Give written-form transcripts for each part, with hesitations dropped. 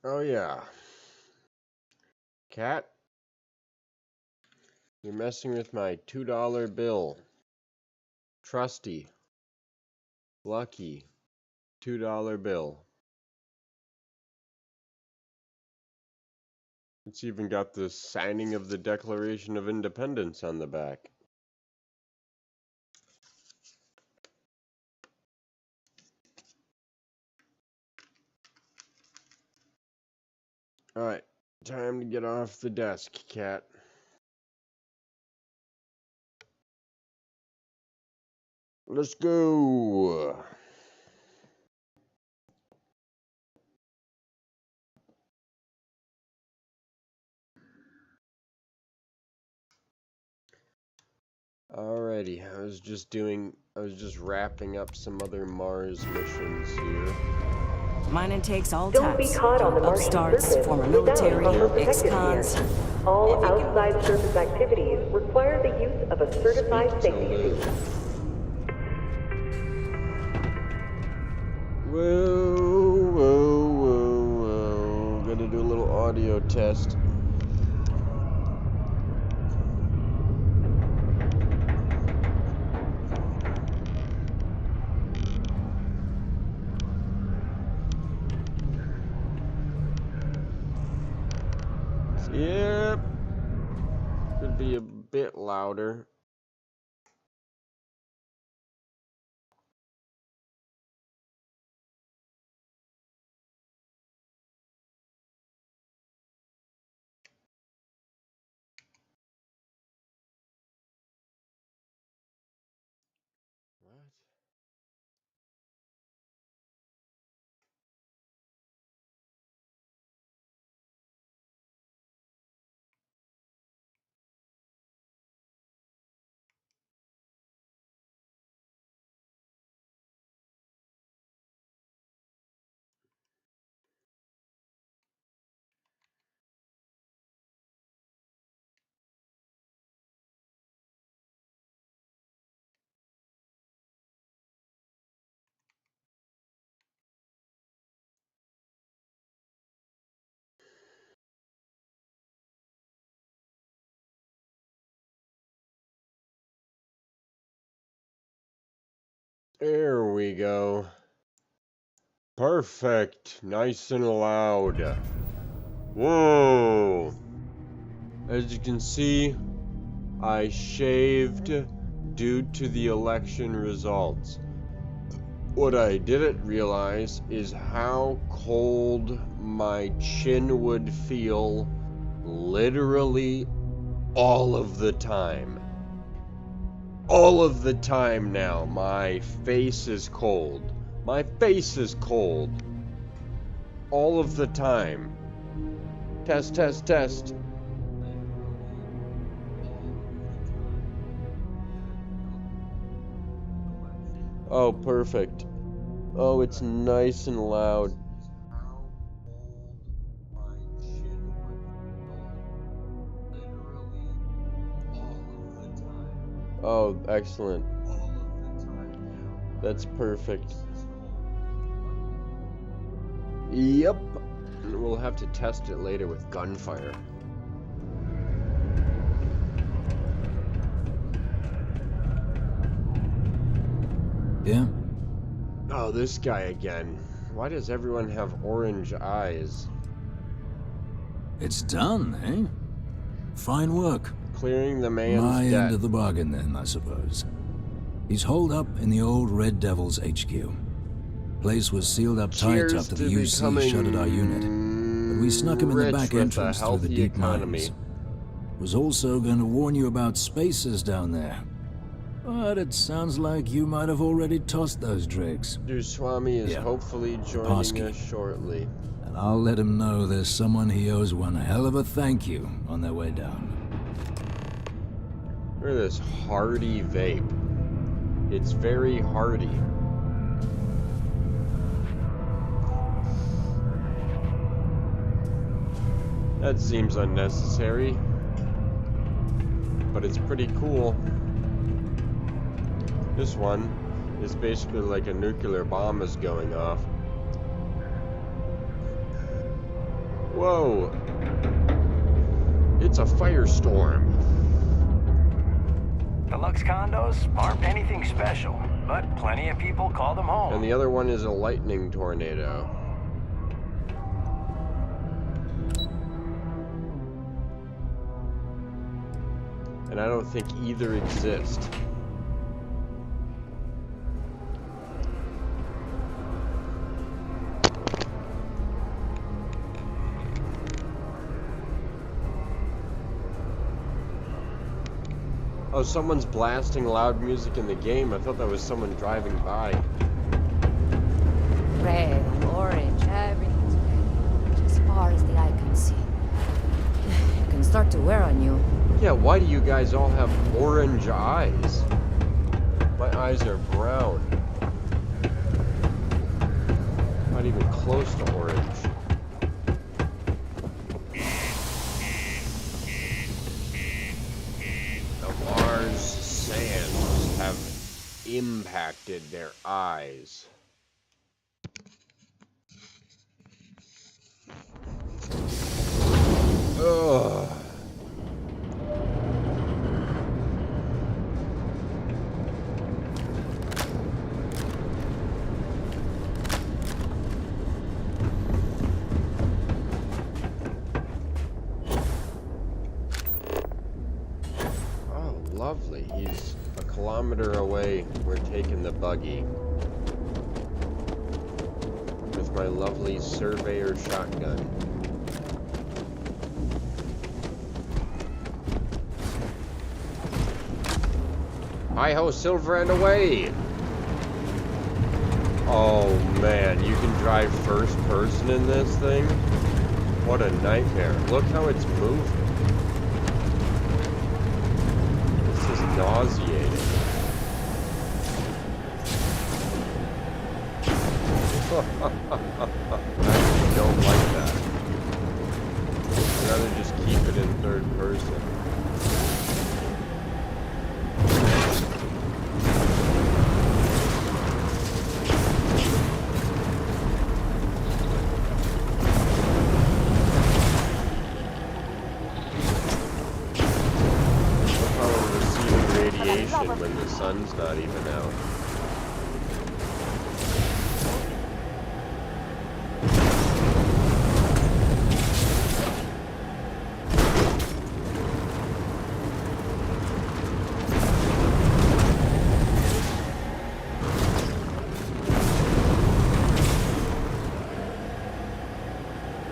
Oh yeah. Cat, you're messing with my $2 bill. Trusty. Lucky. $2 bill. It's even got the signing of the Declaration of Independence on the back. Alright, time to get off the desk, Cat. Let's go. Alrighty, I was just wrapping up some other Mars missions here. Mining takes all Don't be types. caught on the Martian Upstarts, surface former without military, proper protection ex-cons. gear. All outside surface activities require the use of a certified safety suit. Whoa, whoa, whoa, whoa. Gonna do a little audio test. Yep. Could be a bit louder. What? There we go. Perfect. Nice and loud. Whoa. As you can see, I shaved due to the election results. What I didn't realize is how cold my chin would feel literally all of the time. All of the time now, my face is cold. My face is cold. All of the time. Test, test, test. Oh, perfect. Oh, it's nice and loud. Oh, excellent. That's perfect. Yep. We'll have to test it later with gunfire. Yeah? Oh, this guy again. Why does everyone have orange eyes? It's done, eh? Fine work. Clearing the man's My debt. end of the bargain then, I suppose. He's holed up in the old Red Devil's HQ. Place was sealed up tight Cheers after to the UC shuttered our unit. But we snuck him in the rich back with a entrance through the healthy deep economy. mines. Was also going to warn you about spacers down there. But it sounds like you might have already tossed those dregs. Duswami is Yeah. hopefully joining Pasky. us shortly. And I'll let him know there's someone he owes one hell of a thank you on their way down. Look at this hardy vape. It's very hardy. That seems unnecessary, but it's pretty cool. This one is basically like a nuclear bomb is going off. Whoa. It's a firestorm. Deluxe condos aren't anything special, but plenty of people call them home. And the other one is a lightning tornado. And I don't think either exist. Oh, someone's blasting loud music in the game. I thought that was someone driving by. Red, orange, everything's red. As far as the eye can see. It can start to wear on you. Yeah, why do you guys all have orange eyes? My eyes are brown. Not even close to orange. Mars sands have impacted their eyes. Ugh. Lovely. He's a kilometer away. We're taking the buggy. With my lovely surveyor shotgun. Hi-ho, silver and away! Oh man, you can drive first person in this thing? What a nightmare. Look how it's moving. Nauseating. I don't like that. I'd rather just keep it in third person. When the sun's not even out.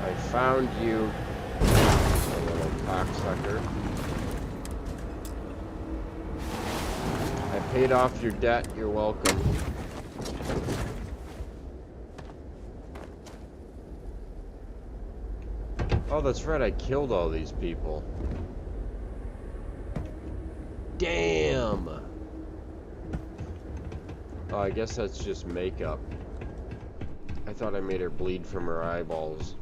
I found you, a little cocksucker. Paid off your debt, you're welcome. Oh, that's right, I killed all these people. Damn! Oh, I guess that's just makeup. I thought I made her bleed from her eyeballs.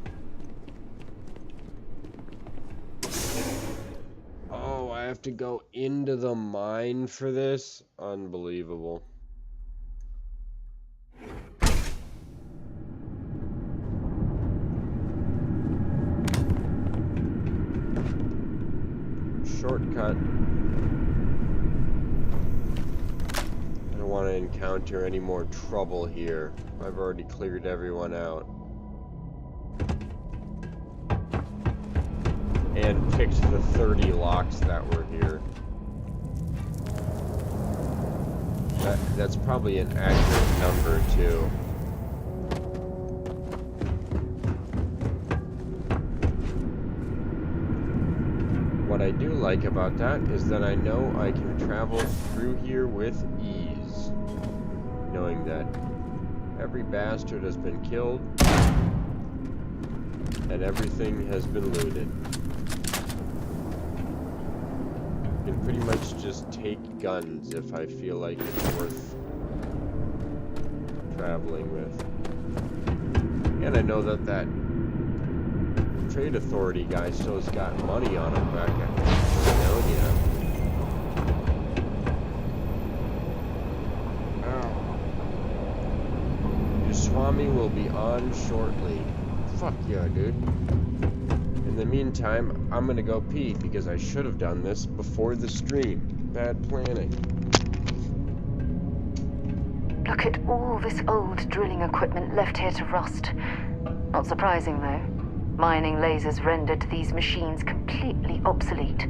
I have to go into the mine for this? Unbelievable. Shortcut. I don't want to encounter any more trouble here. I've already cleared everyone out. And picked the 30 locks that were here. That's probably an accurate number too. What I do like about that is that I know I can travel through here with ease. Knowing that every bastard has been killed and everything has been looted. I can pretty much just take guns if I feel like it's worth traveling with. And I know that that trade authority guy still's got money on him back at Caledonia. Duswami will be on shortly. Fuck yeah, dude. In the meantime, I'm gonna go pee because I should have done this before the stream. Bad planning. Look at all this old drilling equipment left here to rust. Not surprising, though. Mining lasers rendered these machines completely obsolete.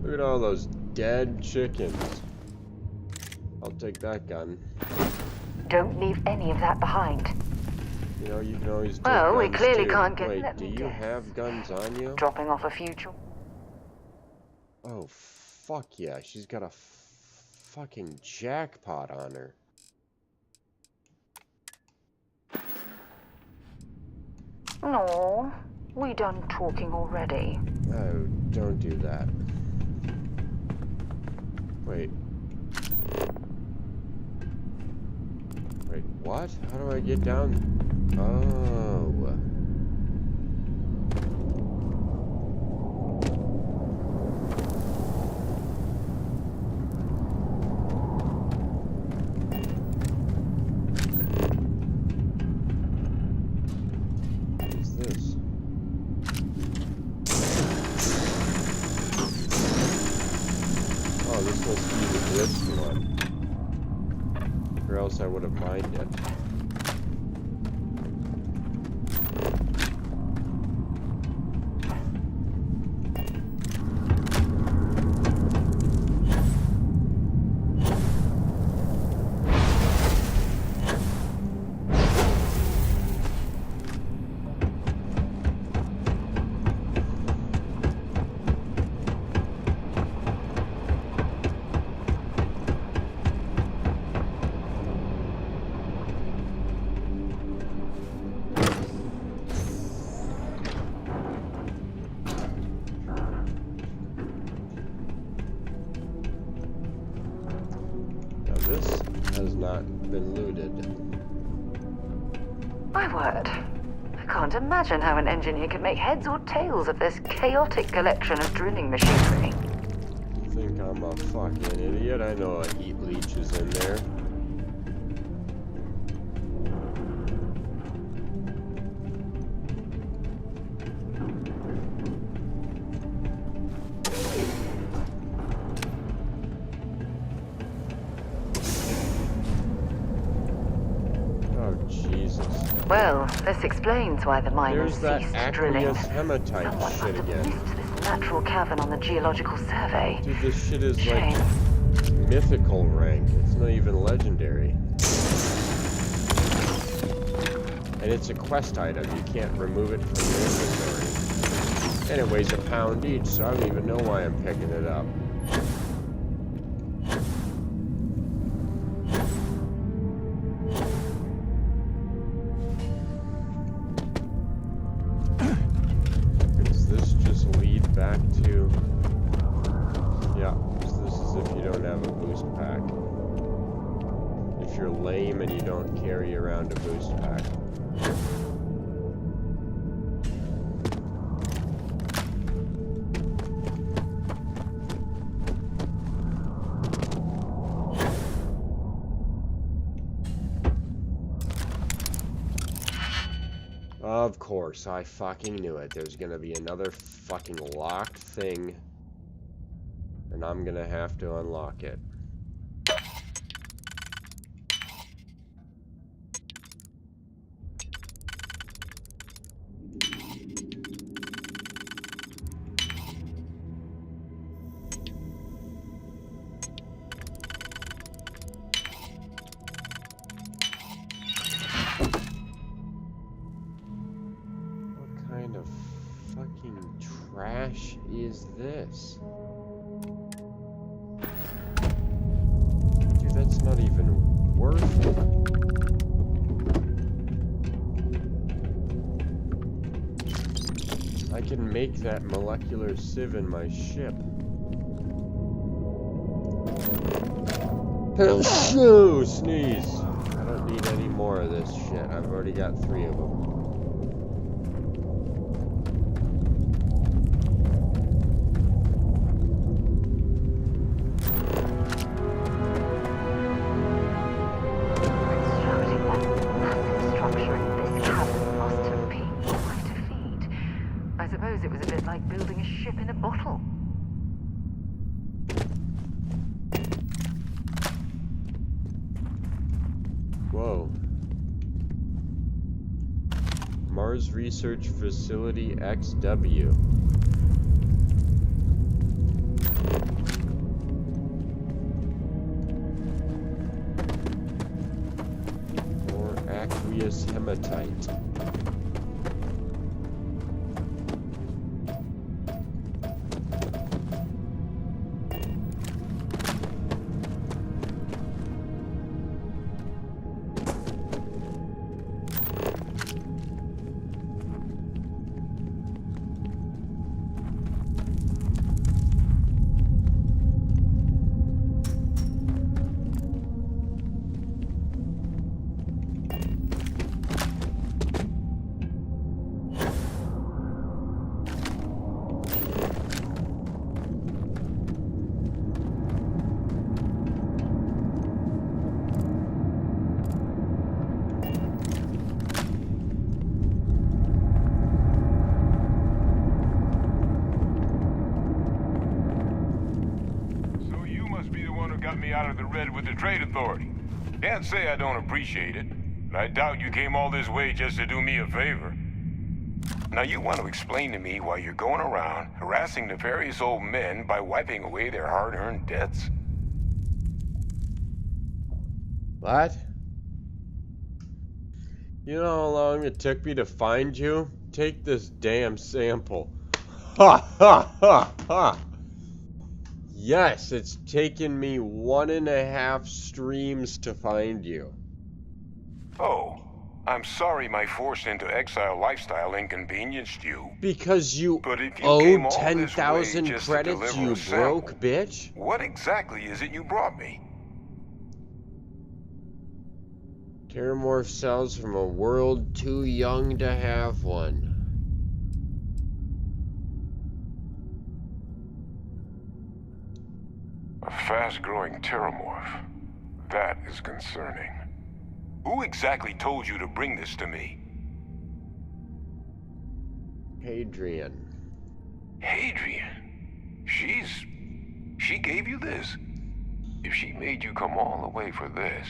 Look at all those dead chickens. I'll take that gun. Don't leave any of that behind. You know, you can always take Well, we guns clearly too. can't get... Wait, let do me you guess. have guns on you? Dropping off a few... Oh, fuck yeah. She's got a fucking jackpot on her. No, we done talking already. Oh, don't do that. Wait. Wait, what? How do I get down? Oh. What is this? Oh, this must be the glitched one. Or else I would have mined it. This has not been looted. My word. I can't imagine how an engineer could make heads or tails of this chaotic collection of drilling machinery. You think I'm a fucking idiot? I know a heat leech is in there. Well, this explains why the miners There's that ceased drilling. aqueous hematite Someone shit must have again. missed this natural cavern on the geological survey. Dude, this shit is Shame. like mythical rank. It's not even legendary. And it's a quest item. You can't remove it from your inventory. And it weighs a pound each, so I don't even know why I'm picking it up. Does this just lead back to... Yeah, this is if you don't have a boost pack. If you're lame and you don't carry around a boost pack. Of course, I fucking knew it. There's gonna be another fucking locked thing. And I'm gonna have to unlock it. this? Dude, that's not even worth it. I can make that molecular sieve in my ship. Shoo! Sneeze! I don't need any more of this shit. I've already got 3 of them. Constructing that massive structure in this cabin must have been quite a feat. I suppose it was a bit like building a ship in a bottle. Whoa. Mars Research Facility XW. Or aqueous hematite. Out of the red with the trade authority. Can't say I don't appreciate it, but I doubt you came all this way just to do me a favor. Now you want to explain to me why you're going around harassing nefarious old men by wiping away their hard-earned debts? What? You know how long it took me to find you? Take this damn sample. Ha ha ha ha! Yes, it's taken me 1.5 streams to find you. Oh, I'm sorry my forced into exile lifestyle inconvenienced you. Because you But if you owe came all this 10,000 way just to credits, deliver you a sample, broke bitch. What exactly is it you brought me? Terramorph cells from a world too young to have one. A fast-growing terramorph. That is concerning. Who exactly told you to bring this to me? Hadrian. Hadrian? She gave you this? If she made you come all the way for this...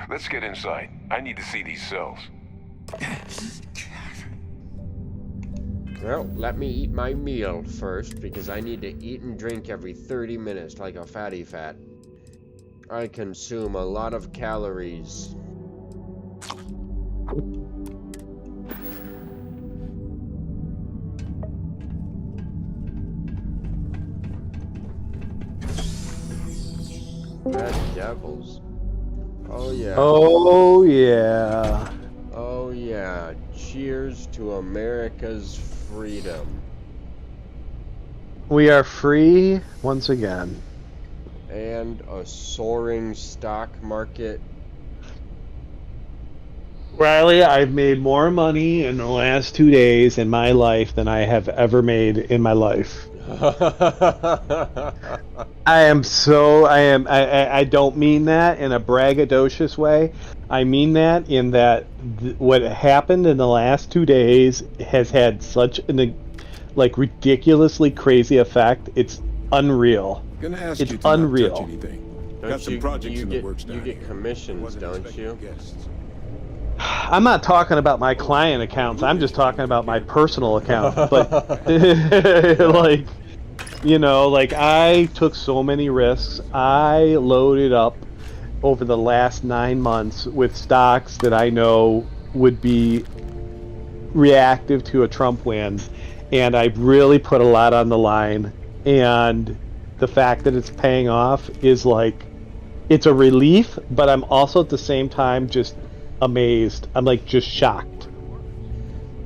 Let's get inside. I need to see these cells. Well, let me eat my meal first, because I need to eat and drink every 30 minutes like a fatty fat. I consume a lot of calories. Red devils. Oh yeah. Oh yeah. Oh yeah. Cheers to America's freedom. We are free once again. And a soaring stock market. Riley, I've made more money in the last 2 days in my life than I have ever made in my life. I don't mean that in a braggadocious way. I mean that in that what happened in the last 2 days has had such an ridiculously crazy effect. It's unreal. Gonna ask it's you to unreal. Not touch anything. Don't Got some projects in the works down You get here. commissions, Wasn't don't expecting you? guests. I'm not talking about my client accounts. I'm just talking about my personal account. But I took so many risks. I loaded up over the last 9 months with stocks that I know would be reactive to a Trump win, and I really put a lot on the line, and the fact that it's paying off is like, it's a relief, but I'm also at the same time just amazed. I'm like just shocked.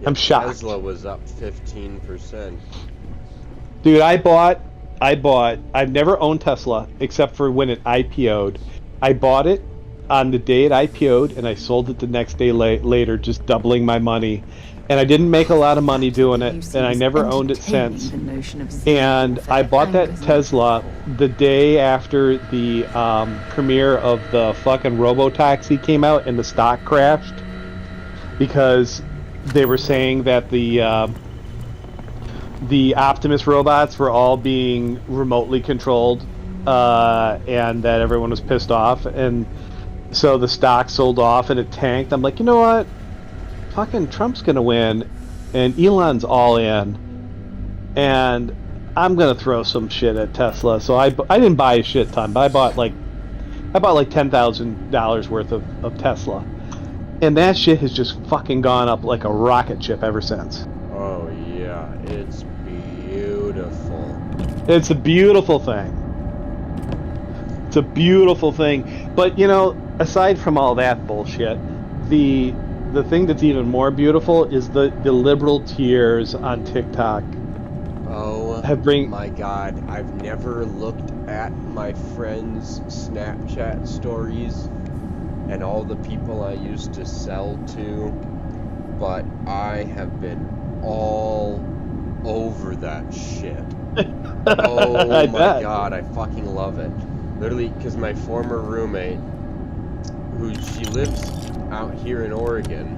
I'm shocked. Tesla was up 15%. Dude, I've never owned Tesla except for when it IPO'd. I bought it on the day it IPO'd, and I sold it the next day later, just doubling my money. And I didn't make a lot of money doing it, and I never owned it since. And I bought that Tesla the day after the premiere of the fucking Robotaxi came out and the stock crashed, because they were saying that the Optimus robots were all being remotely controlled, and that everyone was pissed off, and so the stock sold off and it tanked. I'm like, you know what? Fucking Trump's gonna win, and Elon's all in, and I'm gonna throw some shit at Tesla. So I didn't buy a shit ton, but I bought like $10,000 worth of Tesla, and that shit has just fucking gone up like a rocket ship ever since. Oh yeah, it's beautiful. It's a beautiful thing. It's a beautiful thing. But you know, aside from all that bullshit, the thing that's even more beautiful is the liberal tears on TikTok. Oh my god, I've never looked at my friends' Snapchat stories and all the people I used to sell to, but I have been all over that shit. Oh my god, I fucking love it. Literally, because my former roommate, she lives out here in Oregon,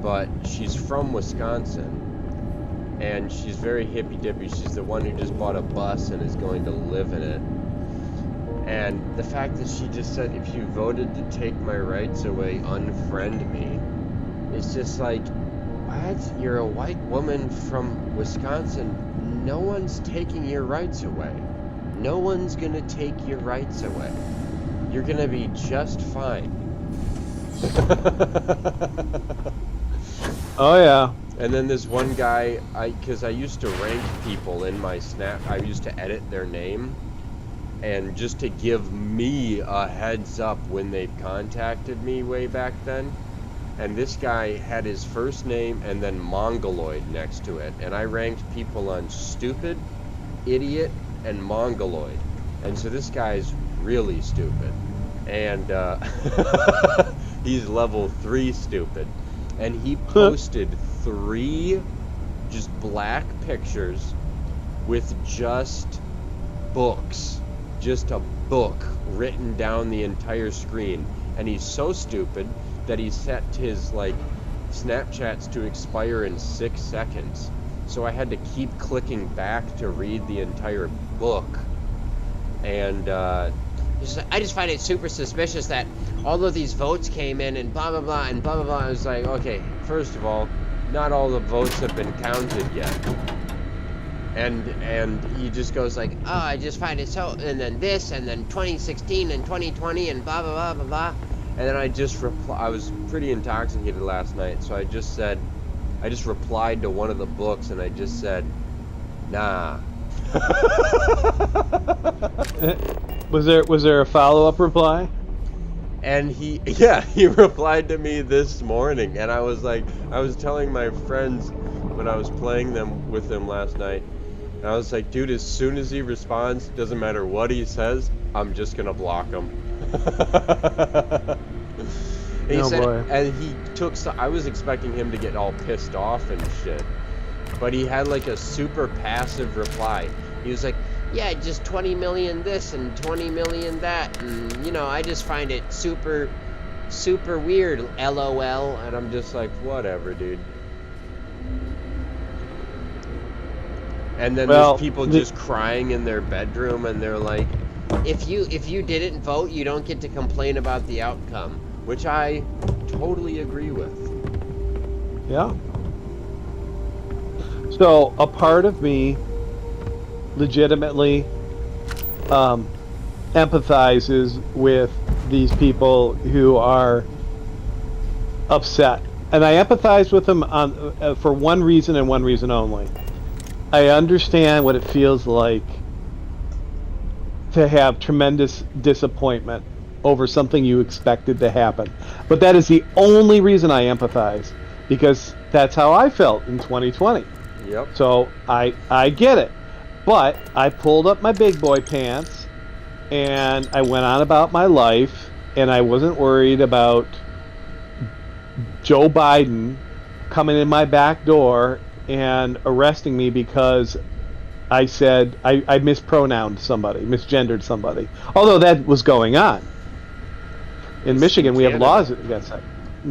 but she's from Wisconsin, and she's very hippy-dippy. She's the one who just bought a bus and is going to live in it. And the fact that she just said, if you voted to take my rights away, unfriend me, it's just like, what? You're a white woman from Wisconsin. No one's taking your rights away. No one's gonna take your rights away. You're gonna be just fine. Oh yeah. And then this one guy, because I used to rank people in my Snap, I used to edit their name, and just to give me a heads up when they contacted me way back then. And this guy had his first name and then Mongoloid next to it, and I ranked people on stupid, idiot, and Mongoloid. And so this guy's really stupid, and he's level 3 stupid, and he posted 3 just black pictures with just books, just a book written down the entire screen. And he's so stupid that he set his like Snapchats to expire in 6 seconds, so I had to keep clicking back to read the entire book. And I just find it super suspicious that all of these votes came in and blah blah blah and blah blah blah. I was like, okay, first of all, not all the votes have been counted yet. And he just goes like, oh, I just find it so, and then this, and then 2016 and 2020 and blah blah blah blah blah. And then I just I was pretty intoxicated last night, so I just replied to one of the books, and I just said, nah. Was there a follow-up reply? And he replied to me this morning, and I was telling my friends when I was playing with them last night, and I was like, dude, as soon as he responds, doesn't matter what he says, I'm just gonna block him. And he took, I was expecting him to get all pissed off and shit, but he had like a super passive reply. He was like, yeah, just 20 million this and 20 million that, and you know, I just find it super weird, LOL. And I'm just like, whatever, dude. And then there's people just crying in their bedroom, and they're like, if you didn't vote, you don't get to complain about the outcome, which I totally agree with. Yeah. So a part of me legitimately empathizes with these people who are upset, and I empathize with them for one reason and one reason only. I understand what it feels like to have tremendous disappointment over something you expected to happen. But that is the only reason I empathize, because that's how I felt in 2020. Yep. So I get it. But I pulled up my big boy pants and I went on about my life, and I wasn't worried about Joe Biden coming in my back door and arresting me because I said I mispronounced somebody, misgendered somebody. Although that was going on. In Michigan, we have laws against that.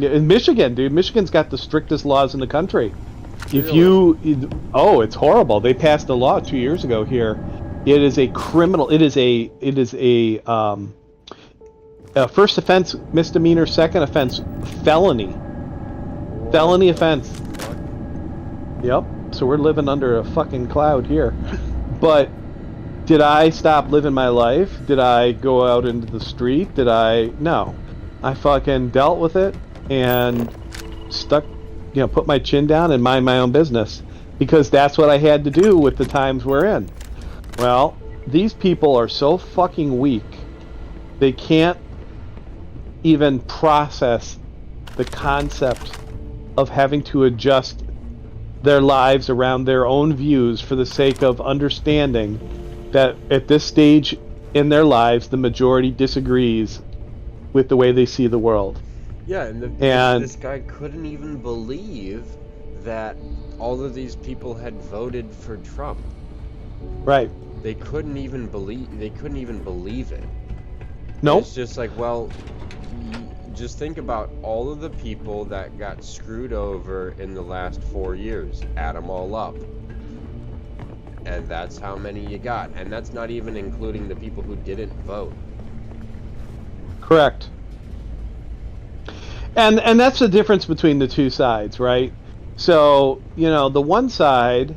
In Michigan, dude, Michigan's got the strictest laws in the country. If it's horrible. They passed a law 2 years ago here. It is a criminal. It is a first offense misdemeanor, second offense felony. Felony offense. Yep. So we're living under a fucking cloud here. But did I stop living my life? Did I go out into the street? No. I fucking dealt with it and put my chin down and mind my own business, because that's what I had to do with the times we're in. Well, these people are so fucking weak. They can't even process the concept of having to adjust their lives around their own views for the sake of understanding that at this stage in their lives, the majority disagrees with the way they see the world. Yeah, and this guy couldn't even believe that all of these people had voted for Trump. Right. They couldn't even believe it. Nope. It's just like, well, just think about all of the people that got screwed over in the last 4 years. Add them all up. And that's how many you got. And that's not even including the people who didn't vote. Correct. And that's the difference between the two sides, right? So, the one side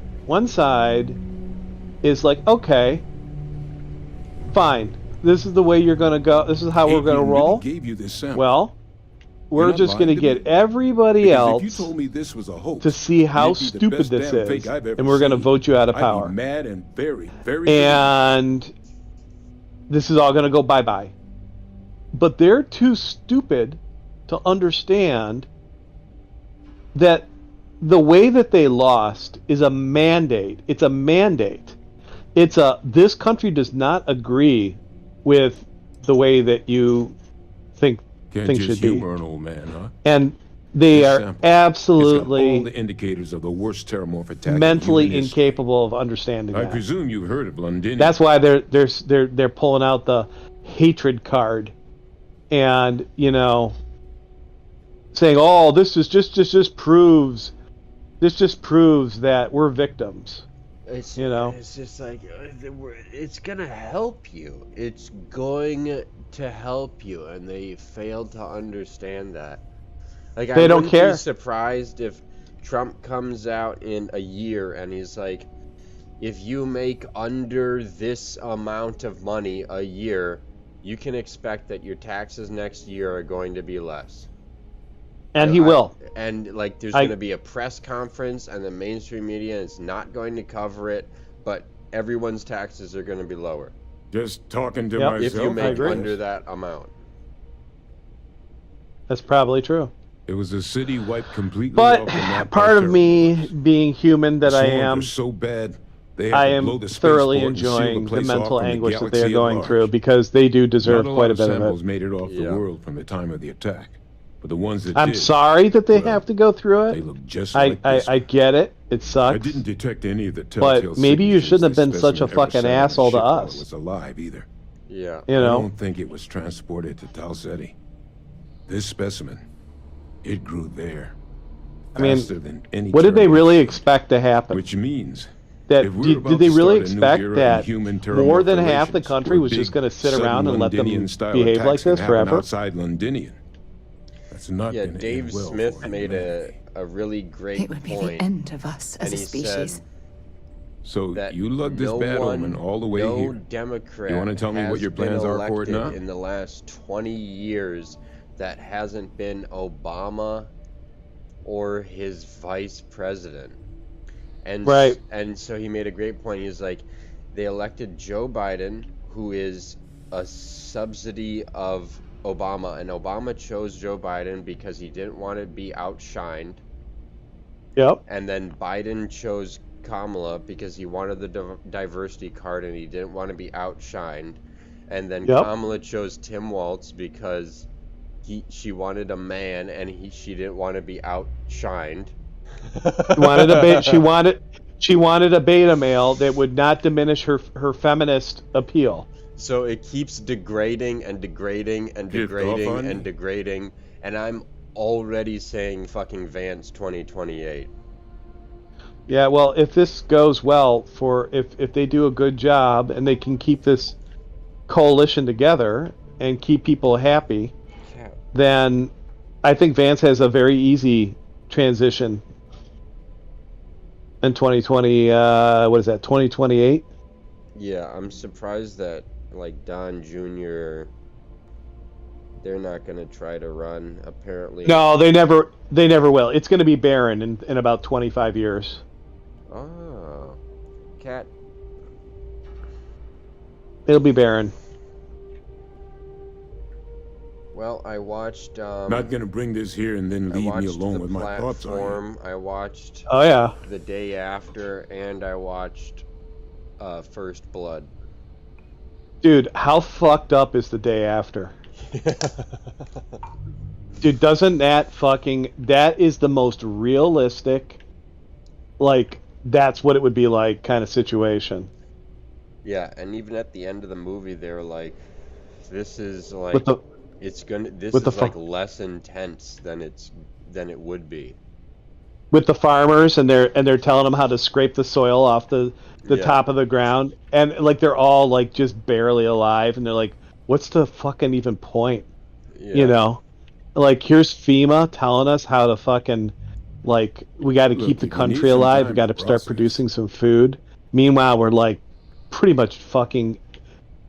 is like, okay, fine. This is the way you're going to go. This is how we're going to roll. Gave you this sample. Well, we're just going to get everybody else if you told me this was a hoax, to see how stupid this is, and we're going to vote you out of power. I'd be mad and very, very. And this is all going to go bye-bye. But they're too stupid to understand that the way that they lost is a mandate. It's a mandate. This country does not agree with the way that you think things should be. Humor an old man, huh? And they are absolutely all the indicators of the worst terramorph attack mentally incapable of understanding that. I presume you've heard of Londinium. That's why they're pulling out the hatred card, and saying, "Oh, this just proves that we're victims." It's just like, it's gonna help you. It's going to help you, and they failed to understand that. Like, they don't care. I wouldn't be surprised if Trump comes out in a year and he's like, if you make under this amount of money a year, you can expect that your taxes next year are going to be less. And he will. And there's going to be a press conference, and the mainstream media is not going to cover it, but everyone's taxes are going to be lower. Just talking to myself. If you make under that amount. That's probably true. It was a city wiped completely but off the map. Part of me, being human that I am, so bad, I am thoroughly enjoying the mental anguish that they are going through, because they do deserve quite a bit of it. Made it off the world from the time of the attack. But the ones that I'm sorry that they have to go through it. They look just like this. I get it. It sucks. I didn't detect any of the telltale but maybe you shouldn't have been such a specimen fucking asshole to us. Was alive either. Yeah. You know. I don't think it was transported to Tal Ceti. This specimen, it grew there. I mean, than any what did they really expect to happen? Which means that did they really expect that more than half the country was just going to sit around and let them behave like this forever? Outside Londinian. That's not Dave Smith made a really great point. It would be the end of us as a species. So you lugged this bad omen all the way here. No Democrat you want to tell me what your plans are for it now? In the last 20 years, that hasn't been Obama or his vice president. And right. And so he made a great point. He's like, they elected Joe Biden, who is a subsidy of Obama, and Obama chose Joe Biden because he didn't want to be outshined. Yep. And then Biden chose Kamala because he wanted the diversity card and he didn't want to be outshined. And then Kamala chose Tim Walz because she wanted a man and she didn't want to be outshined. She wanted a beta male that would not diminish her feminist appeal. So it keeps degrading and degrading and degrading and degrading, and I'm already saying fucking Vance 2028. Yeah, well, if this goes well, if they do a good job and they can keep this coalition together and keep people happy, then I think Vance has a very easy transition in 2020. What is that? 2028? Yeah, I'm surprised that like Don Jr. They're not gonna try to run. Apparently, no, they never will. It's going to be Barron in about 25 years. Oh, cat. It'll be Barron. Well, I watched. Not gonna bring this here and then leave me alone with my thoughts on it. I watched. Oh yeah. The Day After, and I watched First Blood. Dude, how fucked up is The Day After? Dude, doesn't that is the most realistic, like, that's what it would be like kind of situation. Yeah, and even at the end of the movie, they were like, this is like, this is like less intense than it would be. With the farmers, and they're telling them how to scrape the soil off the top of the ground, and like they're all like just barely alive, and they're like, what's the fucking even point? Yeah. You know, like here's FEMA telling us how to fucking, like, we got to keep the country alive, we got to start producing some food. Meanwhile, we're like pretty much fucking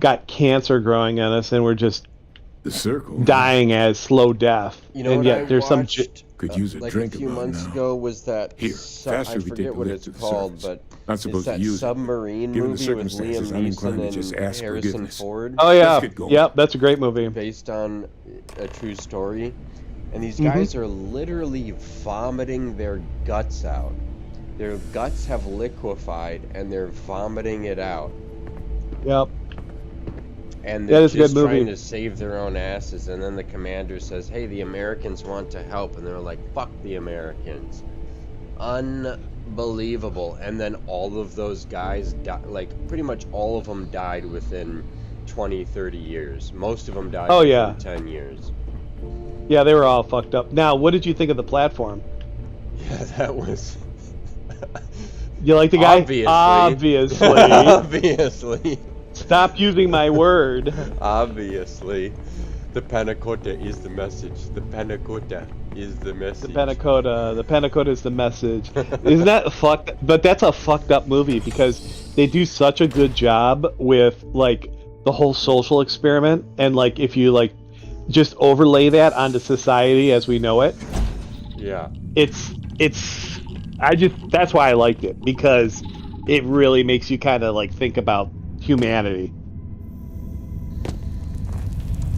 got cancer growing on us, and we're just dying as slow death. You know, and yet there's some could use a like drink a few months ago was that I forget what it's called, but not supposed it's that to use submarine Given movie with Liam Neeson and Harrison Ford. Oh yeah, yep, that's a great movie based on a true story, and these guys are literally vomiting their guts out. Their guts have liquefied and they're vomiting it out. Yep. And they're just trying to save their own asses, and then the commander says, hey, the Americans want to help, and they're like, fuck the Americans. Unbelievable. And then all of those guys, like, pretty much all of them died within 20, 30 years. Most of them died within 10 years. Yeah, they were all fucked up. Now, what did you think of the platform? Yeah, that was... You like the guy? Obviously. Obviously. Stop using my word. Obviously. The panna cotta is the message. The panna cotta is the message. The panna cotta is the message. Isn't that fucked? But that's a fucked up movie because they do such a good job with, like, the whole social experiment, and, like, if you, like, just overlay that onto society as we know it. Yeah. That's why I liked it, because it really makes you kind of, like, think about humanity.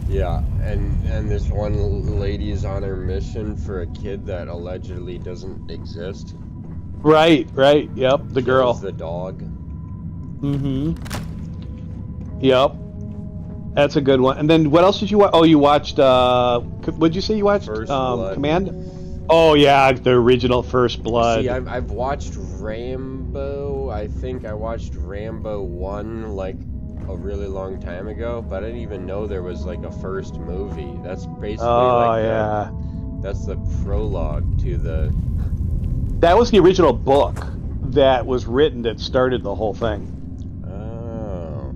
Yeah, and this one lady is on her mission for a kid that allegedly doesn't exist. Right, yep, the girl. The dog. Yep. That's a good one. And then what else did you watch? Oh, you watched, what'd you say you watched? First Blood. Command? Oh, yeah, the original First Blood. See, I've watched Rambo. I think I watched Rambo 1, like, a really long time ago, but I didn't even know there was, like, a first movie. That's basically, that's the prologue to the... That was the original book that was written that started the whole thing. Oh.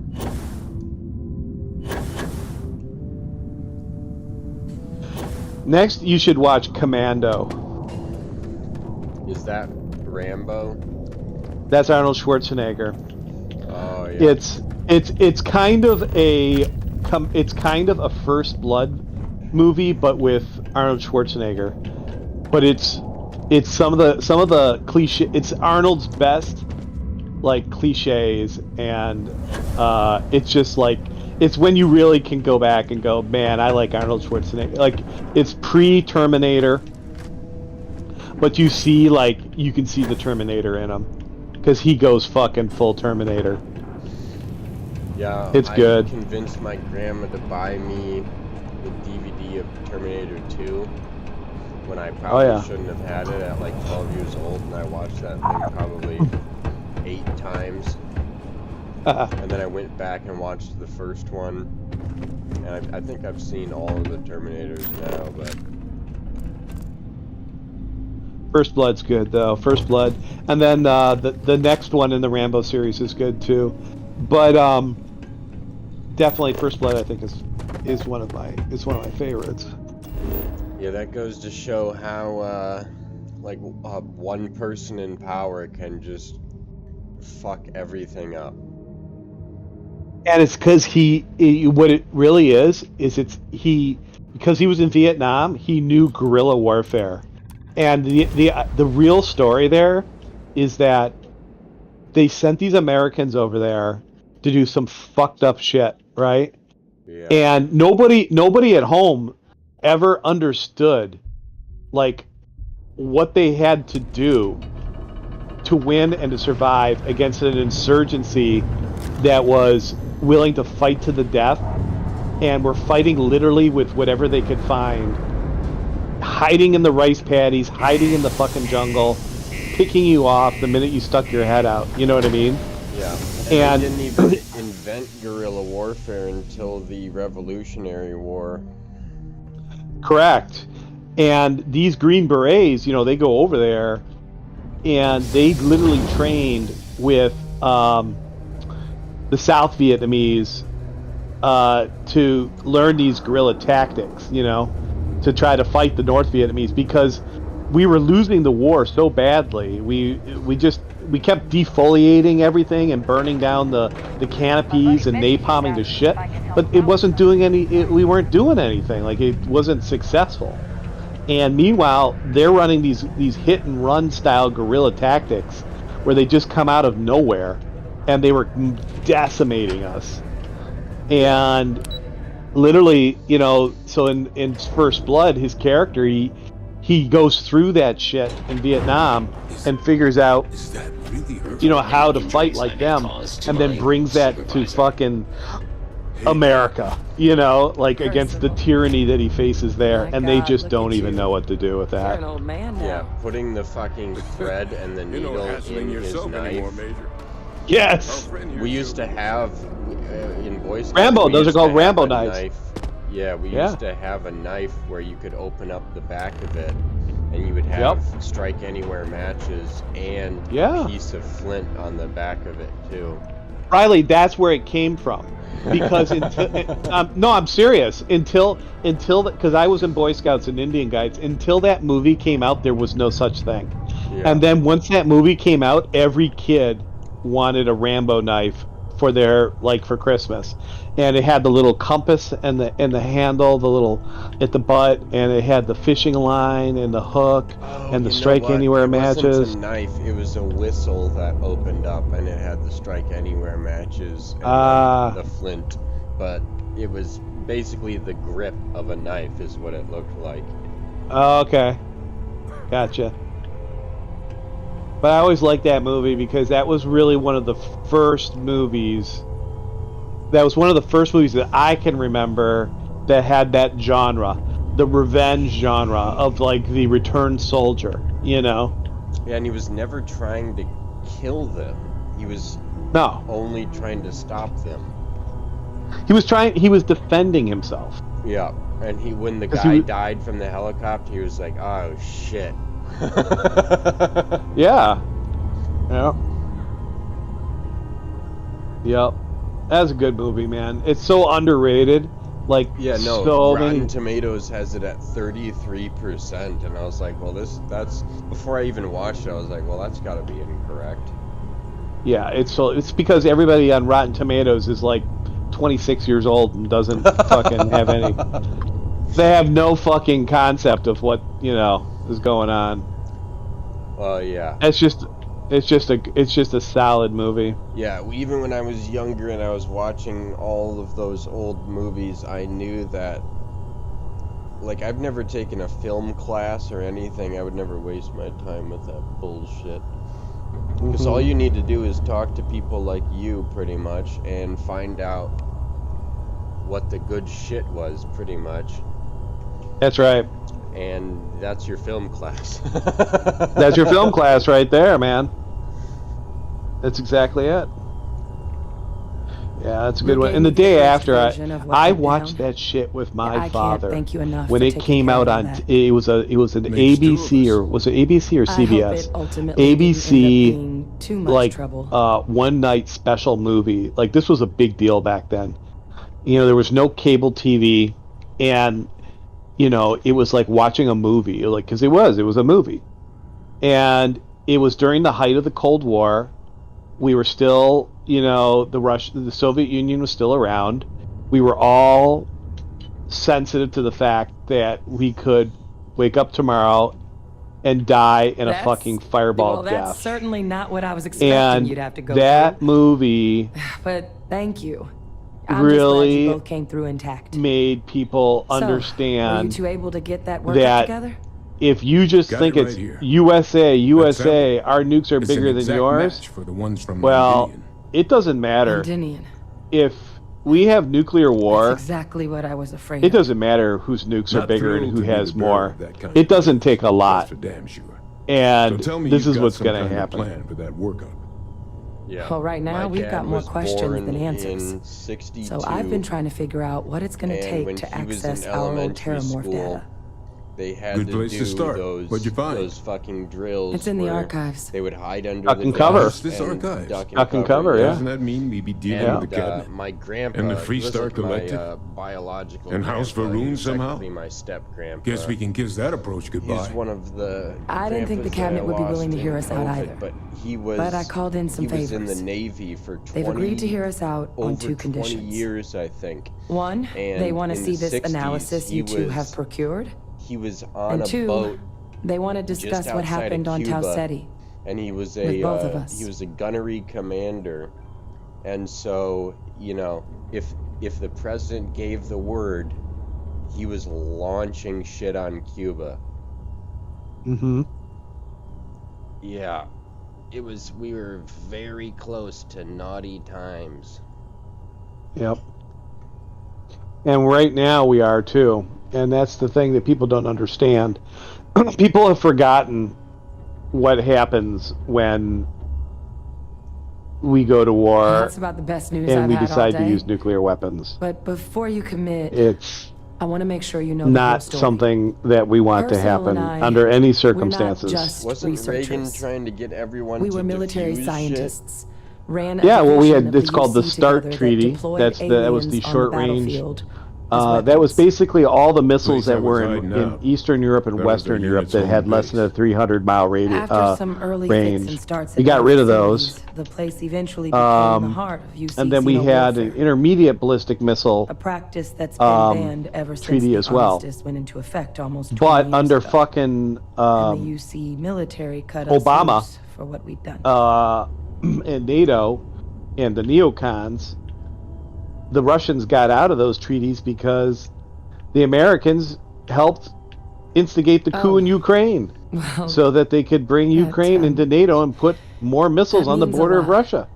Next, you should watch Commando. Is that Rambo? That's Arnold Schwarzenegger. Oh yeah. It's kind of a First Blood movie, but with Arnold Schwarzenegger. But it's it's some of the cliche. It's Arnold's best, like, cliches, and it's just like, it's when you really can go back and go, man, I like Arnold Schwarzenegger. Like, it's pre-Terminator, but you see, like, you can see the Terminator in him, because he goes fucking full Terminator. Yeah, it's good. I convinced my grandma to buy me the DVD of Terminator 2 when I probably shouldn't have had it at like 12 years old, and I watched that thing probably 8 times. And then I went back and watched the first one, and I think I've seen all of the Terminators now, but... First Blood's good, though. First Blood. And then the next one in the Rambo series is good, too. But definitely First Blood, I think, is one of my favorites. Yeah, that goes to show how one person in power can just fuck everything up. And it's because what it really is because he was in Vietnam, he knew guerrilla warfare. And the real story there is that they sent these Americans over there to do some fucked up shit, right? Yeah. And nobody at home ever understood, like, what they had to do to win and to survive against an insurgency that was willing to fight to the death, and were fighting literally with whatever they could find, hiding in the rice paddies, hiding in the fucking jungle, picking you off the minute you stuck your head out. You know what I mean? Yeah. And they didn't even invent guerrilla warfare until the Revolutionary War. Correct. And these Green Berets, they go over there, and they literally trained with the South Vietnamese to learn these guerrilla tactics, to try to fight the North Vietnamese, because we were losing the war so badly. We kept defoliating everything and burning down the canopies and napalming the shit, but it wasn't doing we weren't doing anything. Like, it wasn't successful. And meanwhile, they're running these hit and run style guerrilla tactics where they just come out of nowhere, and they were decimating us. And literally, so in First Blood, his character, he goes through that shit in Vietnam and figures out, how to fight like them, and then brings that to fucking America, against the tyranny that he faces there, and they just don't even know what to do with that. You're an old man now. Yeah, putting the fucking thread and the needle in his knife. Yes! We used to have, in Boy Scouts, Rambo, those are called Rambo knives. Yeah, we used to have a knife where you could open up the back of it, and you would have strike anywhere matches and a piece of flint on the back of it, too. Riley, that's where it came from. Because no, I'm serious. Until because I was in Boy Scouts and Indian Guides, until that movie came out, there was no such thing. Yeah. And then once that movie came out, every kid wanted a Rambo knife for for Christmas, and it had the little compass and the handle, the little at the butt, and it had the fishing line and the hook and the strike anywhere matches. It wasn't a knife; it was a whistle that opened up, and it had the strike anywhere matches and the flint. But it was basically the grip of a knife, is what it looked like. Oh, okay, gotcha. But I always liked that movie because that was really one of the first movies. That was one of the first movies that I can remember that had that genre, the revenge genre of like the returned soldier, Yeah, and he was never trying to kill them. He was only trying to stop them. He was defending himself. Yeah, and when the guy died from the helicopter, he was like, oh shit. Yeah. Yep. That's a good movie, man. It's so underrated. Like, Rotten Tomatoes has it at 33%, and I was like, well, that's before I even watched it, I was like, well, that's got to be incorrect. Yeah, it's because everybody on Rotten Tomatoes is like 26 years old and doesn't fucking have any. They have no fucking concept of what is going on. Yeah. It's just a solid movie. Yeah, even when I was younger and I was watching all of those old movies, I knew that, like, I've never taken a film class or anything. I would never waste my time with that bullshit. Because all you need to do is talk to people like you, pretty much, and find out what the good shit was, pretty much. That's right. And that's your film class. That's your film class right there, man. That's exactly it. Yeah, that's a good one. And the day after, I watched that shit with my father when it came out on. It was an ABC or was it ABC or CBS? ABC, like one night special movie. Like this was a big deal back then. You know, there was no cable TV, and you know, it was like watching a movie, like because it was a movie, and it was during the height of the Cold War. We were still, you know, the Soviet Union was still around. We were all sensitive to the fact that we could wake up tomorrow and die in a fucking fireball death. That's certainly not what I was expecting you'd have to go that through. Movie But thank you. I'm really just glad you both came through intact. made people understand were you two able to get that workout together? If you just think it's USA, our nukes are bigger than yours, for the ones from well, Meridian. It doesn't matter. Meridian. If we have nuclear war, that's exactly what I was afraid it doesn't matter whose nukes are bigger and who has more. It doesn't take a lot. For damn sure. And so tell me this is got what's some going to kind of happen. Plan for that workup. Yeah. Well, right now we've got more questions than answers. '62, so I've been trying to figure out what it's going to take to access our old Terramorph data. They had Good to place do to start. those, What'd you find? those fucking drills. It's in the where archives. They would hide under Duck the and cover. glass This and archives. duck and cover, yeah. Doesn't that mean we be dealing with the cabinet? My grandpa, And the Free he Star wasn't my, Collective? biological And House grandpa. Varun He was somehow? technically my step grandpa. Guess we can kiss that approach goodbye. He's one of the. I didn't think the grandpas that I cabinet would be willing to lost hear in us out COVID, either. But he was. But I called in some He was in favors. the Navy for 20. They've agreed to hear us out on over 2 conditions. 20 years, I think. One, And they want to in see the this 60s, analysis he you two was- have procured. He was on And a 2, boat. they want to discuss just what outside of happened on Cuba, Tau Ceti. And he was with both of us. he was a gunnery commander, and so you know if the president gave the word, he was launching shit on Cuba. Yeah, we were very close to naughty times. Yep. And right now we are too. And that's the thing that people don't understand. People have forgotten what happens when we go to war That's about the best news and I've we had all decide to day. use nuclear weapons. But before you commit, It's I want to make sure you know the whole not story. something that we want to Percival happen and I, under any we're not circumstances. just Wasn't researchers. Reagan trying to get everyone We to were military defuse scientists. Ran Yeah, well, we had. a It's called the division START together that Treaty. deployed That was the aliens on short the range. battlefield That was basically all the missiles Place I that were was in hiding out. Eastern Europe and That was Western their Europe unit's that home had less base. than a 300-mile After some early fits and range. starts We at got both rid of facilities, those. The place eventually became the heart of UC And then we had an intermediate ballistic missile, a practice that's been banned ever since treaty the as well. armistice went into effect almost 20 but years under ago. fucking And the UC military cut us Obama, loose for what we'd done. and NATO and the neocons, the Russians got out of those treaties because the Americans helped instigate the coup in Ukraine, Well, so that they could bring Ukraine into NATO and put more missiles that on the means a border of lot. Russia.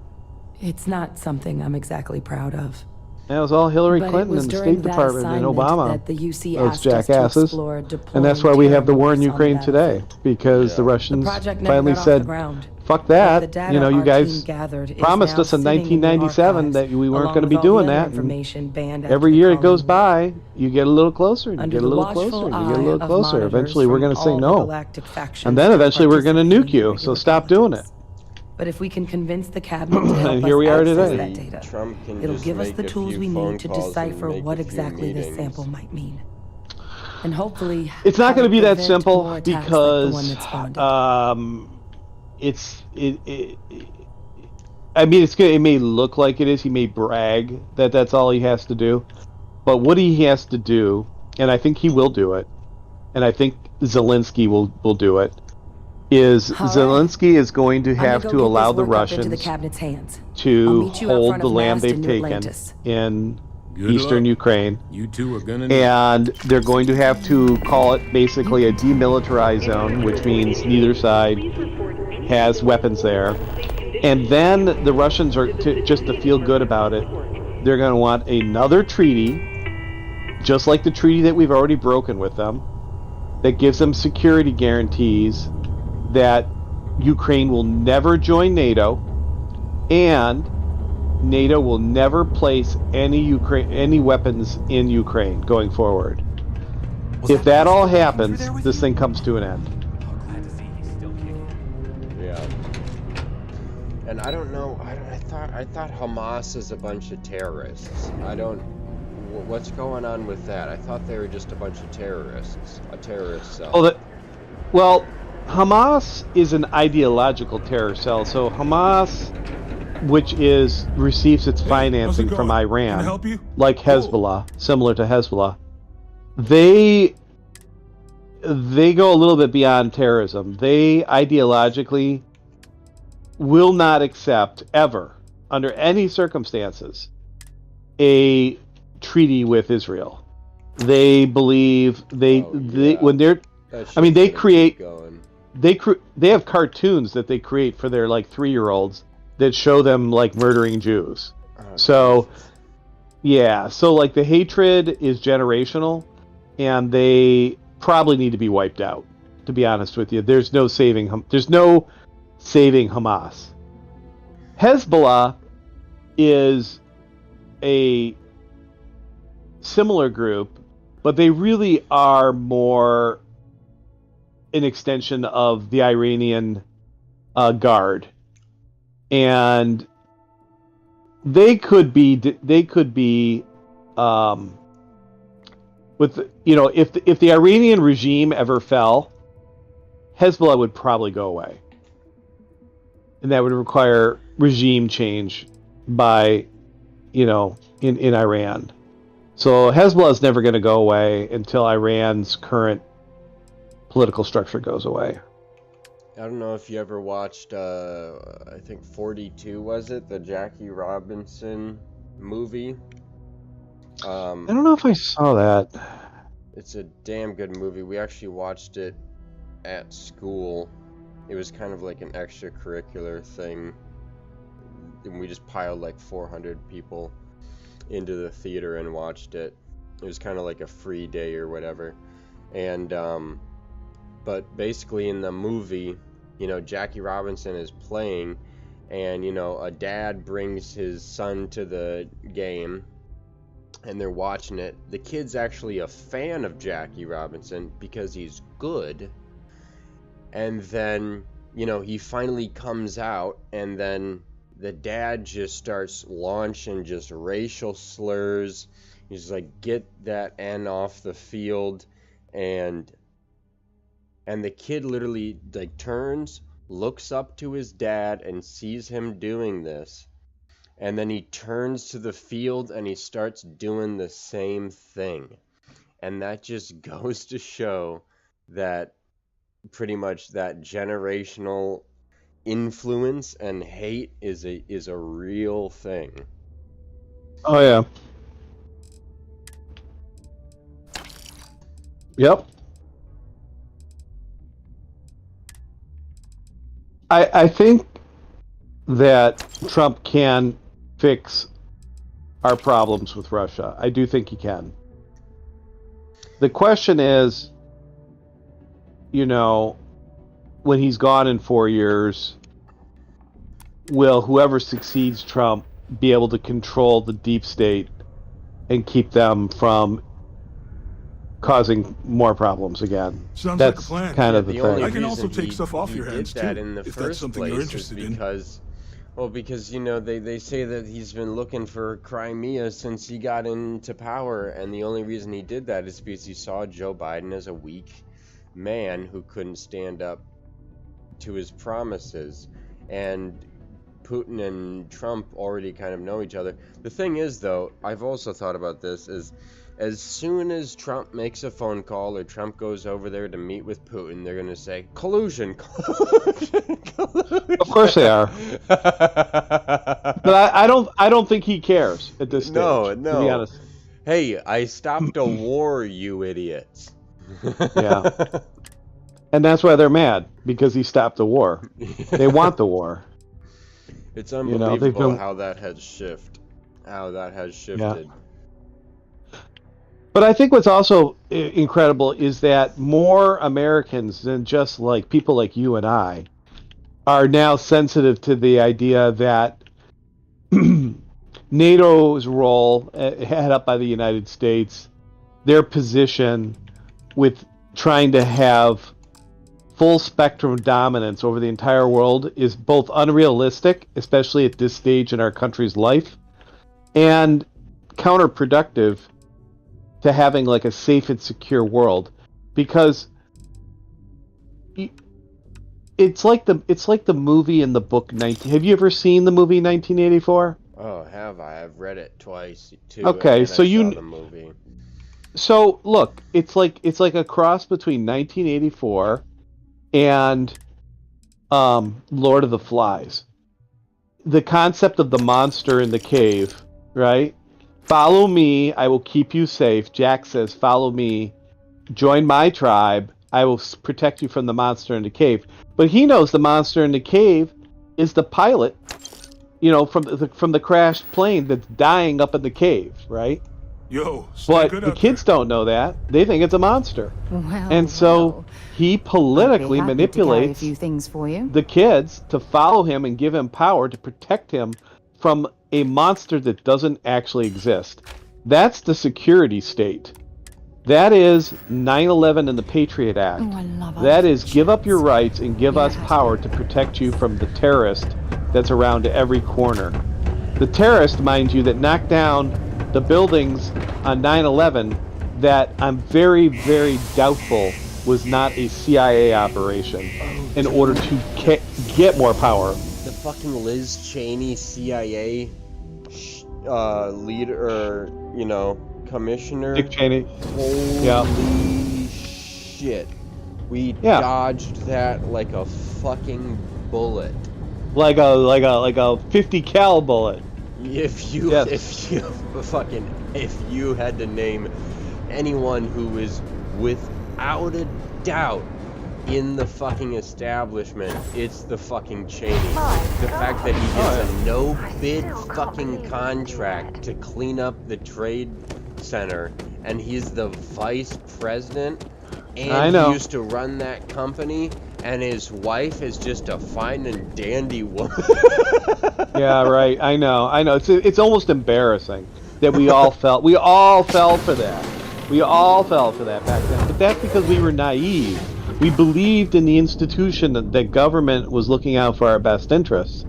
It's not something I'm exactly proud of. That was all Hillary But it Clinton was and the during State that Department and assignment Obama, that the UC those asked us to jackasses. explore And that's why we have the war in terrorists on the Ukraine today, battlefield. because the The Russians project never finally got off the said, ground. fuck But the that, data you know, you our guys team gathered is promised now us in sitting in the 1997 archives, that we weren't along going to be with all doing the other that. and information banned after every the year it goes Colony by, you get a little closer, and you Under get a the little watchful closer, and you eye get a little of closer. monitors Eventually we're from going to say all the no. galactic factions And then that eventually we're going to participate nuke in you, regular so stop doing it. politics. But if we can convince the cabinet to help And us here we are access today. that data, Trump can it'll just give us make the a tools few we phone need to calls and decipher make a what few exactly this meetings. sample might mean. And hopefully, It's not going to be that prevent simple more attacks like the one because that spawned I mean, it may look like it is. He may brag that that's all he has to do, but what he has to do, and I think he will do it, and I think Zelensky will do it, is All right. Zelensky is going to have I'm to gonna go allow get this the work up Russians into the cabinet's hands. I'll to meet you out hold front the of land Mast they've in New taken Atlantis. in Good eastern luck. Ukraine. You two are gonna need. And they're going to have to call it basically a demilitarized zone, which means neither side has weapons there. And then the Russians are, just to feel good about it, they're going to want another treaty, just like the treaty that we've already broken with them, that gives them security guarantees that Ukraine will never join NATO, and NATO will never place any weapons in Ukraine going forward. If that all happens, this thing comes to an end. Yeah. And I don't know. I thought Hamas is a bunch of terrorists. What's going on with that? I thought they were just a bunch of terrorists. A terrorist cell. Well, Hamas is an ideological terror cell. So Hamas, which receives its financing from Iran, like Hezbollah, similar to Hezbollah, they go a little bit beyond terrorism. They ideologically will not accept ever, under any circumstances, a treaty with Israel. They believe when they're, I mean, they create, they have cartoons that they create for their like 3-year-olds that show them like murdering Jews. So, yeah, so like the hatred is generational, and they probably need to be wiped out. To be honest with you, there's no saving Hamas. Hezbollah is a similar group, but they really are more an extension of the Iranian Guard, and they could be with, you know, if the Iranian regime ever fell, Hezbollah would probably go away, and that would require regime change by, you know, in Iran. So Hezbollah is never going to go away until Iran's current political structure goes away. I don't know if you ever watched, I think 42, was it? The Jackie Robinson movie? I don't know if I saw that. It's a damn good movie. We actually watched it at school. It was kind of like an extracurricular thing. And we just piled like 400 people into the theater and watched it. It was kind of like a free day or whatever. And, but basically in the movie, you know, Jackie Robinson is playing, and, you know, a dad brings his son to the game, and they're watching it. The kid's actually a fan of Jackie Robinson because he's good. And then, you know, he finally comes out, and then the dad just starts launching just racial slurs. He's like, get that N off the field. And the kid literally like turns, looks up to his dad and sees him doing this. And then he turns to the field and he starts doing the same thing. And that just goes to show that pretty much that generational influence and hate is a real thing. Oh yeah. Yep. I think that Trump can fix our problems with Russia. I do think he can. The question is, you know, when he's gone in 4 years, will whoever succeeds Trump be able to control the deep state and keep them from causing more problems again? Sounds That's like a plan. kind of the thing. I can also take stuff off your hands too, in the if first that's something you're place interested is because, well, because, you know, they say that he's been looking for Crimea since he got into power, and the only reason he did that is because he saw Joe Biden as a weak man who couldn't stand up to his promises. And Putin and Trump already kind of know each other. The thing is, though, I've also thought about this, is As soon as Trump makes a phone call or Trump goes over there to meet with Putin, they're going to say, collusion, collusion, collusion. Of course they are. But I don't think he cares at this stage. No. To be honest. Hey, I stopped a war, you idiots. Yeah. And that's why they're mad, because he stopped the war. They want the war. It's unbelievable how that has shifted. Yeah. But I think what's also incredible is that more Americans than just like people like you and I are now sensitive to the idea that NATO's role, head up by the United States, their position with trying to have full spectrum dominance over the entire world is both unrealistic, especially at this stage in our country's life, and counterproductive to having like a safe and secure world, because it's like the movie and the book 19. Have you ever seen the movie 1984? Oh, have I? I've read it twice too. Okay, so I saw the movie. So look, it's like a cross between 1984 and Lord of the Flies. The concept of the monster in the cave, right? Follow me, I will keep you safe. Jack says, follow me, join my tribe, I will protect you from the monster in the cave. But he knows the monster in the cave is the pilot, from the crashed plane that's dying up in the cave, right? But the kids don't know that. They think it's a monster. And so he politically manipulates the kids to follow him and give him power to protect him from a monster that doesn't actually exist. That's the security state. That is 9/11 and the Patriot Act. That is give up your rights and give us power to protect you from the terrorist that's around every corner. The terrorist, mind you, that knocked down the buildings on 9/11 that I'm very, very doubtful was not a CIA operation in order to get more power. The fucking Liz Cheney CIA leader, commissioner. Dick Cheney. Holy shit. We dodged that like a fucking bullet. Like a 50 cal bullet. If you had to name anyone who is without a doubt in the fucking establishment, it's the fucking Cheney. The fact that he gets a no-bid fucking contract to clean up the trade center, and he's the vice president, and he used to run that company, and his wife is just a fine and dandy woman. Yeah, right. I know. It's almost embarrassing that we all fell for that. We all fell for that back then. But that's because we were naive. We believed in the institution that government was looking out for our best interests.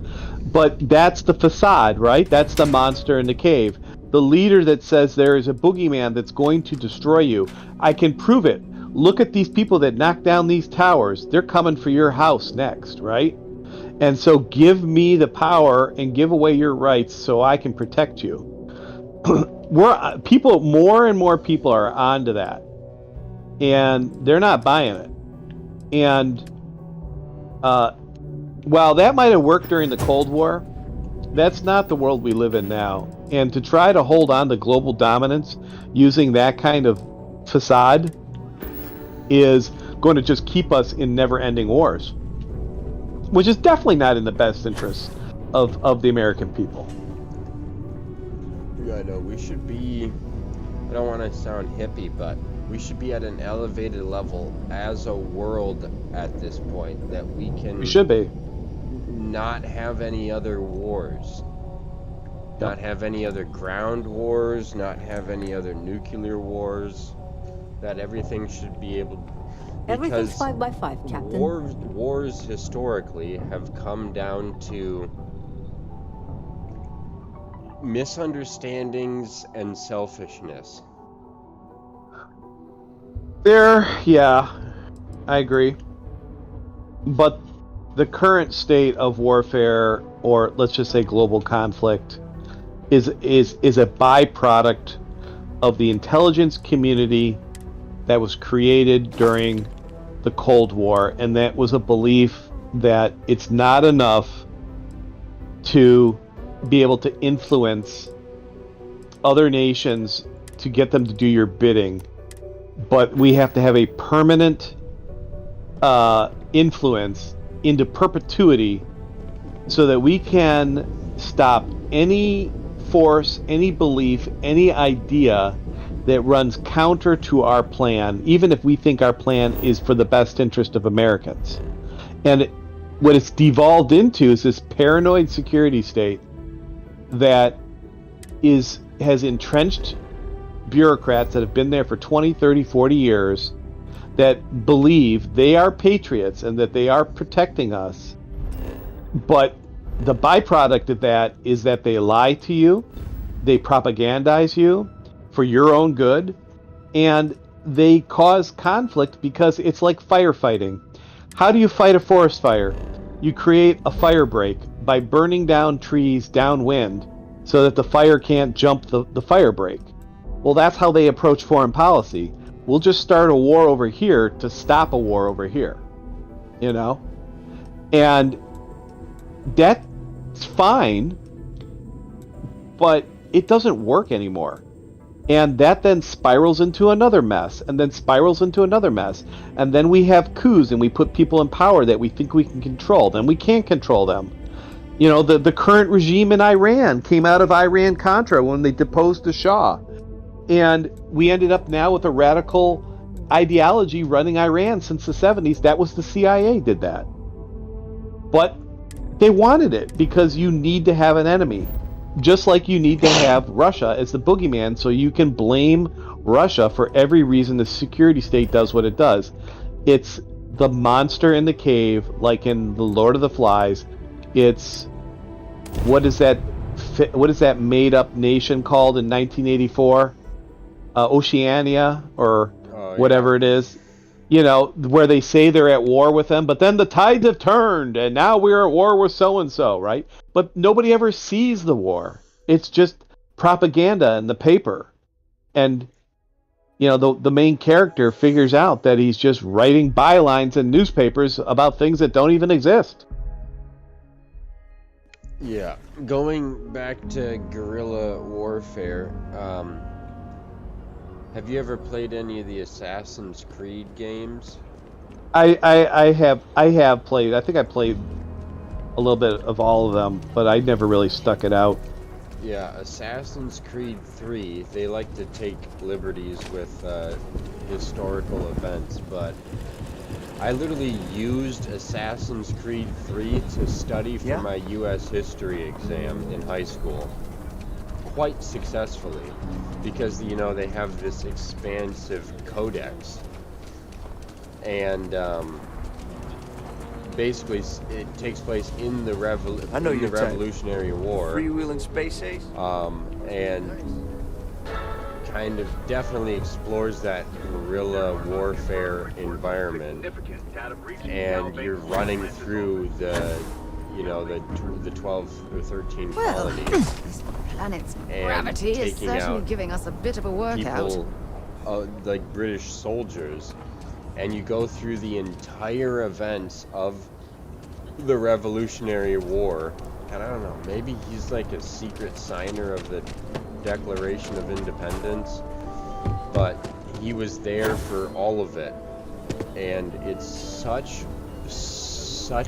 But that's the facade, right? That's the monster in the cave. The leader that says there is a boogeyman that's going to destroy you. I can prove it. Look at these people that knocked down these towers. They're coming for your house next, right? And so give me the power and give away your rights so I can protect you. More and more people are onto that. And they're not buying it. And while that might have worked during the Cold War, that's not the world we live in now. And to try to hold on to global dominance using that kind of facade is going to just keep us in never-ending wars, which is definitely not in the best interest of the American people. Yeah, no, we should be, I don't want to sound hippie, but we should be at an elevated level as a world at this point that we should be not have any other wars, not have any other ground wars, not have any other nuclear wars, that everything should be able to, everything's 5 by 5, Captain. Wars historically have come down to misunderstandings and selfishness. I agree. But the current state of warfare, or let's just say global conflict, is a byproduct of the intelligence community that was created during the Cold War, and that was a belief that it's not enough to be able to influence other nations to get them to do your bidding, but we have to have a permanent influence into perpetuity so that we can stop any force, any belief, any idea that runs counter to our plan, even if we think our plan is for the best interest of Americans. And what it's devolved into is this paranoid security state that has entrenched bureaucrats that have been there for 20, 30, 40 years that believe they are patriots and that they are protecting us. But the byproduct of that is that they lie to you, they propagandize you for your own good, and they cause conflict because it's like firefighting. How do you fight a forest fire? You create a fire break by burning down trees downwind so that the fire can't jump the fire break. Well, that's how they approach foreign policy. We'll just start a war over here to stop a war over here, you know? And that's fine, but it doesn't work anymore. And that then spirals into another mess, and then spirals into another mess. And then we have coups, and we put people in power that we think we can control. Then we can't control them. You know, the current regime in Iran came out of Iran-Contra when they deposed the Shah. And we ended up now with a radical ideology running Iran since the 70s. That was the CIA did that. But they wanted it because you need to have an enemy. Just like you need to have Russia as the boogeyman so you can blame Russia for every reason the security state does what it does. It's the monster in the cave, like in The Lord of the Flies. It's what is that made-up nation called in 1984? Oceania or whatever it is. You know, where they say they're at war with them, but then the tides have turned, and now we're at war with so-and-so, right? But nobody ever sees the war. It's just propaganda in the paper. And, you know, the main character figures out that he's just writing bylines in newspapers about things that don't even exist. Yeah, going back to guerrilla warfare, have you ever played any of the Assassin's Creed games? I have played. I think I played a little bit of all of them, but I never really stuck it out. Yeah, Assassin's Creed 3, they like to take liberties with historical events, but I literally used Assassin's Creed 3 to study for my U.S. history exam in high school. Quite successfully, because, you know, they have this expansive codex, and basically it takes place in the Revolutionary War. Freewheeling space ace. And kind of definitely explores that guerrilla warfare environment, and you're running through the, you know, the 12 or 13 colonies. This planet's gravity is certainly giving us a bit of a workout. People, like British soldiers, and you go through the entire events of the Revolutionary War. And I don't know, maybe he's like a secret signer of the Declaration of Independence, but he was there for all of it, and it's such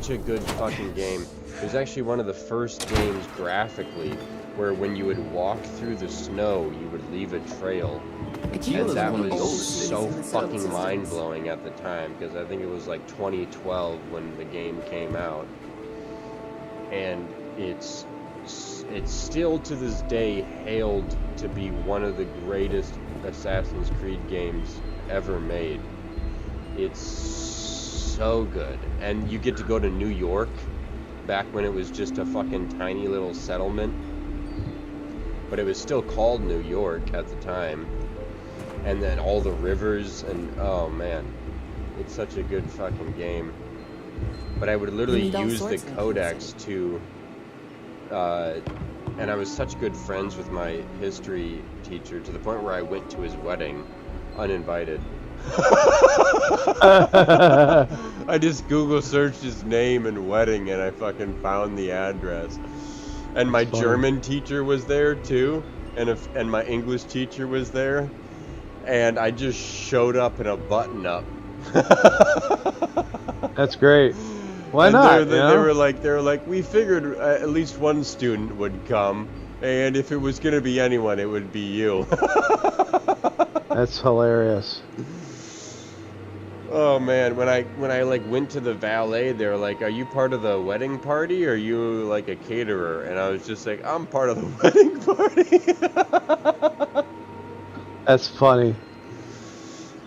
a good fucking game. It was actually one of the first games graphically where when you would walk through the snow, you would leave a trail. And that was so fucking mind-blowing at the time, because I think it was like 2012 when the game came out. And it's still to this day hailed to be one of the greatest Assassin's Creed games ever made. It's so good. And you get to go to New York, back when it was just a fucking tiny little settlement. But it was still called New York at the time. And then all the rivers, and oh man, it's such a good fucking game. But I would literally use the codex to and I was such good friends with my history teacher to the point where I went to his wedding uninvited. I just Google searched his name and wedding, and I fucking found the address. And my German teacher was there too, and my English teacher was there, and I just showed up in a button-up. That's great. Why and not? They were like, we figured at least one student would come, and if it was gonna be anyone, it would be you. That's hilarious. Oh man, when I like went to the valet, they were like, "Are you part of the wedding party, or are you like a caterer?" And I was just like, "I'm part of the wedding party." That's funny.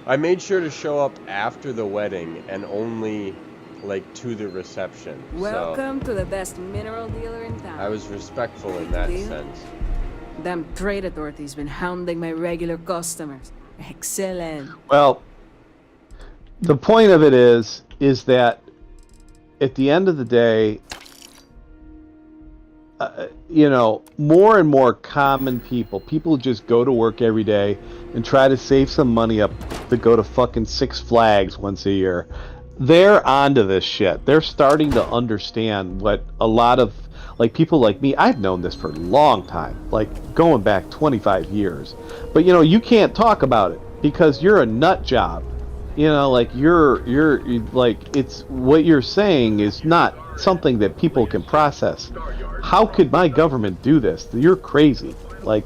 I made sure to show up after the wedding and only like to the reception. Welcome to the best mineral dealer in town. I was respectful in that sense. Damn trade authority's been hounding my regular customers. Excellent. Well, the point of it is that at the end of the day, you know, more and more common people just go to work every day and try to save some money up to go to fucking Six Flags once a year. They're onto this shit. They're starting to understand what a lot of, like, people like me, I've known this for a long time, like going back 25 years. But, you know, you can't talk about it because you're a nut job. You know, like, you're like, it's, what you're saying is not something that people can process. How could my government do this? You're crazy. Like,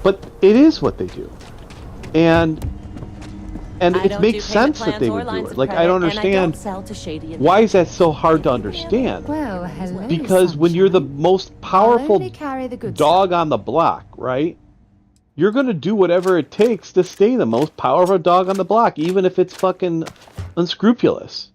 but it is what they do. And it makes sense that they would do it. Like, I don't understand, why is that so hard to understand? Well, hello, because when you're the most powerful dog on the block, right? You're going to do whatever it takes to stay the most powerful dog on the block, even if it's fucking unscrupulous.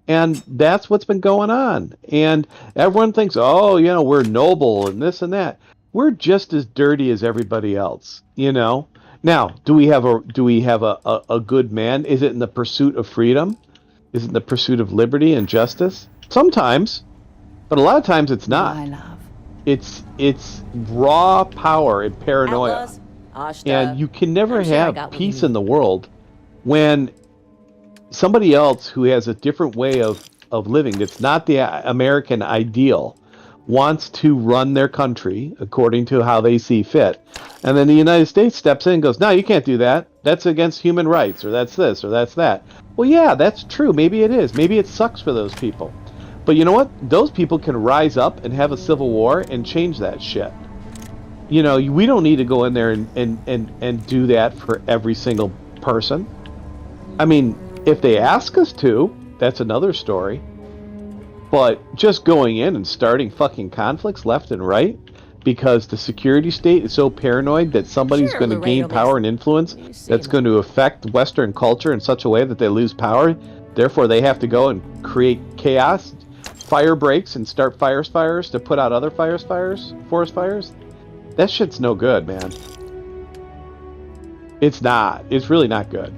And that's what's been going on. And everyone thinks, oh, you know, we're noble and this and that. We're just as dirty as everybody else, you know? Now, do we have a good man? Is it in the pursuit of freedom? Is it in the pursuit of liberty and justice? Sometimes, but a lot of times it's not. My love. It's raw power and paranoia. And you can never have peace in the world when somebody else who has a different way of living, that's not the American ideal, wants to run their country according to how they see fit. And then the United States steps in and goes, no, you can't do that. That's against human rights, or that's this, or that's that. Well, yeah, that's true. Maybe it is. Maybe it sucks for those people. But you know what? Those people can rise up and have a civil war and change that shit. You know, we don't need to go in there and do that for every single person. I mean, if they ask us to, that's another story. But just going in and starting fucking conflicts left and right because the security state is so paranoid that somebody's going to gain power and influence that's going to affect Western culture in such a way that they lose power. Therefore, they have to go and create chaos, fire breaks, and start forest fires to put out other forest fires. That shit's no good, man. It's not. It's really not good.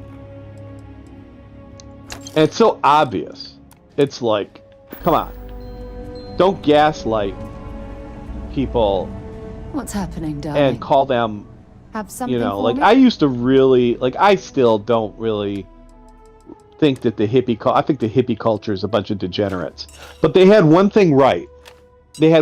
And it's so obvious. It's like, come on. Don't gaslight people. What's happening, darling? And call them, have something, you know, for like, me? I used to really, like, I still don't really think that the hippie I think the hippie culture is a bunch of degenerates. But they had one thing right. They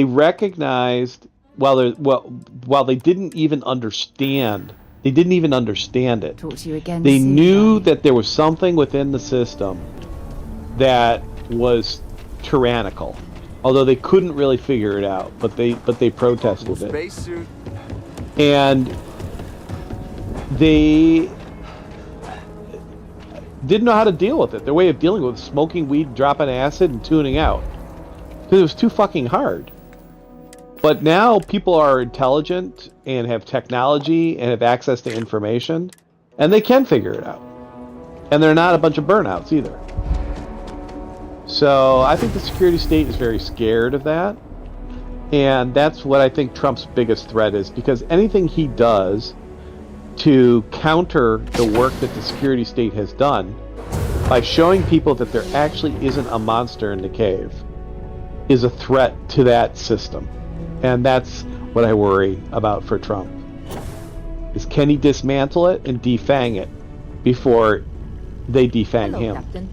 recognized, while they didn't even understand it. Talk to you again They soon, knew darling. that there was something within the system that was tyrannical, although they couldn't really figure it out. But they protested it, and they didn't know how to deal with it. Their way of dealing with it was smoking weed, dropping acid, and tuning out because it was too fucking hard. But now people are intelligent and have technology and have access to information, and they can figure it out. And they're not a bunch of burnouts either. So I think the security state is very scared of that. And that's what I think Trump's biggest threat is, because anything he does to counter the work that the security state has done by showing people that there actually isn't a monster in the cave, is a threat to that system. And that's what I worry about for Trump. Is can he dismantle it and defang it before they defang him? Captain.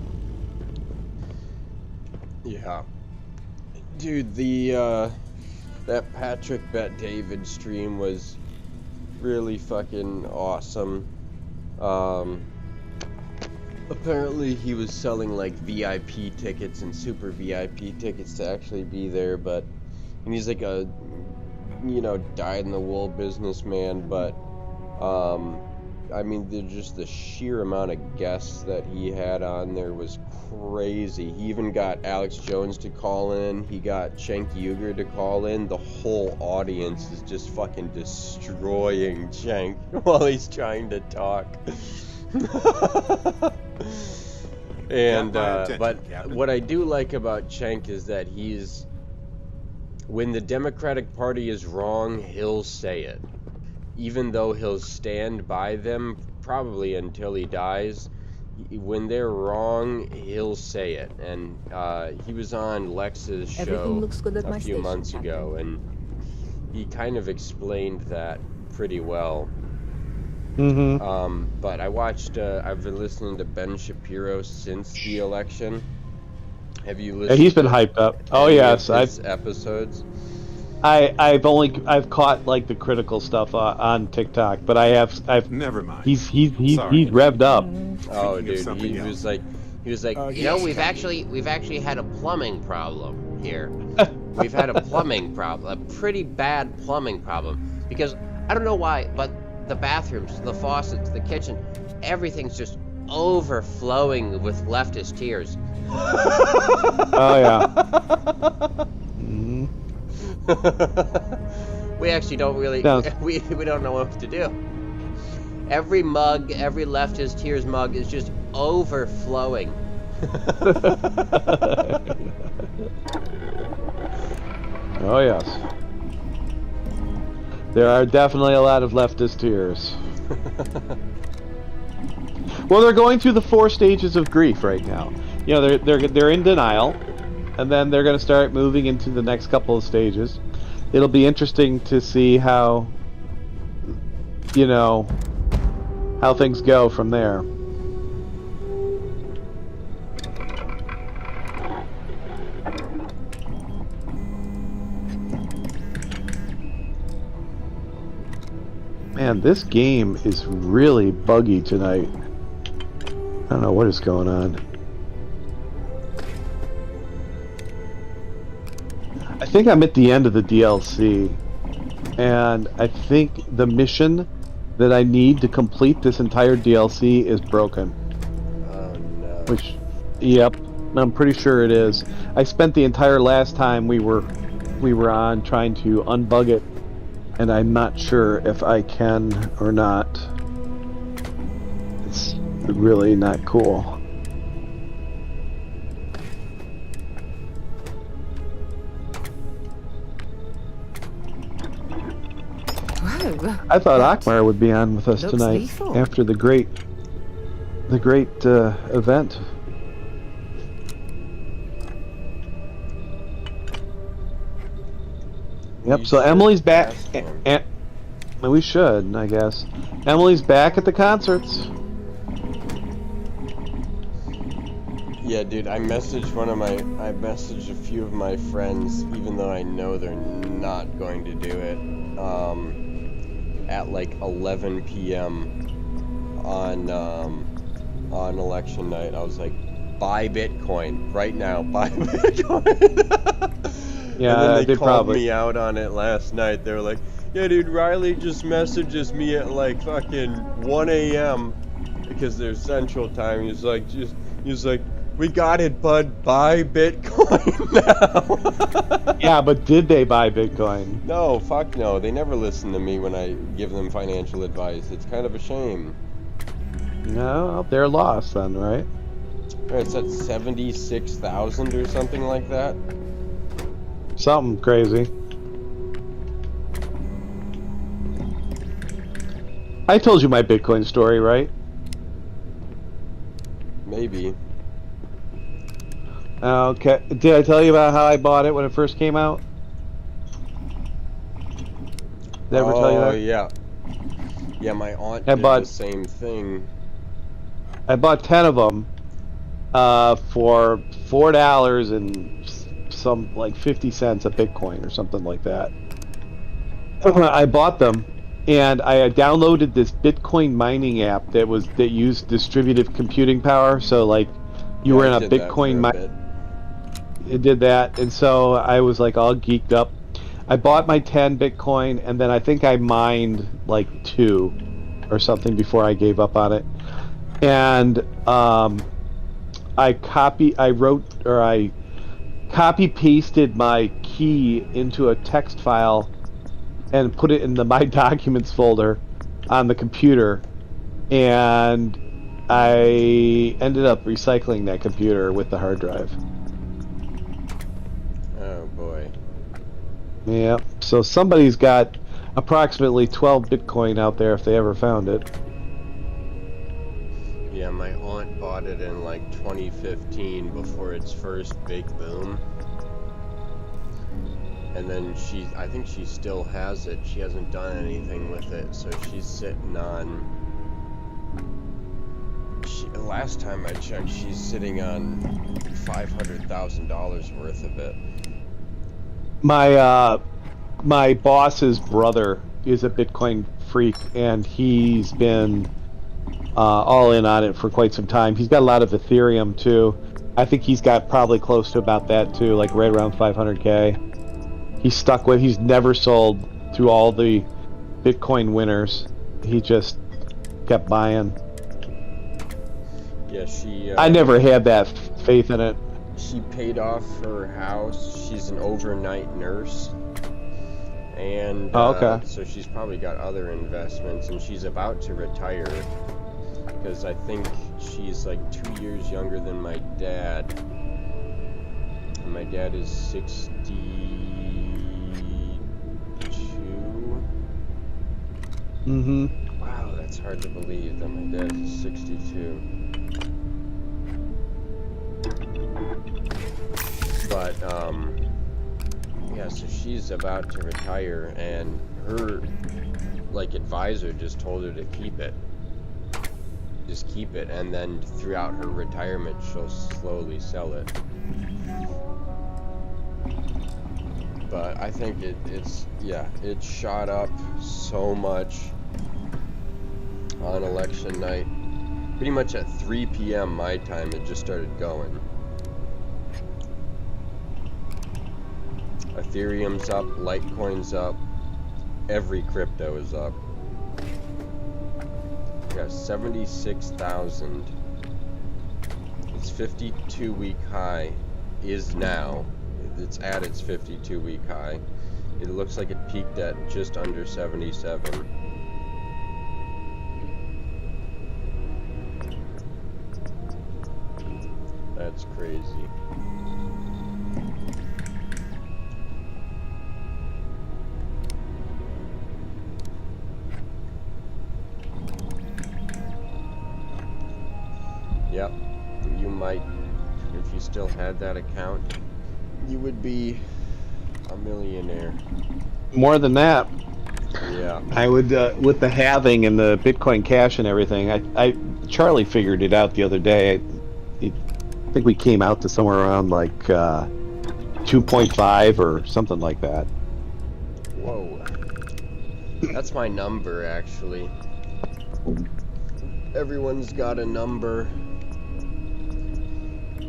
Yeah. Dude, the that Patrick Bet David stream was really fucking awesome. Apparently he was selling like VIP tickets and super VIP tickets to actually be there, but and he's like a, you know, dyed-in-the-wool businessman, but I mean, just the sheer amount of guests that he had on there was crazy. He even got Alex Jones to call in. He got Cenk Uygur to call in. The whole audience is just fucking destroying Cenk while he's trying to talk. And but what I do like about Cenk is that he's, when the Democratic Party is wrong, he'll say it. Even though he'll stand by them probably until he dies, when they're wrong, he'll say it. And he was on Lex's show a few months ago, and he kind of explained that pretty well. Mm-hmm. But I watched, I've been listening to Ben Shapiro since the election. Have you listened? He's been hyped up. Oh yes, I've episodes. I've caught like the critical stuff on TikTok, but I've never mind. He's revved up. Oh dude, he was like, you know, we've actually had a plumbing problem here. We've had a plumbing problem, a pretty bad plumbing problem, because I don't know why, but the bathrooms, the faucets, the kitchen, everything's just overflowing with leftist tears. Oh yeah. Mm-hmm. We actually don't really, we don't know what to do. Every mug, every leftist tears mug is just overflowing. Oh yes. There are definitely a lot of leftist tears. Well, they're going through the 4 stages of grief right now. You know, they're in denial, and then they're going to start moving into the next couple of stages. It'll be interesting to see how, you know, how things go from there. Man, this game is really buggy tonight. I don't know what is going on. I think I'm at the end of the DLC, and I think the mission that I need to complete this entire DLC is broken. Oh no. Which, yep, I'm pretty sure it is. I spent the entire last time we were on trying to unbug it, and I'm not sure if I can or not. It's really not cool. I thought Akbar would be on with us tonight lethal. After the great event. Yep. So Emily's back. We should, I guess. Emily's back at the concerts. Yeah, dude. I messaged a few of my friends, even though I know they're not going to do it. At like 11 p.m. on election night, I was like, buy Bitcoin right now, buy Bitcoin. Yeah, and then they called probably me out on it last night. They were like, yeah, dude, Riley just messages me at like fucking 1 a.m. because they're Central Time. He's like, we got it, bud. Buy Bitcoin now. Yeah, but did they buy Bitcoin? No, fuck no. They never listen to me when I give them financial advice. It's kind of a shame. No, they're lost then, right? It's at 76,000 or something like that. Something crazy. I told you my Bitcoin story, right? Maybe. Okay. Did I tell you about how I bought it when it first came out? Did I ever tell you that? Oh, yeah. Yeah, my aunt did the same thing. I bought 10 of them for $4 and some, like, 50 cents a Bitcoin or something like that. I bought them, and I downloaded this Bitcoin mining app that used distributed computing power. So, like, you were in a Bitcoin mine. It did that, and so I was like all geeked up. I bought my 10 Bitcoin, and then I think I mined like 2 or something before I gave up on it. And I copy pasted my key into a text file and put it in the My Documents folder on the computer, and I ended up recycling that computer with the hard drive. Oh boy. Yeah, so somebody's got approximately 12 Bitcoin out there if they ever found it. Yeah, my aunt bought it in like 2015 before its first big boom. And then I think she still has it. She hasn't done anything with it, so she's sitting on... last time I checked, she's sitting on $500,000 worth of it. My boss's brother is a Bitcoin freak, and he's been all in on it for quite some time. He's got a lot of Ethereum too. I think he's got probably close to about that too, like right around 500K. He's stuck with. He's never sold through all the Bitcoin winners. He just kept buying. Yeah, she... I never had that faith in it. She paid off her house. She's an overnight nurse. And so she's probably got other investments, and she's about to retire. Because I think she's like 2 years younger than my dad. And my dad is 62. Mm-hmm. Wow, that's hard to believe that my dad is 62. But, yeah, so she's about to retire, and her, like, advisor just told her to keep it. Just keep it, and then throughout her retirement, she'll slowly sell it. But I think it shot up so much on election night. Pretty much at 3 p.m. my time, it just started going. Ethereum's up, Litecoin's up, every crypto is up. We got 76,000. Its 52-week high is now. It's at its 52-week high. It looks like it peaked at just under 77. That's crazy. Yep, you might, if you still had that account, you would be a millionaire. More than that. Yeah. I would, with the halving and the Bitcoin Cash and everything, Charlie figured it out the other day. I think we came out to somewhere around like 2.5 or something like that. Whoa. That's my number, actually. Everyone's got a number.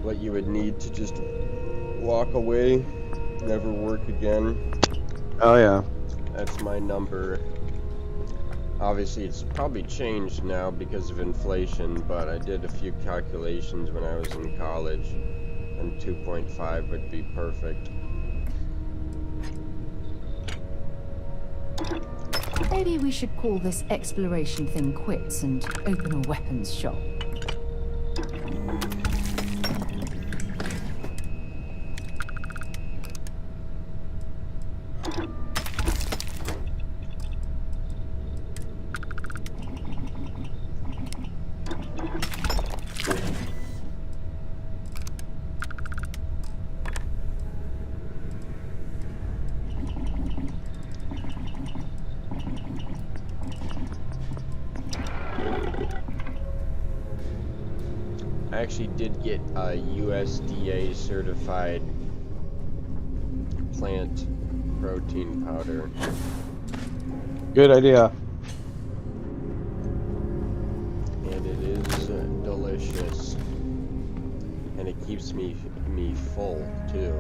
What you would need to just walk away, never work again. Oh yeah. That's my number. Obviously it's probably changed now because of inflation, but I did a few calculations when I was in college, and 2.5 would be perfect. Maybe we should call this exploration thing quits and open a weapons shop. I actually did get a USDA certified plant protein powder. Good idea. And it is delicious. And it keeps me full too.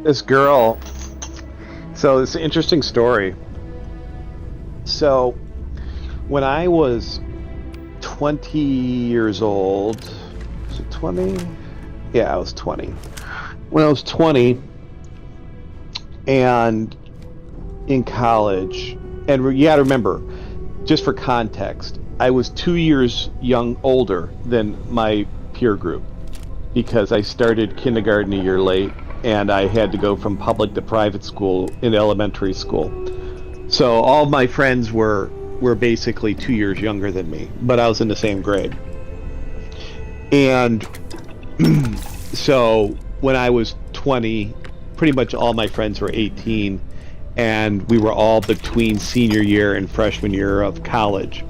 This girl, so it's an interesting story. So when I was 20 years old, was it 20? Yeah, I was 20. When I was 20 and in college, and you gotta remember, just for context, I was 2 years older than my peer group because I started kindergarten a year late. And I had to go from public to private school in elementary school. So all my friends were basically 2 years younger than me, but I was in the same grade. And so when I was 20, pretty much all my friends were 18, and we were all between senior year and freshman year of college.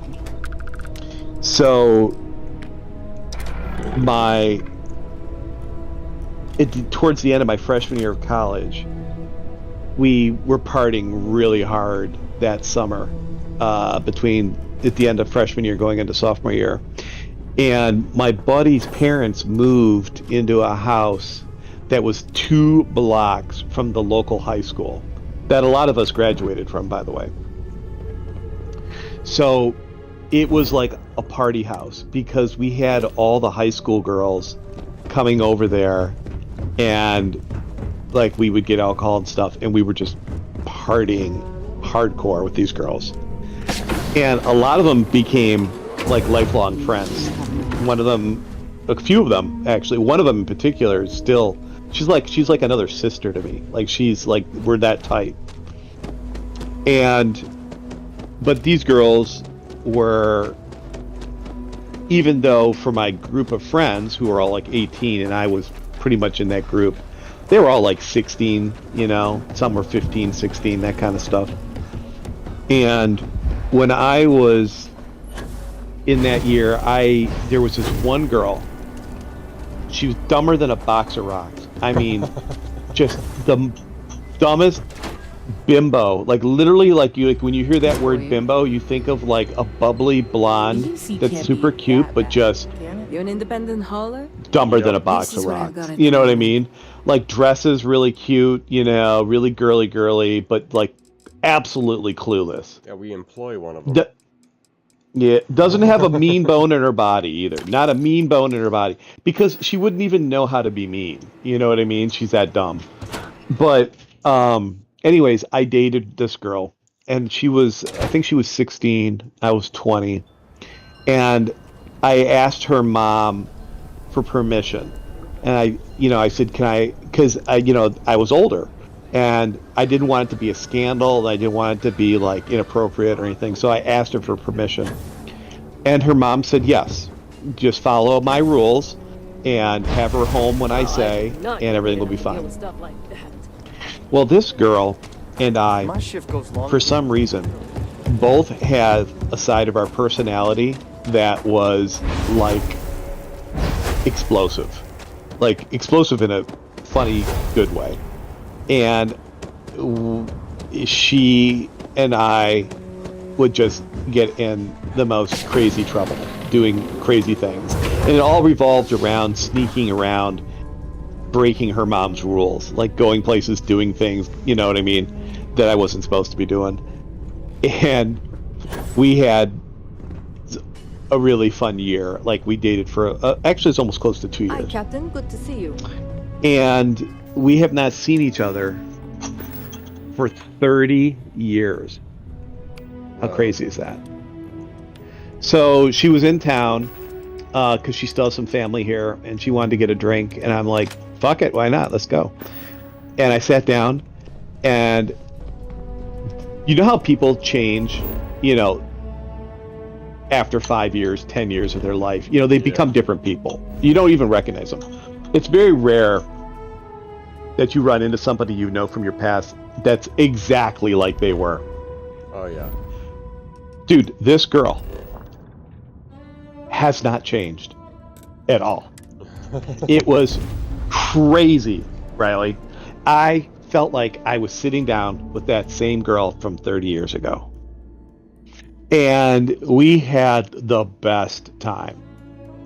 So towards the end of my freshman year of college, we were partying really hard that summer, at the end of freshman year going into sophomore year. And my buddy's parents moved into a house that was 2 blocks from the local high school that a lot of us graduated from, by the way. So it was like a party house because we had all the high school girls coming over there, and like we would get alcohol and stuff, and we were just partying hardcore with these girls. And a lot of them became like lifelong friends. A few of them actually, one of them in particular is still, she's like another sister to me. Like we're that tight. But these girls were, even though for my group of friends who were all like 18 and I was pretty much in that group, they were all like 16, some were 15, 16, that kind of stuff. And when I was in that year, there was this one girl. She was dumber than a box of rocks. I mean, just the dumbest bimbo. Like literally, like when you hear that word bimbo, you think of like a bubbly blonde that's super cute, but just You an independent hauler? dumber than a box of rocks. You know what I mean? Like dresses really cute, really girly, but like absolutely clueless. Yeah, we employ one of them. Yeah, doesn't have a mean bone in her body either. Not a mean bone in her body. Because she wouldn't even know how to be mean. You know what I mean? She's that dumb. But, anyways, I dated this girl. And I think she was 16. I was 20. And I asked her mom for permission. And I said, can I, because I was older. And I didn't want it to be a scandal. I didn't want it to be like inappropriate or anything. So I asked her for permission. And her mom said, yes, just follow my rules and have her home when I say, and everything will be fine. Well, this girl and I, for some reason, both had a side of our personality that was like explosive. Like explosive in a funny, good way. And she and I would just get in the most crazy trouble, doing crazy things. And it all revolved around sneaking around, breaking her mom's rules, like going places, doing things, you know what I mean, that I wasn't supposed to be doing. And we had a really fun year. Like we dated for, actually it's almost close to 2 years. Hi, Captain. Good to see you. And we have not seen each other for 30 years. How crazy is that? So she was in town, because she still has some family here, and she wanted to get a drink, and I'm like, fuck it, why not? Let's go. And I sat down, and you know how people change, you know, after 5 years, 10 years of their life, you know, they become different people. You don't even recognize them. It's very rare that you run into somebody you know from your past that's exactly like they were. Oh, yeah. Dude, this girl has not changed at all. It was crazy, Riley. I felt like I was sitting down with that same girl from 30 years ago. And we had the best time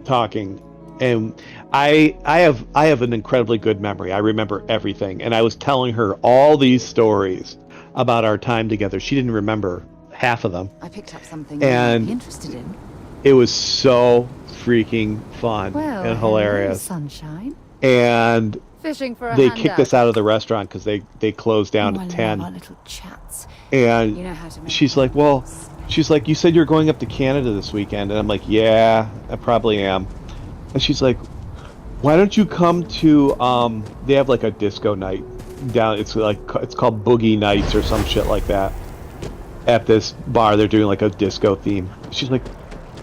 talking. And I have an incredibly good memory. I remember everything. And I was telling her all these stories about our time together. She didn't remember half of them. I picked up something and I'm interested in. It was so freaking fun and hilarious. Sunshine. And fishing for a they handout. kicked us out of the restaurant because they closed down at 10. Our little chats. And you know how to make she's like, well, she's like, you said you're going up to Canada this weekend. And I'm like, yeah, I probably am. And she's like, why don't you come to, they have like a disco night down, it's called Boogie Nights or some shit like that. At this bar, they're doing like a disco theme. She's like,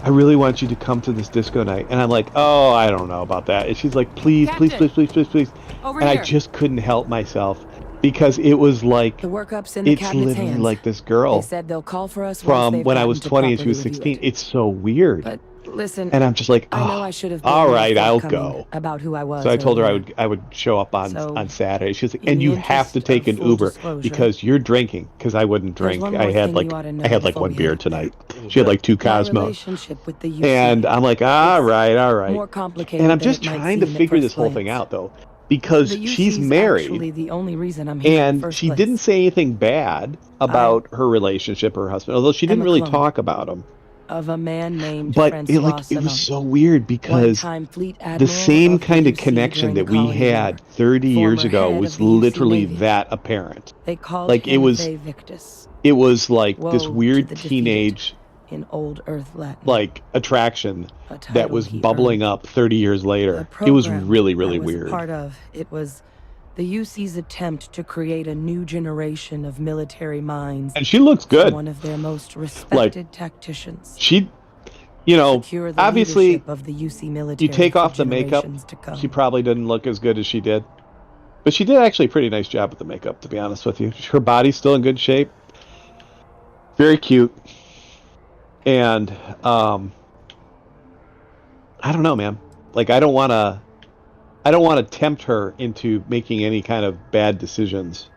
I really want you to come to this disco night. And I'm like, oh, I don't know about that. And she's like, please, Captain, please, please, please, please, please. Over and here. I just couldn't help myself because it was like, the workup's in the it's cabinet's literally hands. like this girl They said they'll call for us from when I was 20 and she was 16. It's so weird. But listen, and I'm just like, oh, I know I should have all right, I'll go. About who I was. So I told her earlier. I would show up on Saturday. She's like, in and the you have to interest take of an full Uber disclosure, because you're drinking. Because I wouldn't there's drink. one I more had thing like you ought to know I had like before one we beer head. tonight. She had like 2 My Cosmos. relationship with the UC And I'm like, all right. more complicated And I'm than just it might trying to seem at figure first this whole thing glance. out though, because The she's UC's married. actually the only reason I'm here in the And first she place. didn't say anything bad about her relationship, her husband, although she didn't Emma really Clone. talk about him. Of a man named But Francois it was Sanon, so weird because one-time fleet the admiral same of the kind of UC connection during that the we colony had war. 30 years Former ago head was of the UC literally Navy. that apparent. They called Like him it was Victus. it was like Woe this to weird the defeated teenage in old Earth Latin. like attraction A title that was he bubbling earned. up 30 years later. The It was program really I was weird. Part of it was the UC's attempt to create a new generation of military minds. And she looks from good. One of their most respected tacticians. She, you know, Secure the obviously leadership of the UC military you take for off the makeup, generations to come. she probably didn't look as good as she did. But she did actually a pretty nice job with the makeup, to be honest with you. Her body's still in good shape. Very cute. And I don't know, man. Like I don't want to tempt her into making any kind of bad decisions.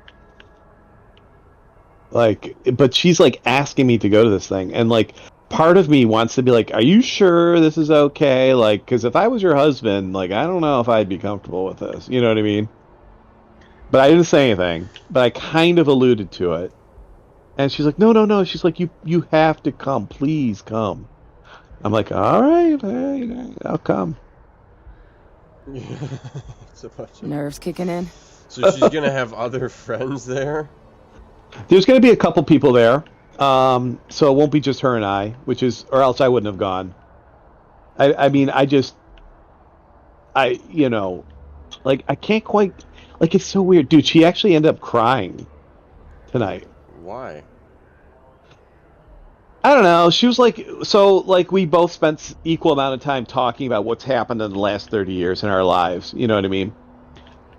Like, but she's like asking me to go to this thing, and like part of me wants to be like, are you sure this is okay? Like, because if I was your husband, like I don't know if I'd be comfortable with this. You know what I mean? But I didn't say anything, but I kind of alluded to it. And she's like, no. She's like, you have to come. Please come. I'm like, all right, I'll come. It's a bunch of... Nerves kicking in. So she's gonna have other friends there? There's gonna be a couple people there. So it won't be just her and I, which is, or else I wouldn't have gone. I mean, you know, like I can't quite, like it's so weird, dude. She actually ended up crying tonight. Why? I don't know. She was like, so like we both spent equal amount of time talking about what's happened in the last 30 years in our lives. You know what I mean?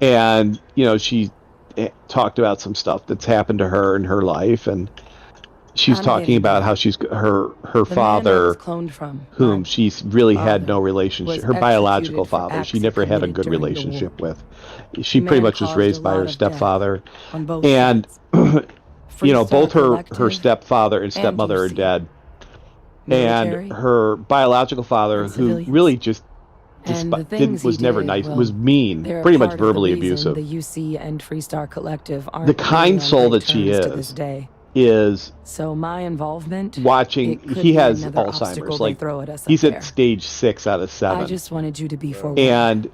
And, you know, she talked about some stuff that's happened to her in her life. And she was talking about how she's her father, whom she's really had no relationship, her biological father, she never had a good relationship with. She pretty much was raised by her stepfather. And, you know, both her stepfather and stepmother are dead. And her biological father, who really just was never nice, was mean, pretty much verbally abusive. The UC and Freestar Collective aren't the kind soul that she is so my involvement watching. He has Alzheimer's. Like he's at stage 6 out of 7. I just wanted you to be forewarned. And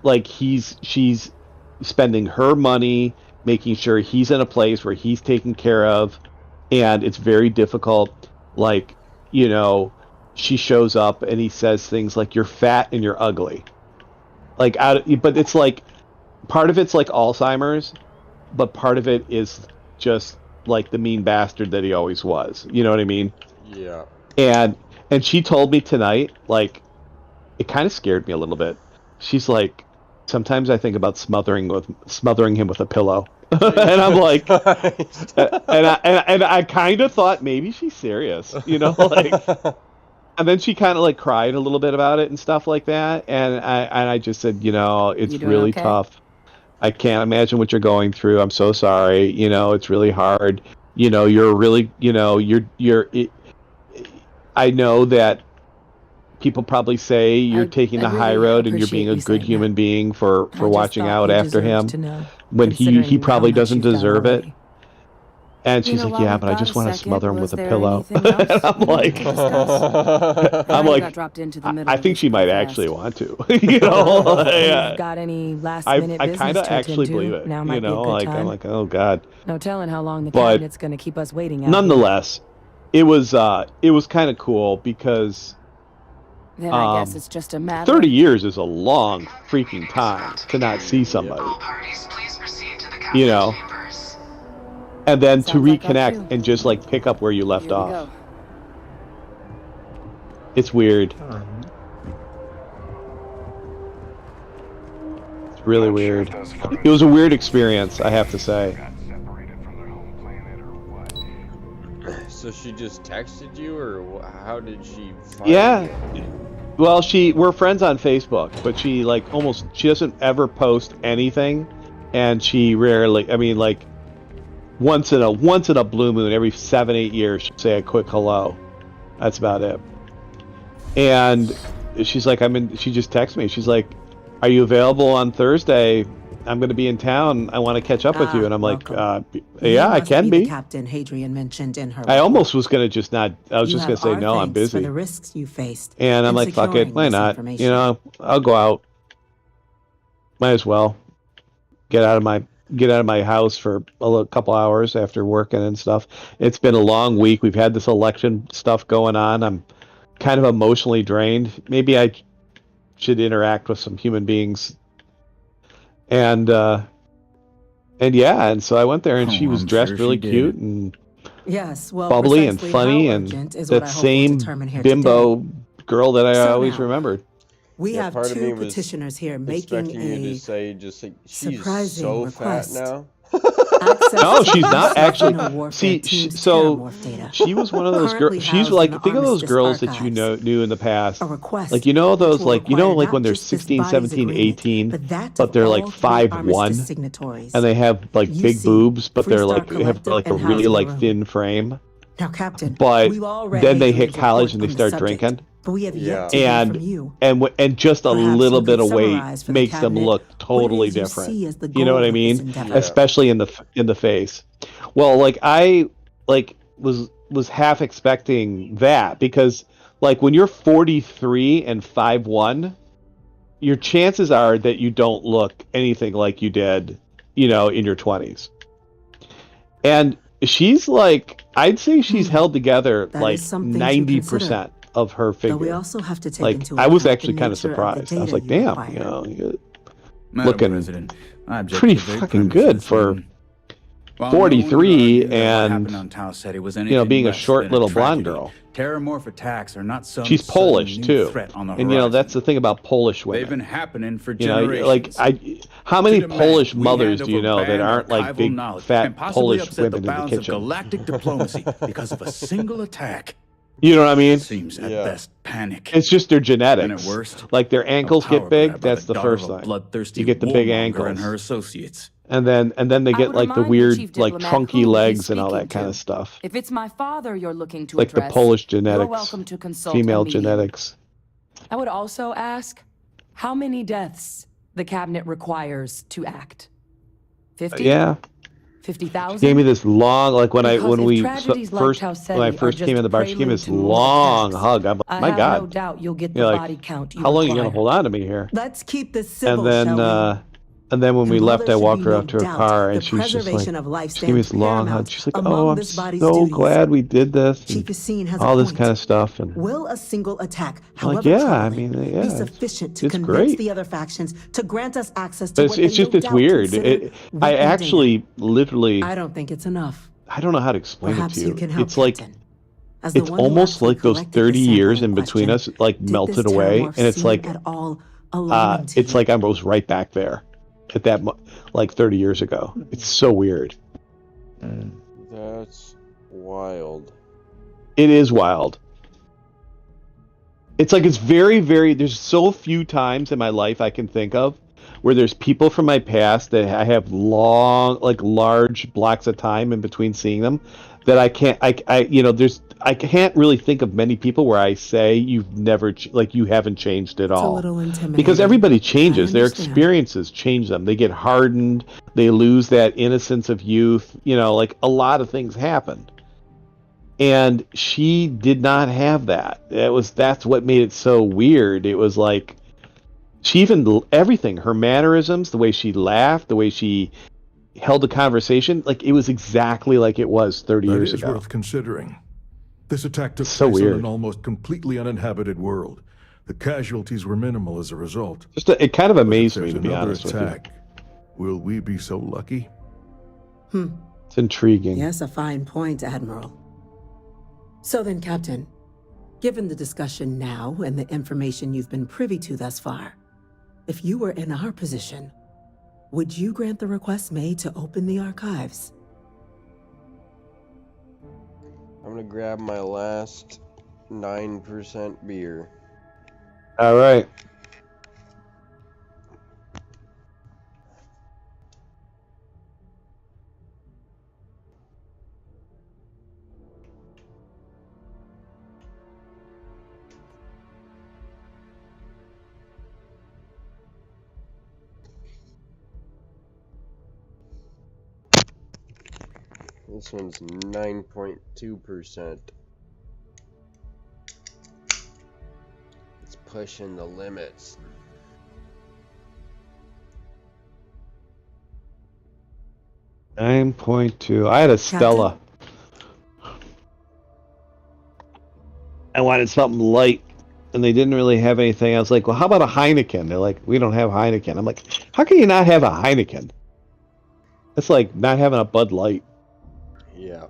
like she's spending her money, making sure he's in a place where he's taken care of, and it's very difficult. Like, you know, she shows up and he says things like, "You're fat and you're ugly." Like, but it's like, part of it's like Alzheimer's, but part of it is just like the mean bastard that he always was. You know what I mean? Yeah. And she told me tonight, like, it kind of scared me a little bit. She's like, sometimes I think about smothering him with a pillow. And I'm like, and I kind of thought maybe she's serious, you know, like. And then she kind of like cried a little bit about it and stuff like that. And I just said, you know, it's really tough. I can't imagine what you're going through. I'm so sorry. You know, it's really hard. You know, you're really, you know, I know that people probably say you're taking the high road and you're being a good human being for watching out after him when he probably doesn't deserve it. And she's like, yeah, but I just want to smother him with a pillow. And I'm like, I think she might actually want to. You know, got any last minute I kind of actually believe it. You know, like I'm like, oh god. No telling how long the cabinet's going to keep us waiting. Nonetheless, it was kind of cool because. Then I guess it's just a matter. 30 years is a long freaking time to not see somebody. You know. And then to reconnect and just like pick up where you left off. It's weird. It's really weird. It was a weird experience, I have to say. So she just texted you, or how did she find you? Well, we're friends on Facebook, but she doesn't ever post anything, and she rarely, I mean, like, once in a blue moon, every 7-8 years, she'd say a quick hello. That's about it. And she's like, she just texted me. She's like, "Are you available on Thursday? I'm going to be in town. I want to catch up with you." And I'm like, "Yeah, I can be." Captain Hadrian mentioned in her. I almost was going to just not. I was just going to say no. I'm busy. For the risks you faced. And I'm like, "Fuck it, why not? You know, I'll go out. Might as well get out of my house for a couple hours after working and stuff." It's been a long week. We've had this election stuff going on. I'm kind of emotionally drained. Maybe I should interact with some human beings. And so I went there, and she was dressed really cute and bubbly and funny, and that same bimbo girl that I always remembered. We have two petitioners here making you to say, just like, she's so request. fat now. No, she's not actually. See, she was one of those girls. She's like, think of those girls that you knew in the past. Like, you know those, like, like when they're 16, 17, 18, but they're like 5'1", and they have like big boobs, but they have like a really like thin frame. Now, Captain, but then they hit college and they start drinking. But we have yet to hear from you. And just a little bit of weight makes them look totally different. You know what I mean? Especially in the face. Well, like I was half expecting that, because like when you're 43 and 5'1", your chances are that you don't look anything like you did, in your 20s. And she's like, I'd say she's held together like 90% of her figure. But we also have to take like, into I was account actually the kind of nature surprised. I was like, data damn, you you're looking pretty fucking good for 43 and being a short little blonde girl. Terramorph attacks are not some She's Polish too, and that's the thing about Polish women. They've been happening for generations. How many Polish mothers do you know that aren't like big fat Polish women in the kitchen? Galactic diplomacy because of a single attack. You know what I mean? Seems at best panic. It's just their genetics. And at worst, like their ankles get big. That's the first thing. You get the big ankles. And her associates. And then they get like the weird, like trunky legs and all that kind of stuff. If it's my father you're looking to like address, the Polish genetics, you're welcome to consult female a medium. genetics. I would also ask how many deaths the cabinet requires to act. 50? Yeah. 50,000? She gave me this long, like when I first came in the bar, she gave me this long hug. I'm like, my God. No doubt you'll get the body count. How long are you gonna hold on to me here? Let's keep this civil. And then And then when we And while left, there I should walked be her no up to her doubt car, the and she was just like, preservation of life just give me this stands long hug. paramount She's like, among oh, I'm this body's so duties. glad we did this. Chief and Yassine has all a this point. kind of stuff. And Will a single attack, I'm like, however yeah, I troubling, mean, yeah, be sufficient to it's convince great. the other factions to grant us access to But what it's they just, no it's doubt weird. consider I weapon actually literally, I don't think it's enough. I don't know how to explain Perhaps it to you you. can help, It's like, Captain. As the it's one who almost actually like those collected the 30 years sample in between question, us, like did melted this away, terramorph and it's seem like, at all alarming to it's like I was right back there at that, like 30 years ago. It's so weird. That's wild. It is wild. It's like it's very, very, there's so few times in my life I can think of where there's people from my past that I have long, like large blocks of time in between seeing them that I can't, I can't really think of many people where I say you've never, like you haven't changed at all. It's a little intimidating. Because everybody changes. Their understand. experiences change them. They get hardened. They lose that innocence of youth. Like a lot of things happen. And she did not have that. That's what made it so weird. It was like she even everything, her mannerisms, the way she laughed, the way she held a conversation, like it was exactly like it was 30 years ago. That is worth considering. This attack took So place weird. on an almost completely uninhabited world. The casualties were minimal as a result. It kind of But if amazed me, there's to be another honest with you. attack, will we be so lucky? It's intriguing. Yes, a fine point, Admiral. So then, Captain, given the discussion now and the information you've been privy to thus far, if you were in our position, would you grant the request made to open the archives? I'm gonna grab my last 9% beer. All right. This one's 9.2%. It's pushing the limits. $9.2. I had a Stella. I wanted something light, and they didn't really have anything. I was like, well, how about a Heineken? They're like, we don't have Heineken. I'm like, how can you not have a Heineken? It's like not having a Bud Light. Yeah.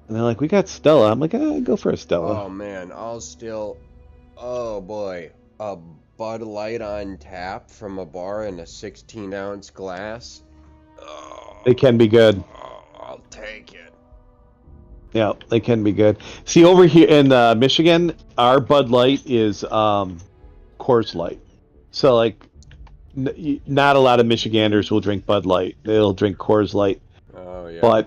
And they're like, we got Stella. I'm like, go for a Stella. Oh man, oh boy, a Bud Light on tap from a bar in a 16-ounce glass. Oh, They can be good. I'll take it. Yeah, they can be good. See, over here in Michigan, our Bud Light is Coors Light. So, like, not a lot of Michiganders will drink Bud Light. They'll drink Coors Light. Oh, yeah.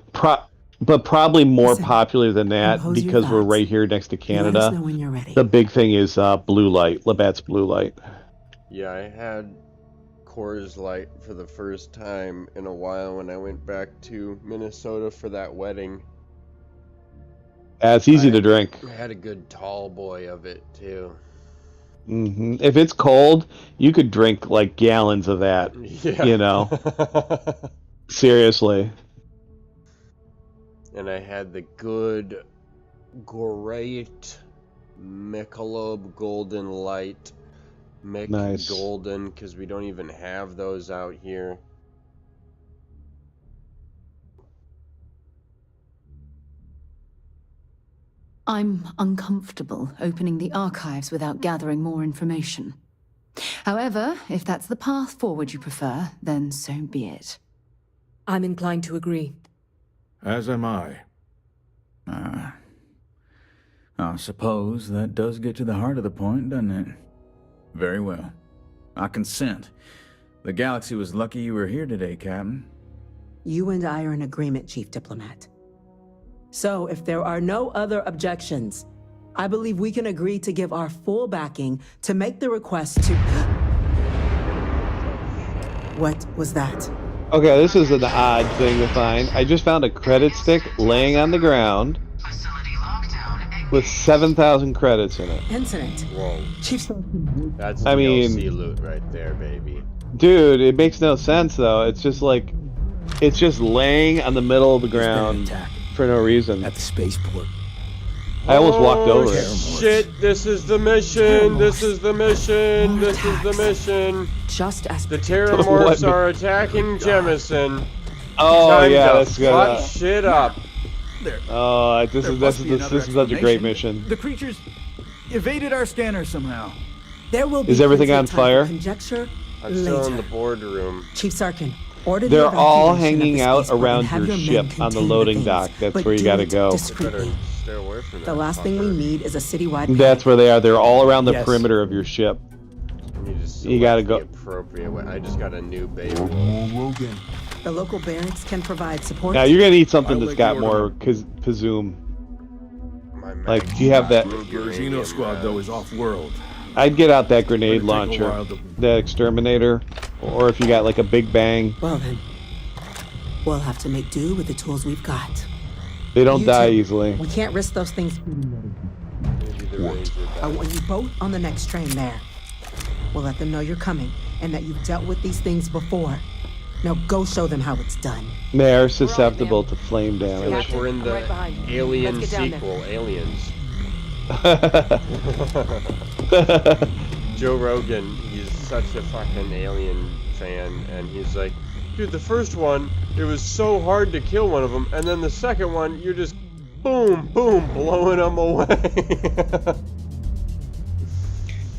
But probably more Listen, popular than that, compose your because we're thoughts. right here next to Let us Canada. know when you're ready. The big thing is Blue Light, Labatt's Blue Light. Yeah, I had Coors Light for the first time in a while when I went back to Minnesota for that wedding. It's easy to drink. I had a good tall boy of it, too. If it's cold, you could drink like gallons of that. Yeah. You know, seriously. And I had the good, great Michelob Golden Light. Nice. Golden, because we don't even have those out here. I'm uncomfortable opening the archives without gathering more information. However, if that's the path forward you prefer, then so be it. I'm inclined to agree. As am I. I suppose that does get to the heart of the point, doesn't it? Very well. I consent. The galaxy was lucky you were here today, Captain. You and I are in agreement, Chief Diplomat. So, if there are no other objections, I believe we can agree to give our full backing to make the request to... What was that? Okay, this is an odd thing to find. I just found a credit stick laying on the ground with 7,000 credits in it. Incident. Whoa. Chief... That's I mean, DLC loot right there, baby. Dude, it makes no sense though. It's just like, it's just laying on the middle of the ground for no reason. At the spaceport. I almost walked over it. Shit, this is the mission, this is the mission, this is the mission. Just as the Terramorphs are attacking Jemison. Oh Time yeah, to that's good. fuck shit up. Oh, this is such a great mission. The creatures evaded our scanner somehow. There will be Is everything plenty on of time fire? for conjecture I'm still in later. the boardroom. Chief Sarkin, order the They're all evacuation of hanging the out spaceport and around have your men ship on the contain loading things, dock. That's but where you do gotta it go. discreetly. Stay away from The that last thing we need is a citywide That's where they are. They're all around the Yes. perimeter of your ship. You gotta the go. appropriate way. I just got a new baby. The local barracks can provide support. Now you're gonna need something that's got more Pazoom. Like, do you have that? The Xeno squad, though, is off-world. I'd get out that grenade It'll take a launcher, while to- the exterminator, or if you got like a big bang. Well then, we'll have to make do with the tools we've got. They don't You die two, easily. We can't risk those things. I want you both on the next train there. We'll let them know you're coming and that you've dealt with these things before. Now go show them how it's done. They're susceptible to flame I feel damage. like we're in the right behind you. Alien Let's get down sequel, Aliens. Joe Rogan, he's such a fucking Alien fan, and he's like, dude, the first one, it was so hard to kill one of them, and then the second one, you're just boom, boom, blowing them away.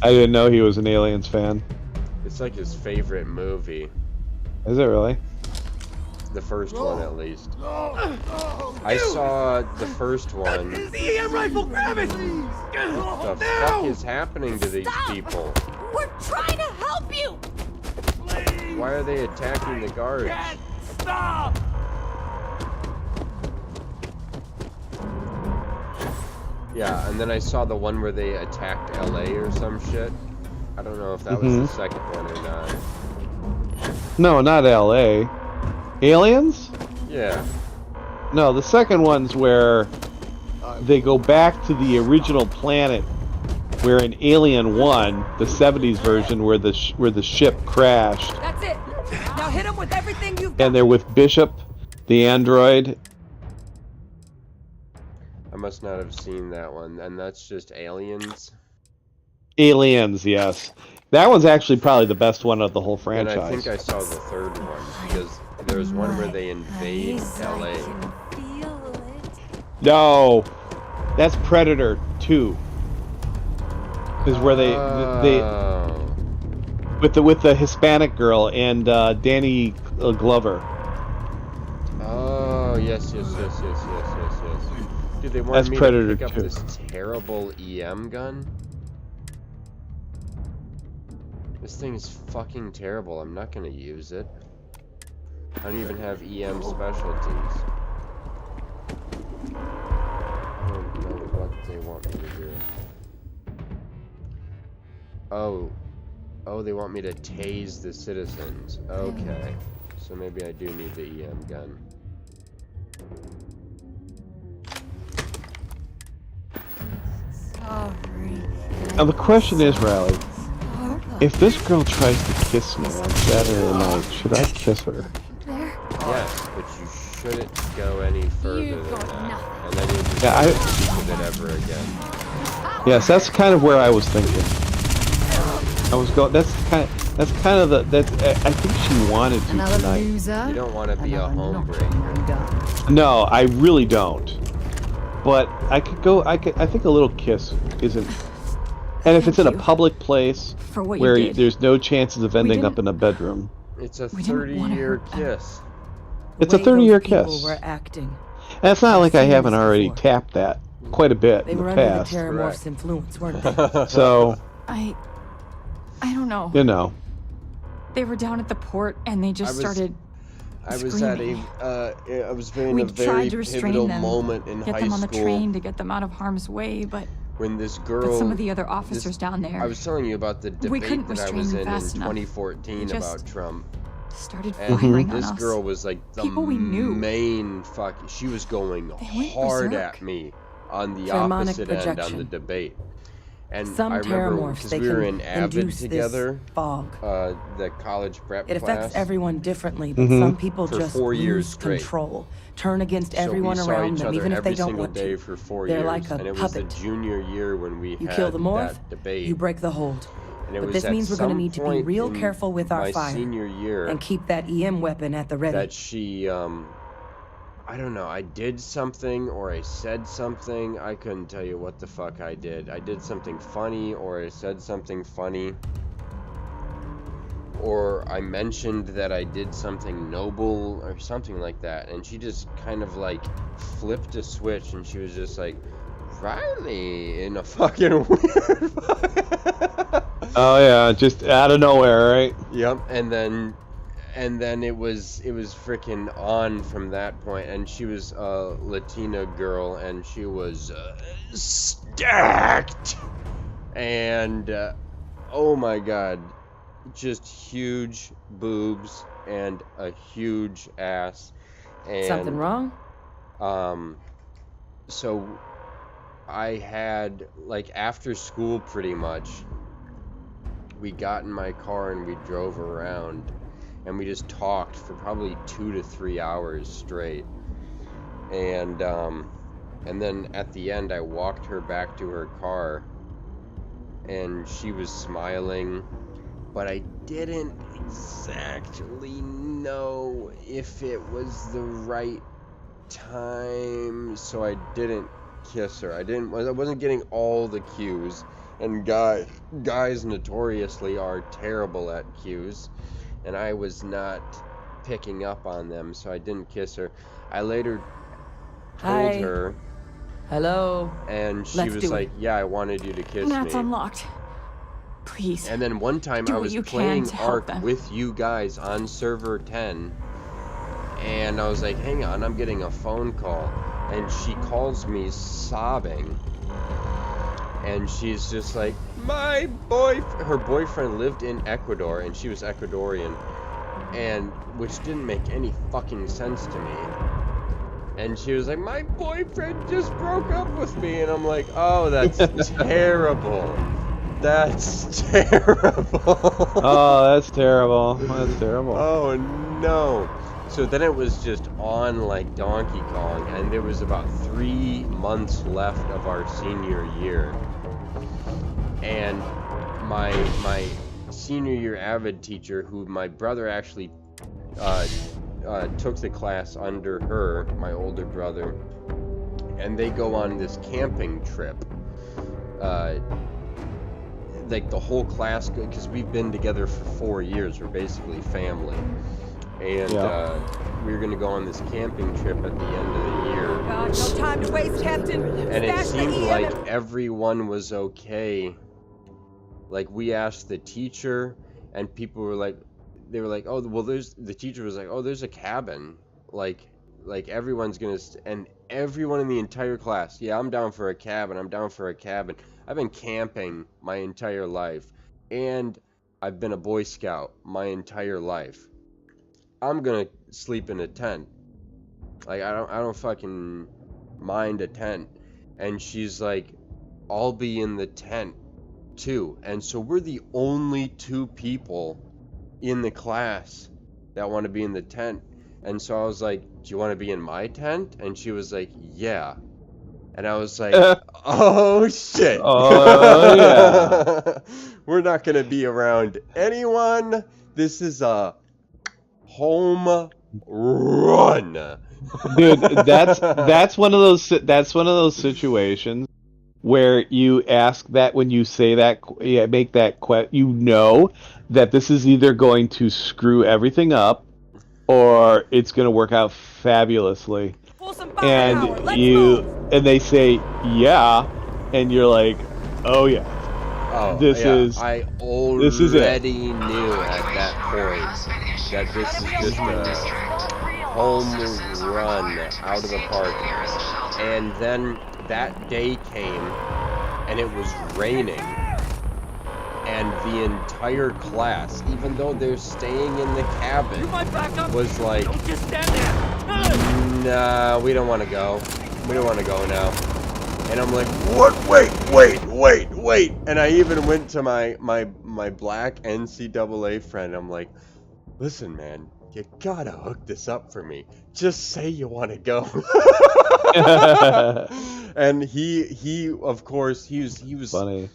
I didn't know he was an Aliens fan. It's like his favorite movie. Is it really? The first one, at least. I saw the first one. The EM rifle, grab it! What the fuck is happening to these people? We're trying to help you! Why are they attacking the guards? Stop! Yeah, and then I saw the one where they attacked LA or some shit. I don't know if that was the second one or not. No, not L.A. Aliens? Yeah. No, the second one's where they go back to the original planet, where in Alien 1, the 70s version, where the ship crashed, That's it. Now hit him with everything you've got. and they're with Bishop, the android. I must not have seen that one, and that's just Aliens. Aliens, yes. That one's actually probably the best one of the whole And franchise. I think I saw the third one, because there's one where they invade LA. No, that's Predator 2. Is where they with the Hispanic girl and Danny Glover. Oh, yes. Dude, they wanted That's me Predator to pick up 2. this terrible EM gun? This thing is fucking terrible. I'm not gonna use it. I don't even have EM specialties. I don't know what they want me to do. Oh, they want me to tase the citizens. Okay. So maybe I do need the EM gun. Now the question is, Riley, if this girl tries to kiss me on Saturday night, should I kiss her? Yes, but you shouldn't go any further than that. And then you just Yeah, don't speak of it ever again. Yes, that's kind of where I was thinking. I was going. That's kind of the. I think she wanted to Another tonight. loser. You don't want to be a homebreaker. No, I really don't. But I could go. I think a little kiss isn't. And if it's in a public place For what you where did. there's no chances of ending didn't- up in a bedroom, It's a We didn't wanna 30-year hurt them. kiss. it's a Way 30-year those people kiss. were acting. And it's not like I seen haven't this already before. tapped that quite a bit They in were the under past. the Terramorph's influence, weren't they? So I don't know. you know. They were down at the port and they just started I was screaming. I was in We a very tried to restrain pivotal them, moment in get high them on the school train to get them out of harm's way, but when this girl. some of the other officers down there. I was telling you about the We debate couldn't that I restrain was them in fast enough. 2014 They just about Trump. started And firing on this us. girl was like the People we knew. main fuck. She was going went hard berserk. at me on the Pheromonic opposite end on the projection. debate. And Some I remember terramorphs, because they we were can in Avid induce together, this fog. the college prep It class. affects everyone differently, but some people For just 4 years lose straight. control, turn against So everyone we saw around each them, other even if every they don't single want day to. for 4 They're years, like a and it was the puppet. junior year when we You had kill the morph, that debate. you break the hold. And it But was this at means we're going to some need to be point real in careful with our my fire senior year and keep that EM weapon at the ready. that she, I don't know, I did something or I said something. I couldn't tell you what the fuck I did. I did something funny or I said something funny. Or I mentioned that I did something noble or something like that. And she just kind of like flipped a switch and she was just like, Riley, in a fucking weird Oh yeah, just out of nowhere, right? Yep, and then it was freaking on from that point, and she was a Latina girl, and she was stacked, and oh my god, just huge boobs and a huge ass. And Something wrong? So I had, like, after school pretty much, we got in my car and we drove around and we just talked for probably 2 to 3 hours straight. And then at the end I walked her back to her car and she was smiling, but I didn't exactly know if it was the right time, so I didn't kiss her. I wasn't getting all the cues, and guys notoriously are terrible at cues, and I was not picking up on them, so I didn't kiss her. I later told Hi. her, hello, and she Let's was do like, it. yeah, I wanted you to kiss That's me. unlocked. Please. And then one time do I what was you can playing to help Ark them. with you guys on server 10, and I was like, hang on, I'm getting a phone call. And she calls me sobbing, and she's just like, her boyfriend lived in Ecuador, and she was Ecuadorian, and which didn't make any fucking sense to me. And she was like, my boyfriend just broke up with me, and I'm like, oh, that's terrible. That's terrible. Oh, that's terrible. That's terrible. Oh no. So then it was just on like Donkey Kong, and there was about 3 months left of our senior year. And my senior year Avid teacher, who my brother actually took the class under her, my older brother, and they go on this camping trip. Like the whole class, because we've been together for 4 years, we're basically family. And we were going to go on this camping trip at the end of the year. God, no time to waste, Captain. And it Stash the seemed EM like everyone was okay. Like, we asked the teacher, and people were like, they were like, oh, well, the teacher was like, oh, there's a cabin. Like everyone's going to, and everyone in the entire class, yeah, I'm down for a cabin, I'm down for a cabin. I've been camping my entire life, and I've been a Boy Scout my entire life. I'm gonna sleep in a tent. Like, I don't fucking mind a tent. And she's like, I'll be in the tent too. And so we're the only 2 people in the class that want to be in the tent. And so I was like, do you want to be in my tent? And she was like, yeah. And I was like, oh shit. Oh yeah. We're not gonna be around anyone. This is a home run. Dude, that's one of those situations where you ask that when you say that, make that you know that this is either going to screw everything up or it's going to work out fabulously. And they say yeah, and you're like, oh yeah. Oh, this yeah, is I this is it. already knew at that point that this is just a home run out of the park. And then that day came, and it was raining, and the entire class, even though they're staying in the cabin, was like, Don't just stand there. nah, we don't want to go. We don't want to go now. And I'm like, what? Wait. And I even went to my black NCAA friend. I'm like, listen, man, you gotta hook this up for me. Just say you want to go. And he of course, he was funny.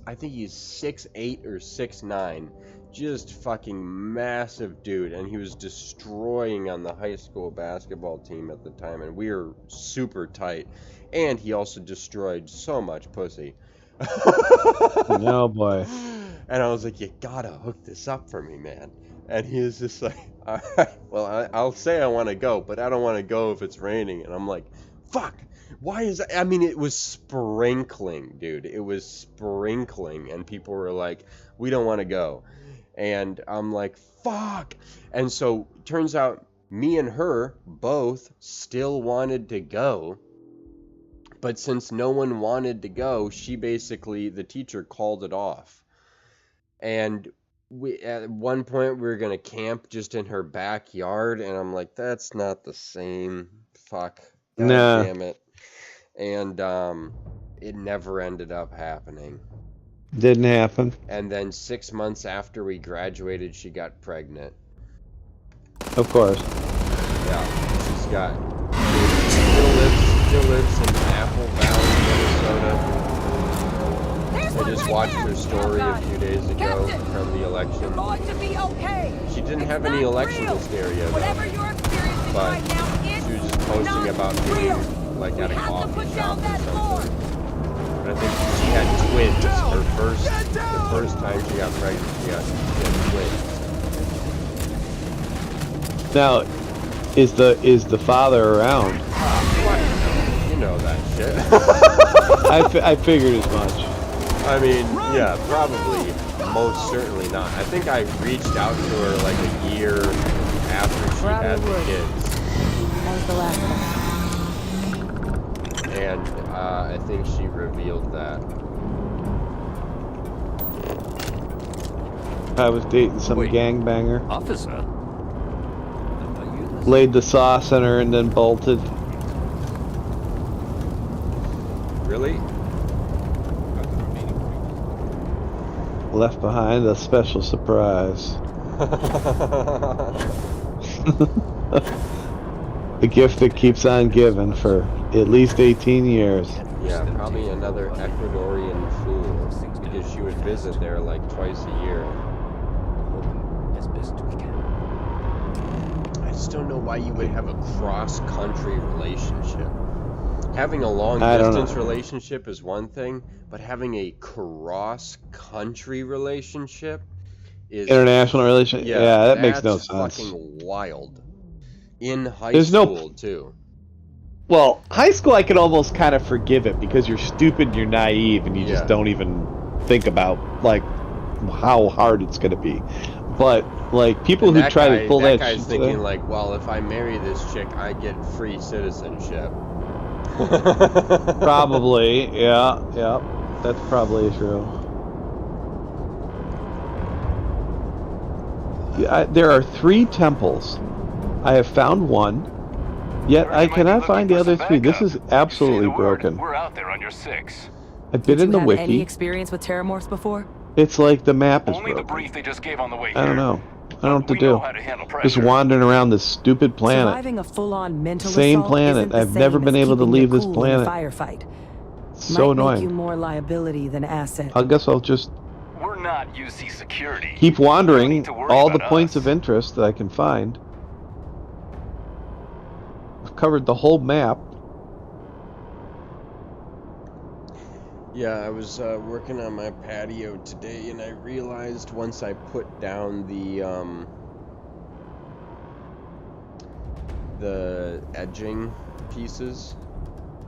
I think he's 6'8" or 6'9", just fucking massive dude, and he was destroying on the high school basketball team at the time, and we were super tight. And he also destroyed so much pussy. No boy. And I was like, you gotta hook this up for me, man. And he was just like, all right, well, I'll say I want to go, but I don't want to go if it's raining. And I'm like, fuck. Why is that? I mean, it was sprinkling, dude. It was sprinkling. And people were like, we don't want to go. And I'm like, fuck. And so turns out me and her both still wanted to go. But since no one wanted to go, the teacher called it off. And at one point we were going to camp just in her backyard. And I'm like, that's not the same. Fuck. God damn it. And it never ended up happening. Didn't happen. And then 6 months after we graduated, she got pregnant. Of course. Yeah, she's got. Still lives in Apple Valley, Minnesota. I just watched her story a few days ago from the election. She didn't have any election hysteria though, but she was just posting about being like at a coffee shop or something. But I think she had twins. The first time she got pregnant, she had twins. Now, is the father around? You know that shit. I figured as much. I mean, yeah, probably, most certainly not. I think I reached out to her like a year after she had the kids. That was the last one. And I think she revealed that. I was dating some gangbanger. Officer? Laid the sauce on her and then bolted. Really? Left behind a special surprise. A gift that keeps on giving for at least 18 years. Yeah, probably another Ecuadorian fool, because she would visit there like twice a year. As best we can. I just don't know why you would have a cross-country relationship. Having a long-distance relationship is one thing, but having a cross-country relationship is... International relationship? Yeah, that makes no sense. That's fucking wild. In high school, too. Well, high school I could almost kind of forgive it because you're stupid and you're naive and you just don't even think about, like, how hard it's going to be. But, like, people who try to pull that guy's thinking, like, well, if I marry this chick, I get free citizenship. Probably, yeah, that's probably true. Yeah, there are 3 temples. I have found one, yet I cannot find the other 3. This is absolutely broken. We're out there on your 6. I've been in the wiki. Any experience with terramorphs before? It's like the map is Only broken. the brief they just gave on the way here. I don't know. I don't know what to do. How to handle Just wandering around this stupid planet. Surviving a full-on mental Same assault planet. isn't the I've never same been as able to keeping leave your this cool in a planet. firefight. So Might annoying. make you more liability than asset. I guess I'll just We're not UC security. keep wandering all the points of interest that I can find. I've covered the whole map. Yeah, I was working on my patio today, and I realized once I put down the edging pieces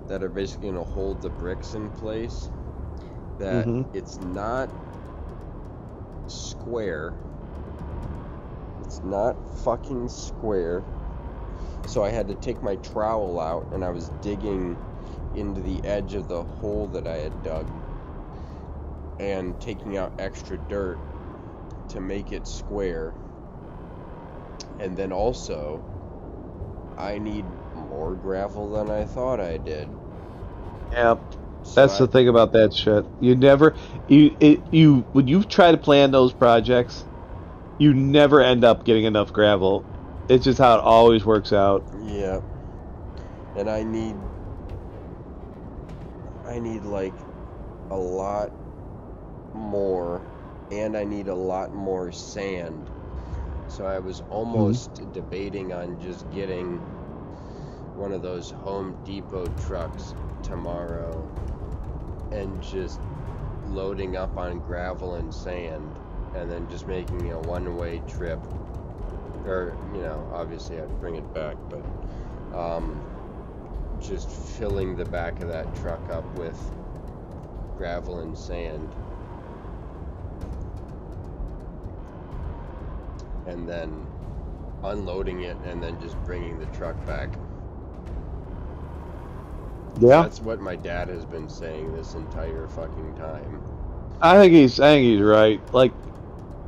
that are basically going to hold the bricks in place, that it's not square. It's not fucking square. So I had to take my trowel out, and I was digging into the edge of the hole that I had dug and taking out extra dirt to make it square. And then also I need more gravel than I thought I did. Yep. That's the thing about that shit. You never, when you try to plan those projects, you never end up getting enough gravel. It's just how it always works out. Yeah. And I need like a lot more, and I need a lot more sand. So I was almost debating on just getting one of those Home Depot trucks tomorrow and just loading up on gravel and sand and then just making a one-way trip. Or, you know, obviously I'd bring it back, but just filling the back of that truck up with gravel and sand. And then unloading it and then just bringing the truck back. Yeah. That's what my dad has been saying this entire fucking time. I think he's right. Like,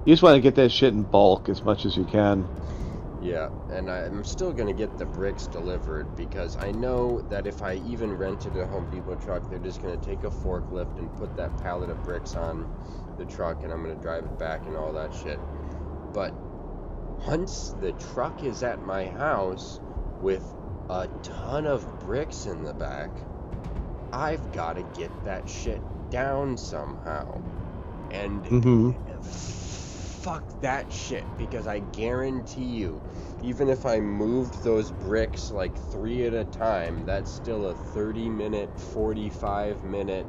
you just want to get that shit in bulk as much as you can. Yeah, and I'm still gonna get the bricks delivered because I know that if I even rented a Home Depot truck, they're just gonna take a forklift and put that pallet of bricks on the truck and I'm gonna drive it back and all that shit. But once the truck is at my house with a ton of bricks in the back, I've got to get that shit down somehow. And fuck that shit, because I guarantee you, even if I moved those bricks like 3 at a time, that's still a 30-minute, 45-minute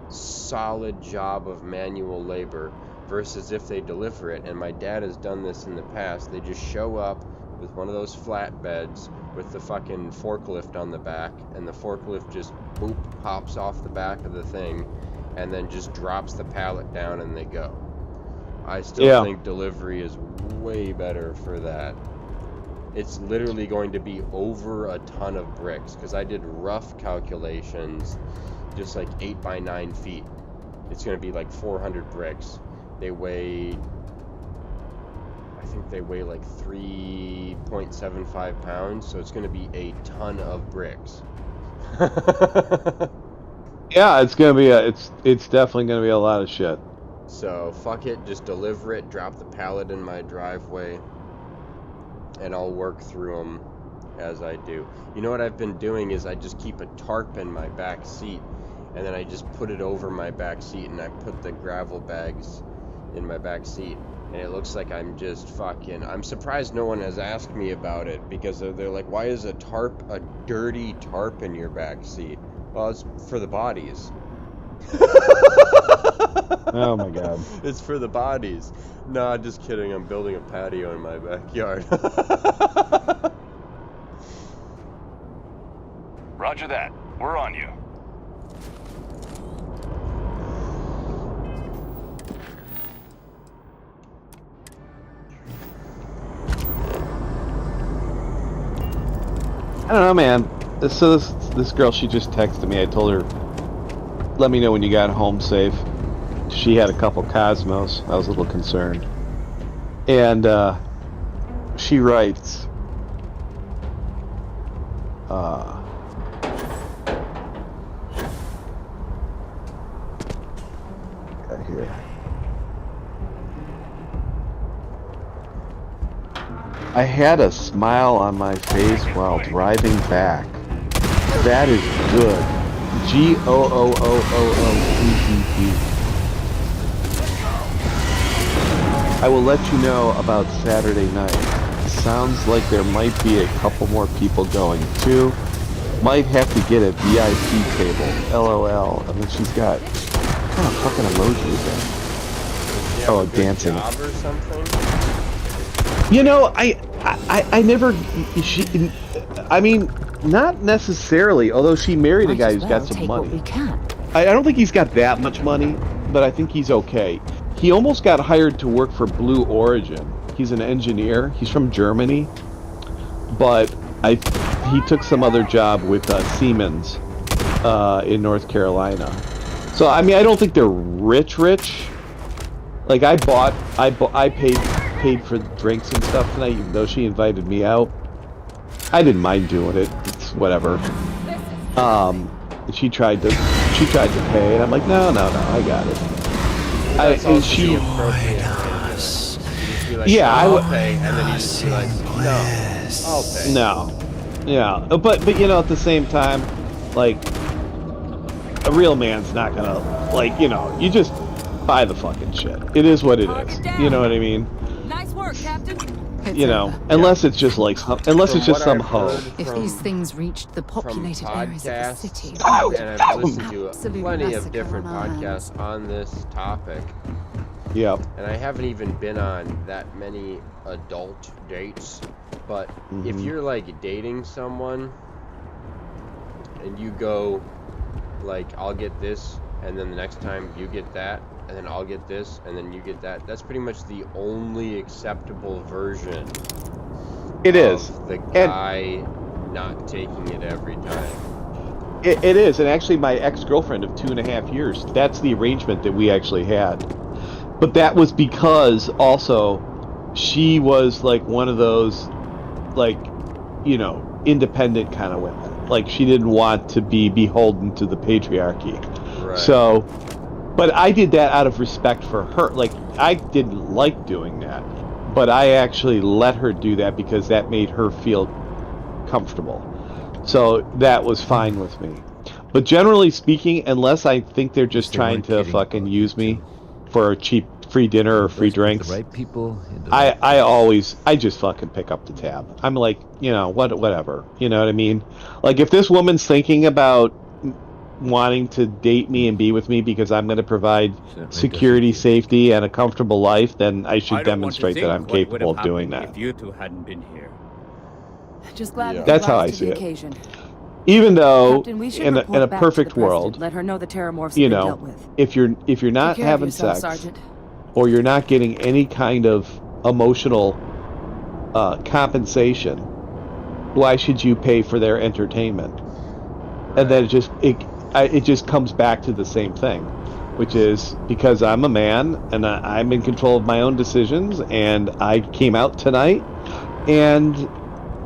solid job of manual labor. Versus if they deliver it, and my dad has done this in the past, they just show up with one of those flatbeds with the fucking forklift on the back, and the forklift just boop pops off the back of the thing and then just drops the pallet down and they go. I still think delivery is way better for that. It's literally going to be over a ton of bricks because I did rough calculations, just like 8 by 9 feet. It's going to be like 400 bricks. They weigh, I think they weigh like 3.75 pounds, so it's going to be a ton of bricks. Yeah, it's gonna be it's definitely gonna be a lot of shit. So fuck it, just deliver it, drop the pallet in my driveway, and I'll work through them as I do. You know what I've been doing is I just keep a tarp in my back seat, and then I just put it over my back seat, and I put the gravel bags in my back seat, and it looks like I'm just fucking... I'm surprised no one has asked me about it, because they're like, why is a dirty tarp in your back seat? Well, it's for the bodies. Oh my god. It's for the bodies. Nah, just kidding. I'm building a patio in my backyard. Roger that. We're on you. I don't know, man. So this girl, she just texted me. I told her, let me know when you got home safe. She had a couple Cosmos. I was a little concerned. And she writes, here. I had a smile on my face while driving back. That is good. GOOOOOOPPP. I will let you know about Saturday night. Sounds like there might be a couple more people going too. Might have to get a VIP table. LOL. And then she's got, what kind of fucking emoji is that? Oh, dancing. Job or something? You know, I never, I mean, not necessarily, although she married a guy who's got some money. I don't think he's got that much money, but I think he's okay. He almost got hired to work for Blue Origin. He's an engineer. He's from Germany, but he took some other job with Siemens in North Carolina. So I mean, I don't think they're rich. Like I paid for drinks and stuff tonight, even though she invited me out. I didn't mind doing it. It's whatever. And she tried to pay, and I'm like, no, I got it. That's And also she, the appropriate way to do it. You just be like, yeah, I'll pay, and then you just be like, no, I'll pay. no, yeah, but you know, at the same time, like, a real man's not gonna, like, you know, you just buy the fucking shit. It is what it is. You know what I mean? Nice work, Captain. You know, unless it's just like, unless it's just some hoe. If these things reached the populated areas of the city, and I've listened to absolute plenty of massacre different on our hands. podcasts on this topic. Yeah. And I haven't even been on that many adult dates, but if you're like dating someone and you go like, I'll get this, and then the next time you get that, and then I'll get this, and then you get that. That's pretty much the only acceptable version. It is. The guy not taking it every time. It is, and actually my ex-girlfriend of 2.5 years, that's the arrangement that we actually had. But that was because also she was like one of those, like, you know, independent kind of women. Like, she didn't want to be beholden to the patriarchy. Right. So, but I did that out of respect for her. Like, I didn't like doing that, but I actually let her do that because that made her feel comfortable. So that was fine with me. But generally speaking, unless I think they're just trying to fucking use me for a cheap free dinner or free drinks, right people. I just fucking pick up the tab. I'm like, you know, whatever. You know what I mean? Like, if this woman's thinking about wanting to date me and be with me because I'm going to provide security, safety, and a comfortable life, then I should demonstrate that I'm capable of doing that. If you two hadn't been here. Just glad that That's you how rise I to see the it. occasion. Even though, Captain, we should in a report back to perfect the world, President. Let her know the terramorphs you have been know, dealt with. if you're not Take care of having yourself, sex, Sergeant. or you're not getting any kind of emotional compensation, why should you pay for their entertainment? And then it just comes back to the same thing, which is because I'm a man and I'm in control of my own decisions, and I came out tonight, and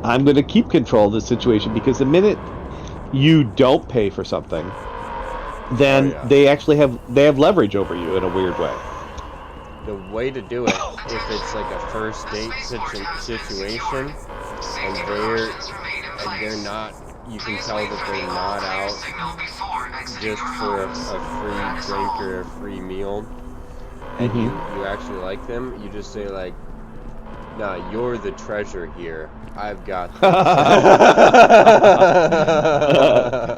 I'm going to keep control of the situation, because the minute you don't pay for something, then they actually have leverage over you in a weird way. The way to do it, if it's like a first date situation, and they're not, you can tell that they're not out just for a free drink or a free meal, and you actually like them, you just say like, nah, you're the treasure here. I've got this.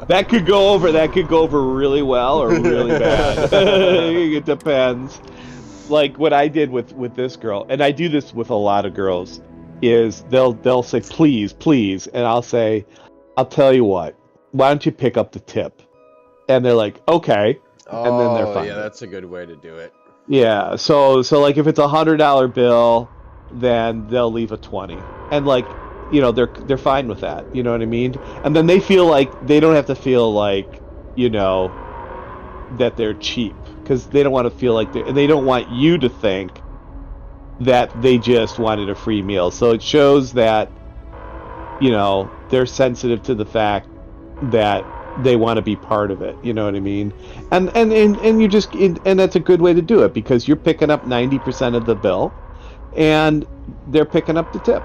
That could go over really well or really bad. It depends. Like what I did with this girl, and I do this with a lot of girls, is they'll say please, and I'll say, I'll tell you what, why don't you pick up the tip? And they're like, okay, and then they're fine. Yeah, that's a good way to do it. Yeah, so like if it's $100 bill, then they'll leave a 20, and like, you know, they're fine with that. You know what I mean? And then they feel like they don't have to feel like, you know, that they're cheap, because they don't want to feel like they don't want you to think that they just wanted a free meal. So it shows that, you know, they're sensitive to the fact that they want to be part of it. You know what I mean? And you just, and that's a good way to do it, because you're picking up 90% of the bill, and they're picking up the tip,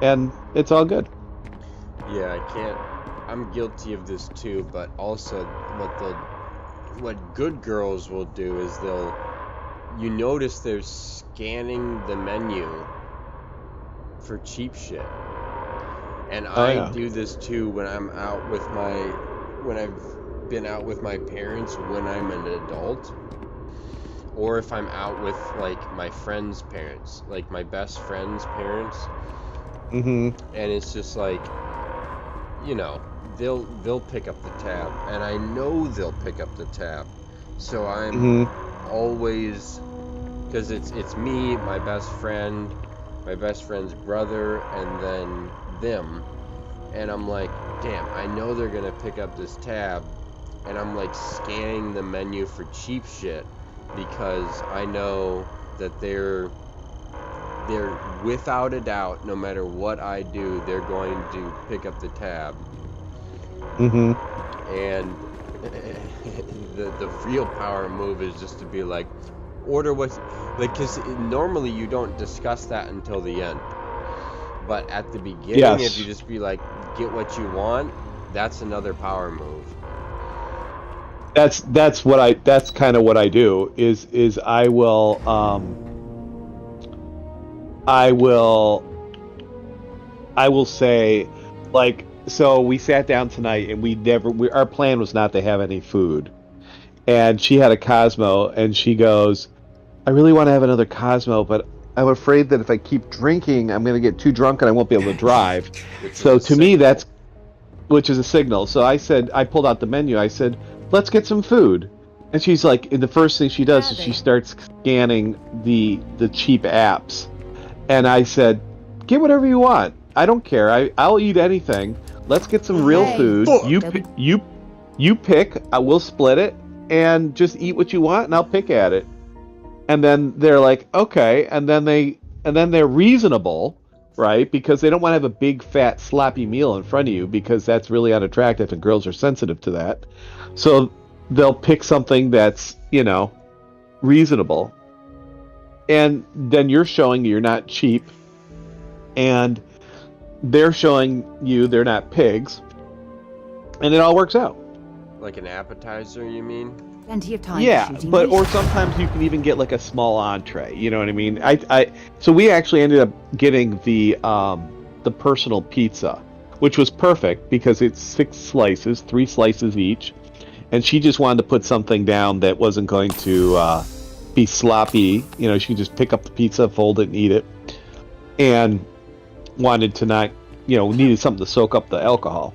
and it's all good. Yeah, I'm guilty of this too, but also what good girls will do is you notice they're scanning the menu for cheap shit. And I do this too when I've been out with my parents when I'm an adult, or if I'm out with like my friends' parents, like my best friend's parents. And it's just like, you know, they'll pick up the tab, and I know they'll pick up the tab, so I'm always, because it's me, my best friend, my best friend's brother, and then them, and I'm like, damn, I know they're gonna pick up this tab, and I'm like scanning the menu for cheap shit, because I know that they're without a doubt, no matter what I do, they're going to pick up the tab. And the real power move is just to be like, order what, like, because normally you don't discuss that until the end. But at the beginning, Yes. if you just be like, get what you want, that's another power move. That's kind of what I do is I will say, like, so we sat down tonight and our plan was not to have any food, and she had a Cosmo and she goes, I really want to have another Cosmo, but I'm afraid that if I keep drinking I'm going to get too drunk and I won't be able to drive. So to me which is a signal. So I pulled out the menu. I said, let's get some food. And she's like, and the first thing she does is she starts scanning the cheap apps. And I said, get whatever you want. I don't care. I'll eat anything. Let's get some real food. You pick. We'll split it and just eat what you want, and I'll pick at it. And then they're like, okay. And then they're reasonable, right? Because they don't want to have a big fat sloppy meal in front of you, because that's really unattractive and girls are sensitive to that. So they'll pick something that's, reasonable. And then you're showing you're not cheap, and they're showing you they're not pigs, and it all works out. Like an appetizer, you mean? Plenty of time. Yeah, but or sometimes you can even get like a small entree. You know what I mean? So we actually ended up getting the personal pizza, which was perfect because it's 6 slices, 3 slices each, and she just wanted to put something down that wasn't going to be sloppy. She could just pick up the pizza, fold it, and eat it, and wanted to not, needed something to soak up the alcohol.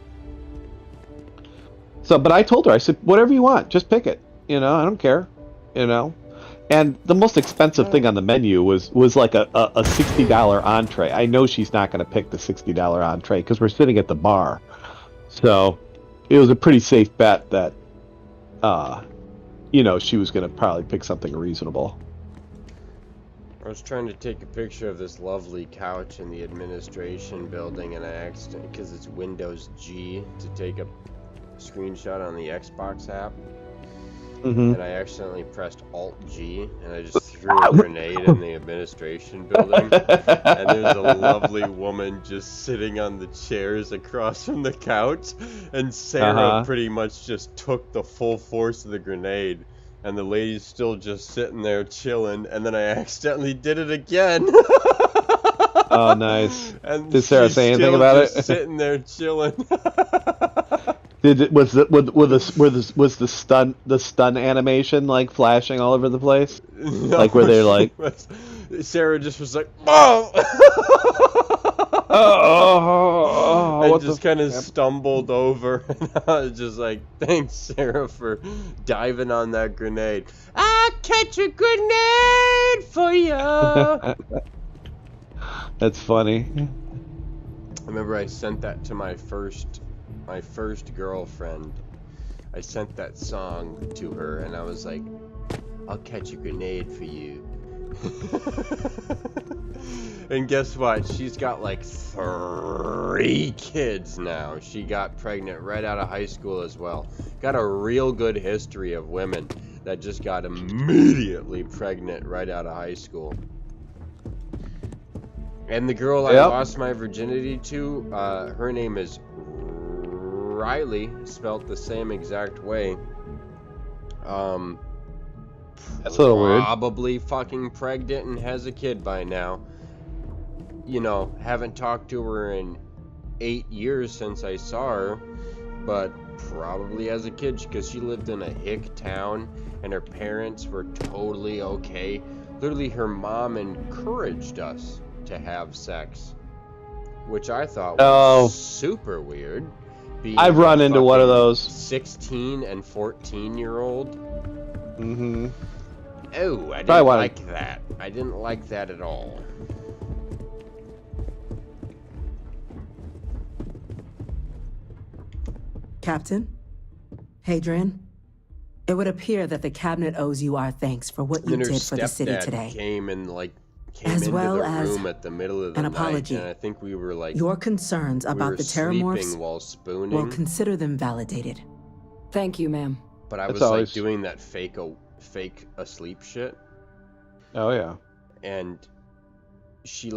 So, but I told her, I said, whatever you want, just pick it. I don't care. And the most expensive thing on the menu was like a $60 entree. I know she's not going to pick the $60 entree because we're sitting at the bar. So it was a pretty safe bet that, she was going to probably pick something reasonable. I was trying to take a picture of this lovely couch in the administration building, and I accidentally, because it's Windows G to take a screenshot on the Xbox app, and I accidentally pressed Alt G, and I just threw a grenade in the administration building, and there's a lovely woman just sitting on the chairs across from the couch, and Sarah pretty much just took the full force of the grenade. And the lady's still just sitting there chilling, and then I accidentally did it again. Oh, nice. And did Sarah say anything about it? Sitting there chilling. Was the stun animation like flashing all over the place? No, like where they're like, Sarah just was like, oh. And just kind of stumbled over, and I was just like, thanks, Sarah, for diving on that grenade. I'll catch a grenade for you. That's funny. I remember I sent that to my first girlfriend. I sent that song to her, and I was like, I'll catch a grenade for you. And guess what? She's got like 3 kids now. She got pregnant right out of high school as well. Got a real good history of women that just got immediately pregnant right out of high school. And the girl I lost my virginity to, her name is Riley, spelt the same exact way. That's a little weird. Probably fucking pregnant and has a kid by now. Haven't talked to her in 8 years since I saw her, but probably as a kid, because she lived in a hick town and her parents were totally okay. Literally, her mom encouraged us to have sex, which I thought was super weird. I've run into one of those 16 and 14-year-old. Mm-hmm. Oh, I didn't like that. I didn't like that at all. Captain? Hadrian? It would appear that the cabinet owes you our thanks for what you did for the city today. Came as into well the as room at the middle of the an night, apology. and I think we were like, your concerns about the terramorphs, while spooning. we'll consider them validated. Thank you, ma'am. But I That's was always... like doing that fake asleep shit. Oh yeah. And she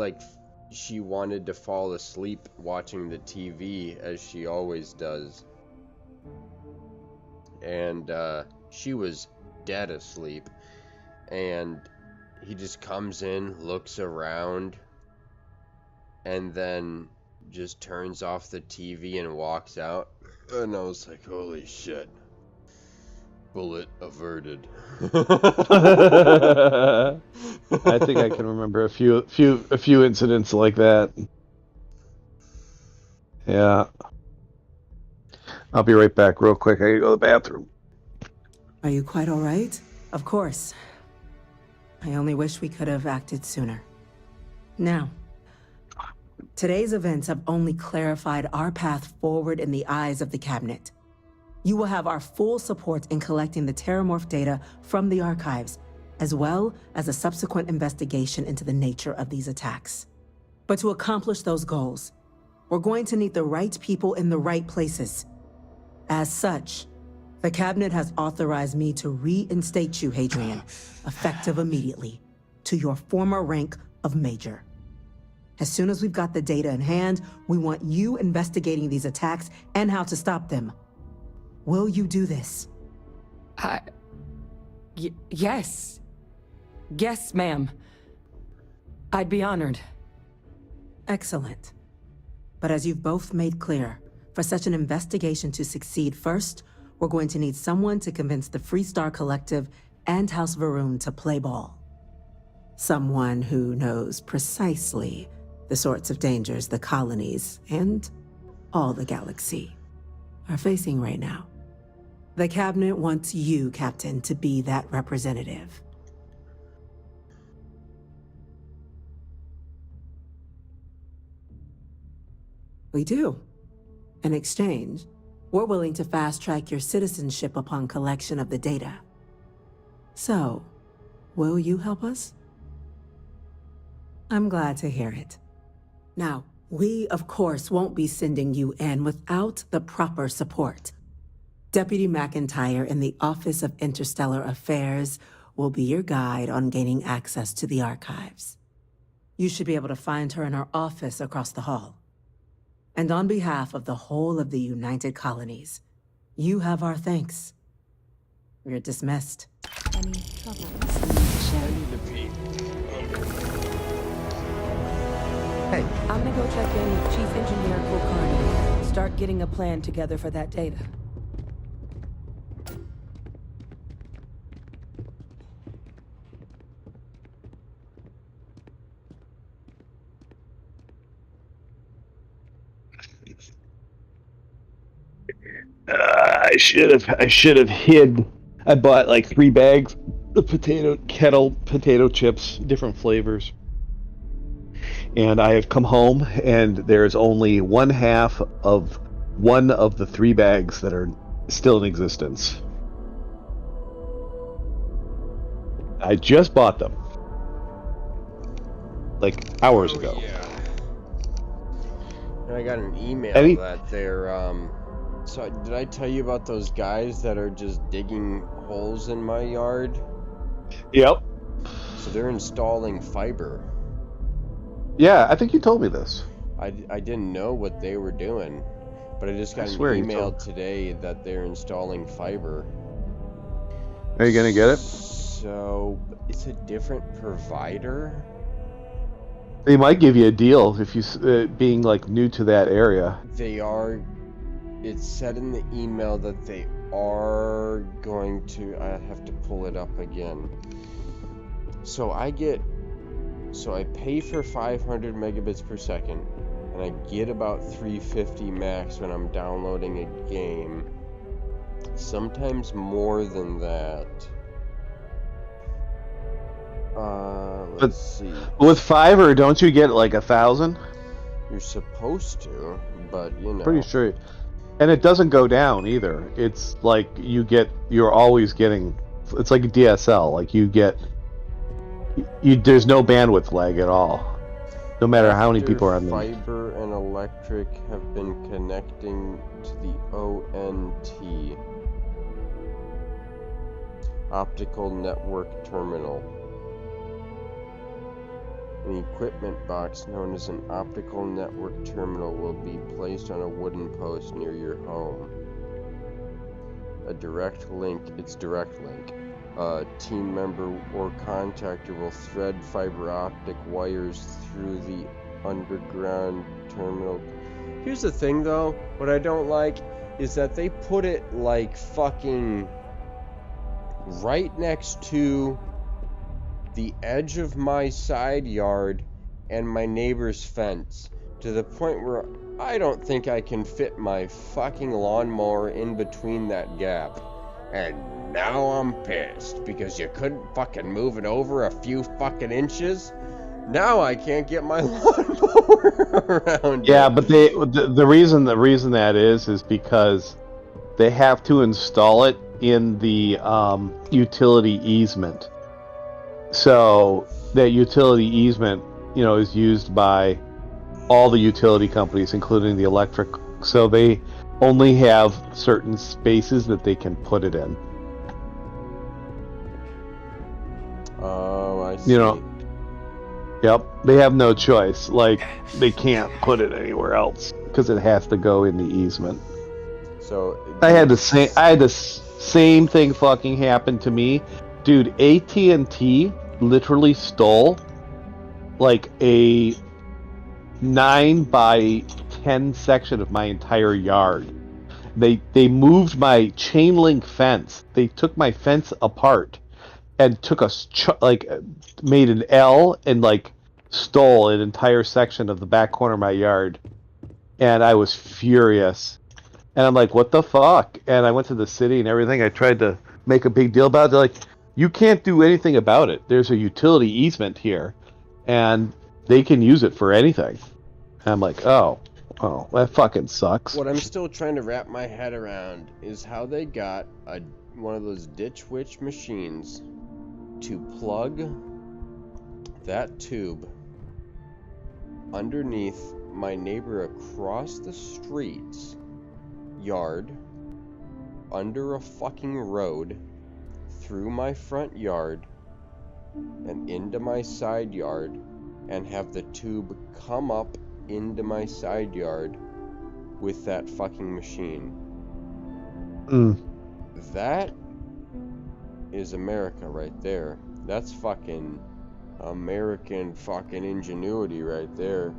wanted to fall asleep watching the TV as she always does. And she was dead asleep. And he just comes in, looks around, and then just turns off the TV and walks out. And I was like, holy shit. Bullet averted. I think I can remember a few incidents like that. Yeah. I'll be right back real quick. I gotta go to the bathroom. Are you quite all right? Of course. I only wish we could have acted sooner. Now, today's events have only clarified our path forward in the eyes of the Cabinet. You will have our full support in collecting the Terramorph data from the archives, as well as a subsequent investigation into the nature of these attacks. But to accomplish those goals, we're going to need the right people in the right places. As such, the Cabinet has authorized me to reinstate you, Hadrian, effective immediately, to your former rank of Major. As soon as we've got the data in hand, we want you investigating these attacks and how to stop them. Will you do this? Yes. Yes, ma'am. I'd be honored. Excellent. But as you've both made clear, for such an investigation to succeed first, we're going to need someone to convince the Freestar Collective and House Varun to play ball. Someone who knows precisely the sorts of dangers the colonies and all the galaxy are facing right now. The Cabinet wants you, Captain, to be that representative. We do. In exchange, we're willing to fast-track your citizenship upon collection of the data. So, will you help us? I'm glad to hear it. Now, we, of course, won't be sending you in without the proper support. Deputy McIntyre in the Office of Interstellar Affairs will be your guide on gaining access to the archives. You should be able to find her in her office across the hall. And on behalf of the whole of the United Colonies, you have our thanks. You're dismissed. Any troubles? I need to pee. Hey. I'm gonna go check in with Chief Engineer Kulkarni. Start getting a plan together for that data. I should have hid. I bought like 3 bags of potato chips, different flavors. And I have come home, and there is only 1/2 of one of the 3 bags that are still in existence. I just bought them, like hours ago. Yeah. And I got an email that they're So did I tell you about those guys that are just digging holes in my yard? Yep. So they're installing fiber. Yeah, I think you told me this. I didn't know what they were doing, but I just got an email today that they're installing fiber. Are you gonna get it? So it's a different provider. They might give you a deal if you being like new to that area. They are. It said in the email that they are going to. I have to pull it up again. So I pay for 500 megabits per second, and I get about 350 max when I'm downloading a game. Sometimes more than that. Let's see. With fiber, don't you get like 1,000? You're supposed to, but you know. Pretty sure. And it doesn't go down either. It's like you're always getting. It's like a DSL. Like there's no bandwidth lag at all, no matter how many people are on the fiber and electric have been connecting to the ONT. Optical network terminal. An equipment box known as an optical network terminal will be placed on a wooden post near your home. A direct link, it's direct link. A team member or contractor will thread fiber optic wires through the underground terminal. Here's the thing though, what I don't like is that they put it like fucking right next to the edge of my side yard and my neighbor's fence, to the point where I don't think I can fit my fucking lawnmower in between that gap. And now I'm pissed because you couldn't fucking move it over a few fucking inches. Now I can't get my lawnmower around. Yeah, but the reason that is because they have to install it in the utility easement. So that utility easement, is used by all the utility companies, including the electric. So they only have certain spaces that they can put it in. Oh, I see. Yep, they have no choice. Like, they can't put it anywhere else because it has to go in the easement. So I had the same thing fucking happen to me, dude. AT&T literally stole like a 9 by 10 section of my entire yard. They moved my chain link fence. They took my fence apart and took made an L and stole an entire section of the back corner of my yard. And I was furious. And I'm like, what the fuck? And I went to the city and everything. I tried to make a big deal about it. They're like, you can't do anything about it. There's a utility easement here, and they can use it for anything. And I'm like, oh, that fucking sucks. What I'm still trying to wrap my head around is how they got one of those Ditch Witch machines to plug that tube underneath my neighbor across the street's yard, under a fucking road, through my front yard, and into my side yard, and have the tube come up into my side yard with that fucking machine. That is America right there. That's fucking American fucking ingenuity right there.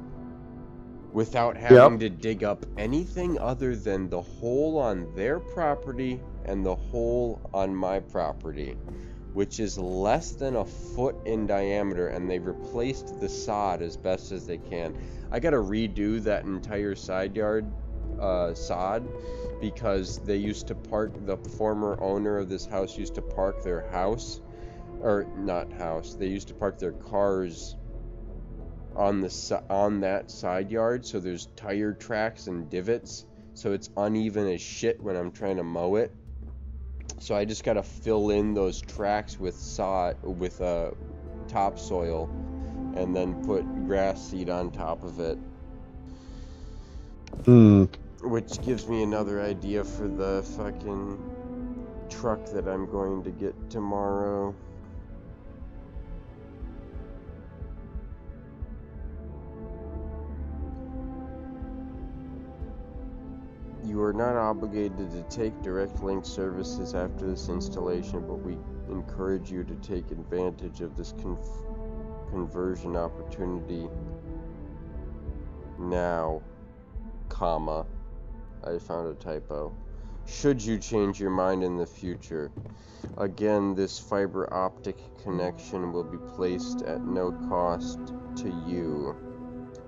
Without having to dig up anything other than the hole on their property and the hole on my property, which is less than a foot in diameter, and they've replaced the sod as best as they can. I gotta redo that entire side yard sod, because they used to park, the former owner of this house used to park their house, or not house, they used to park their cars on that side yard, so there's tire tracks and divots, so it's uneven as shit when I'm trying to mow it. So I just gotta fill in those tracks with topsoil, and then put grass seed on top of it. Which gives me another idea for the fucking truck that I'm going to get tomorrow. You are not obligated to take direct link services after this installation, but we encourage you to take advantage of this conversion opportunity now, comma, I found a typo, should you change your mind in the future. Again, this fiber optic connection will be placed at no cost to you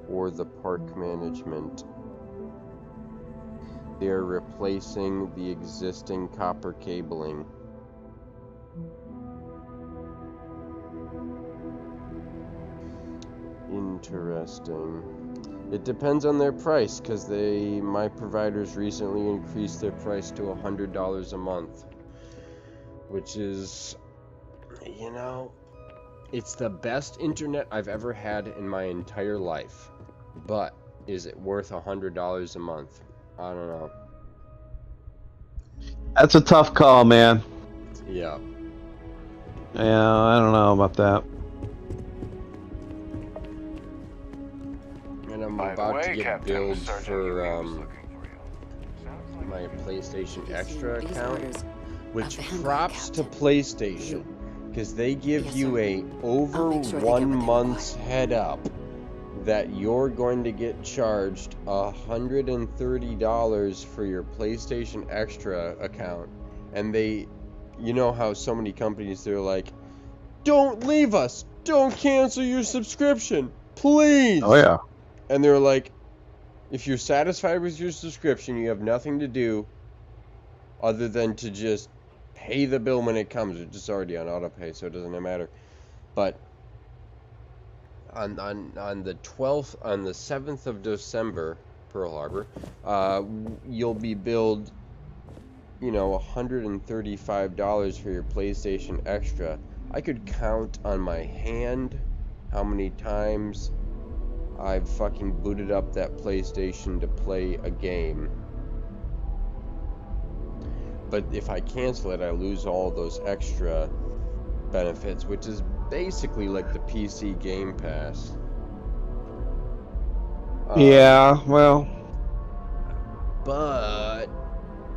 or the park management. They are replacing the existing copper cabling. Interesting. It depends on their price, because my providers recently increased their price to $100 a month, which is, it's the best internet I've ever had in my entire life. But is it worth $100 a month? I don't know. That's a tough call, man. Yeah. Yeah, I don't know about that. And I'm By the about to way, get Captain, billed Sergeant for Ewing was looking for you. my PlayStation Extra These account, orders which of the Vanguard, props to Captain. PlayStation, because they give Yes, you sir. a over make sure they get 1 what they month's head up that you're going to get charged $130 for your PlayStation Extra account. And they, you know how so many companies, they're like, don't leave us, don't cancel your subscription, please. Oh yeah. And they're like, if you're satisfied with your subscription, you have nothing to do other than to just pay the bill when it comes. It's just already on auto pay, so it doesn't matter. But on the 12th, on the 7th of December, Pearl Harbor, you'll be billed, you know, $135 for your PlayStation Extra. I could count on my hand how many times I've fucking booted up that PlayStation to play a game. But if I cancel it, I lose all those extra benefits, which is basically like the PC Game Pass. Yeah, well. But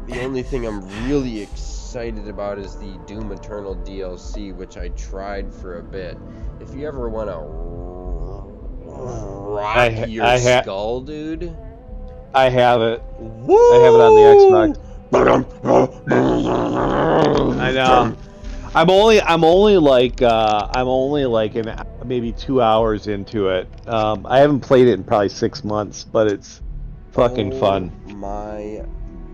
the only thing I'm really excited about is the Doom Eternal DLC, which I tried for a bit. If you ever want to rock your skull, dude, I have it. Woo! I have it on the Xbox. I know. I'm only like maybe 2 hours into it. I haven't played it in probably 6 months, but it's fucking fun. My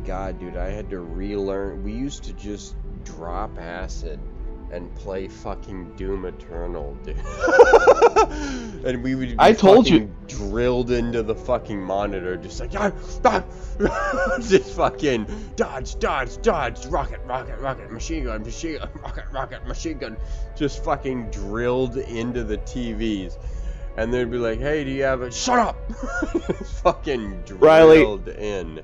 God, dude, I had to relearn. We used to just drop acid and play fucking Doom Eternal, dude. And we would be drilled into the fucking monitor, just like just fucking dodge, rocket, machine gun, rocket, machine gun, just fucking drilled into the TVs. And they'd be like, hey, do you have a... Shut up! Fucking drilled in.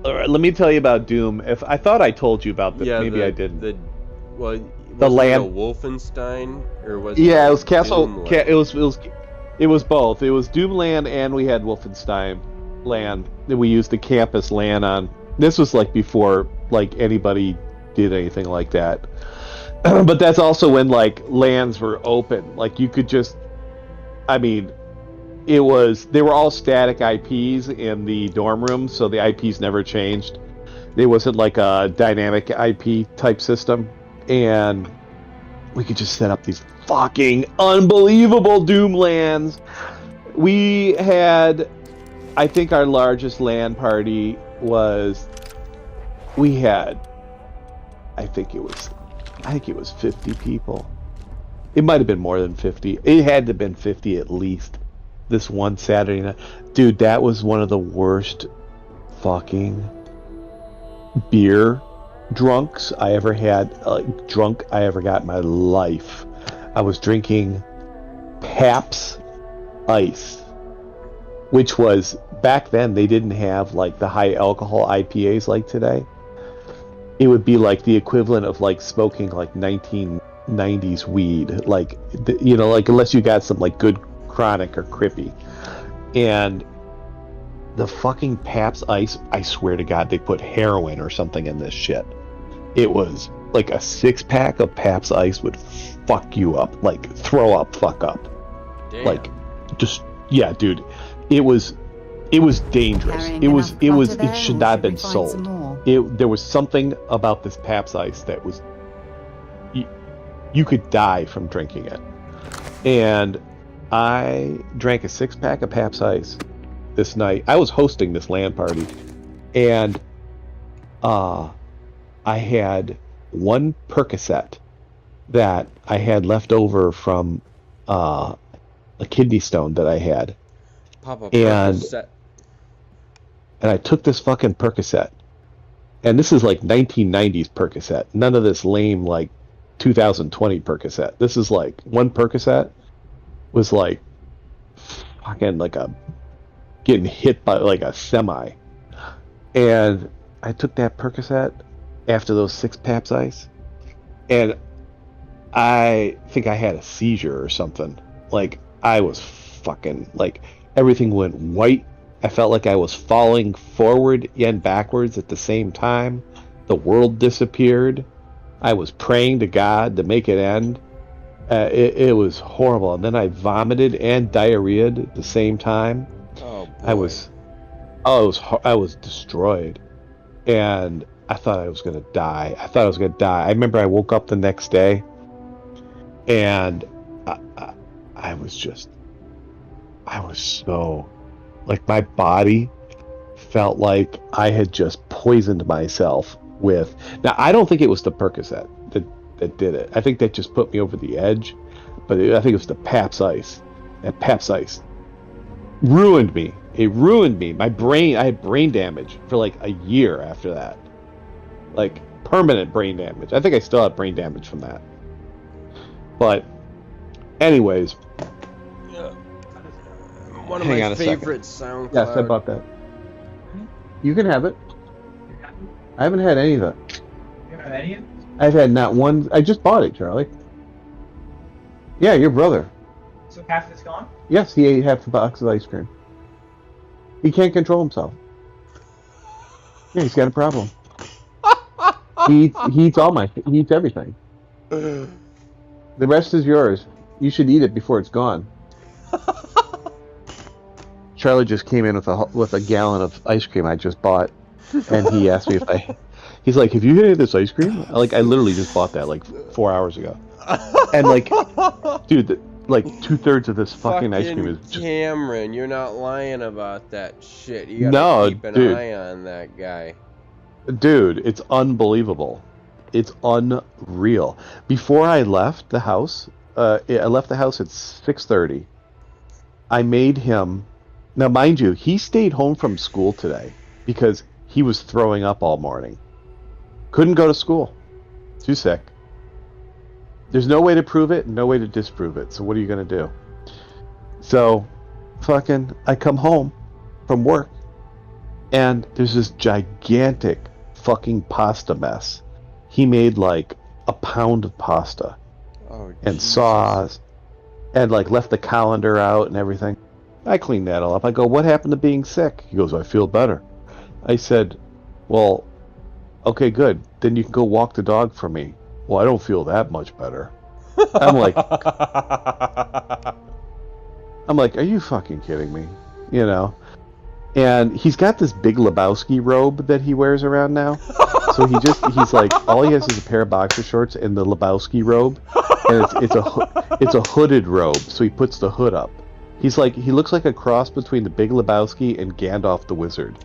All right, let me tell you about Doom. If I thought I told you about this, maybe I didn't. The the land. Wolfenstein, or was it was Castle. Doomland? It was both. It was Doomland, and we had Wolfenstein land that we used the campus LAN on. This was like before like anybody did anything like that. But that's also when like LANs were open. Like you could just, I mean, they were all static IPs in the dorm room, so the IPs never changed. It wasn't like a dynamic IP type system, and we could just set up these fucking unbelievable Doom LANs. We had, I think our largest LAN party was, I think it was 50 people. It might have been more than 50. It had to have been 50 at least. This one Saturday night. Dude, that was one of the worst fucking beer drunks I ever had. Drunk I ever got in my life. I was drinking Pabst Ice, which was, back then they didn't have like the high alcohol IPAs like today. It would be like the equivalent of like smoking like 1990s weed, like like unless you got some like good chronic or crippy. And the fucking Pabst Ice, I swear to God, they put heroin or something in this shit. It was like a 6-pack of Pabst Ice would fuck you up, like throw up, fuck up. Damn. Like, just, yeah, dude. It was dangerous. It should not have been sold. There was something about this Pabst Ice that was, you could die from drinking it. And I drank a 6-pack of Pabst Ice this night. I was hosting this LAN party, and I had one Percocet that I had left over from a kidney stone that I had. And I took this fucking Percocet, and this is like 1990s Percocet. None of this lame like 2020 Percocet. This is like one Percocet was like fucking like getting hit by like a semi. And I took that Percocet after those 6 Pabst Ice, and I think I had a seizure or something. Like, I was fucking, like, everything went white. I felt like I was falling forward and backwards at the same time. The world disappeared. I was praying to God to make it end. It was horrible. And then I vomited and diarrheaed at the same time. Oh, boy. I was destroyed. And I thought I was going to die. I remember I woke up the next day and I was so, like, my body felt like I had just poisoned myself with, now I don't think it was the Percocet that did it. I think that just put me over the edge, but I think it was the Pabst Ice. That Pabst Ice ruined me. It ruined me. My brain, I had brain damage for like a year after that. Like, permanent brain damage. I think I still have brain damage from that. But anyways, one of my favorite SoundCloud. Yes, I bought that. You can have it. I haven't had any of it. You haven't had any of it? I've had not one. I just bought it, Charlie. Yeah, your brother. So half of it's gone? Yes, he ate half the box of ice cream. He can't control himself. Yeah, he's got a problem. He eats everything. The rest is yours. You should eat it before it's gone. Charlie just came in with a gallon of ice cream I just bought, and he asked me if he's like, "Have you had this ice cream?" Like, I literally just bought that like 4 hours ago, and like, dude, like 2/3 of this fucking ice cream is just... Cameron, you're not lying about that shit. You gotta keep an eye on that guy. Dude, it's unbelievable. It's unreal. Before I left the house, I left the house at 6:30. I made him... Now, mind you, he stayed home from school today because he was throwing up all morning. Couldn't go to school. Too sick. There's no way to prove it, no way to disprove it. So what are you going to do? So, I come home from work, and there's this gigantic fucking pasta mess. He made like a pound of pasta. Oh, and Jesus. sauce, and like left the colander out and everything. I cleaned that all up. I go, "What happened to being sick?" He goes, "I feel better." I said, "Well, okay, good. Then you can go walk the dog for me." "Well, I don't feel that much better." I'm like, "Are you fucking kidding me?" You know? And he's got this Big Lebowski robe that he wears around now. So he's like, all he has is a pair of boxer shorts and the Lebowski robe, and it's a hooded robe. So he puts the hood up. He looks like a cross between the Big Lebowski and Gandalf the Wizard.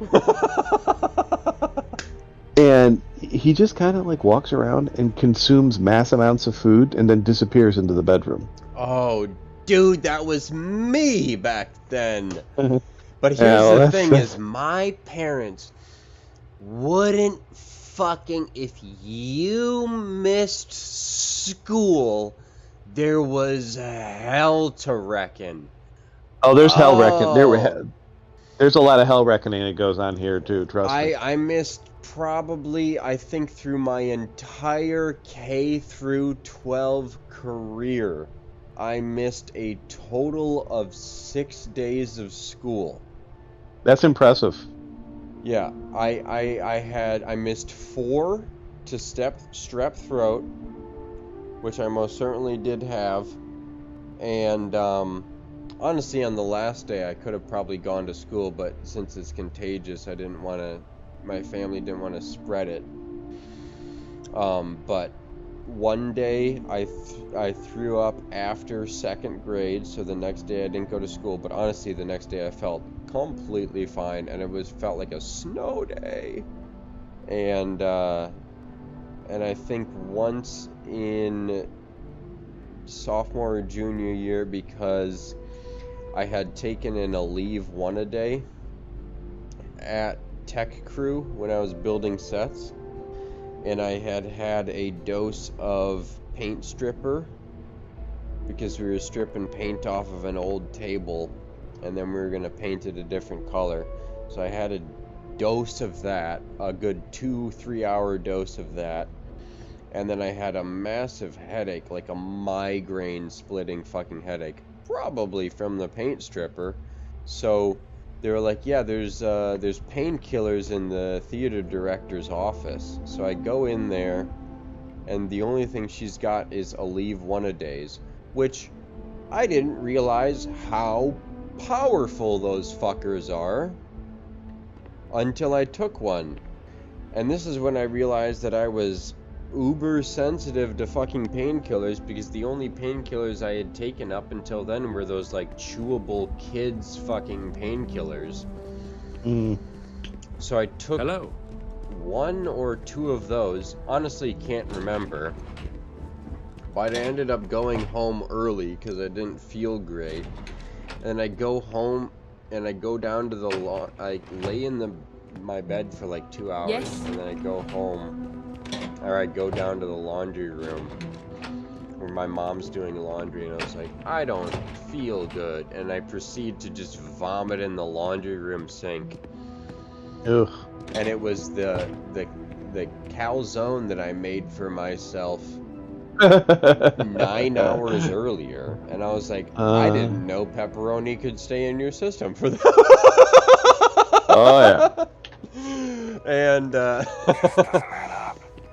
And he just kind of like walks around and consumes mass amounts of food and then disappears into the bedroom. Oh, dude, that was me back then. But here's the thing is, my parents wouldn't fucking... If you missed school, there was hell to reckon. Oh, there's hell reckoning. There's a lot of hell reckoning that goes on here too, trust me. I missed probably, I think, through my entire K through 12 career, I missed a total of 6 days of school. That's impressive. Yeah, I missed 4 to strep throat, which I most certainly did have, and honestly, on the last day I could have probably gone to school, but since it's contagious, my family didn't want to spread it. But one day I threw up after 2nd grade, so the next day I didn't go to school, but honestly the next day I felt completely fine, and it felt like a snow day. And I think once in sophomore or junior year, because I had taken in a leave 1 a day at Tech Crew when I was building sets, and I had a dose of paint stripper because we were stripping paint off of an old table, and then we were going to paint it a different color. So I had a dose of that, a good 2-3 hour dose of that, And then I had a massive headache, like a migraine-splitting fucking headache, probably from the paint stripper. So they were like, yeah, there's painkillers in the theater director's office. So I go in there, and the only thing she's got is Aleve one-a-days, which I didn't realize how powerful those fuckers are until I took one. And this is when I realized that I was uber sensitive to fucking painkillers, because the only painkillers I had taken up until then were those like chewable kids fucking painkillers. So I took one or two of those, honestly can't remember, but I ended up going home early because I didn't feel great. And I go home and I go down to the I lay in my bed for like 2 hours, and then I go home. Or I go down to the laundry room where my mom's doing laundry, and I was like, I don't feel good, and I proceed to just vomit in the laundry room sink. Ugh. And it was the calzone that I made for myself 9 hours earlier, and I was like, I didn't know pepperoni could stay in your system for that. Oh yeah. And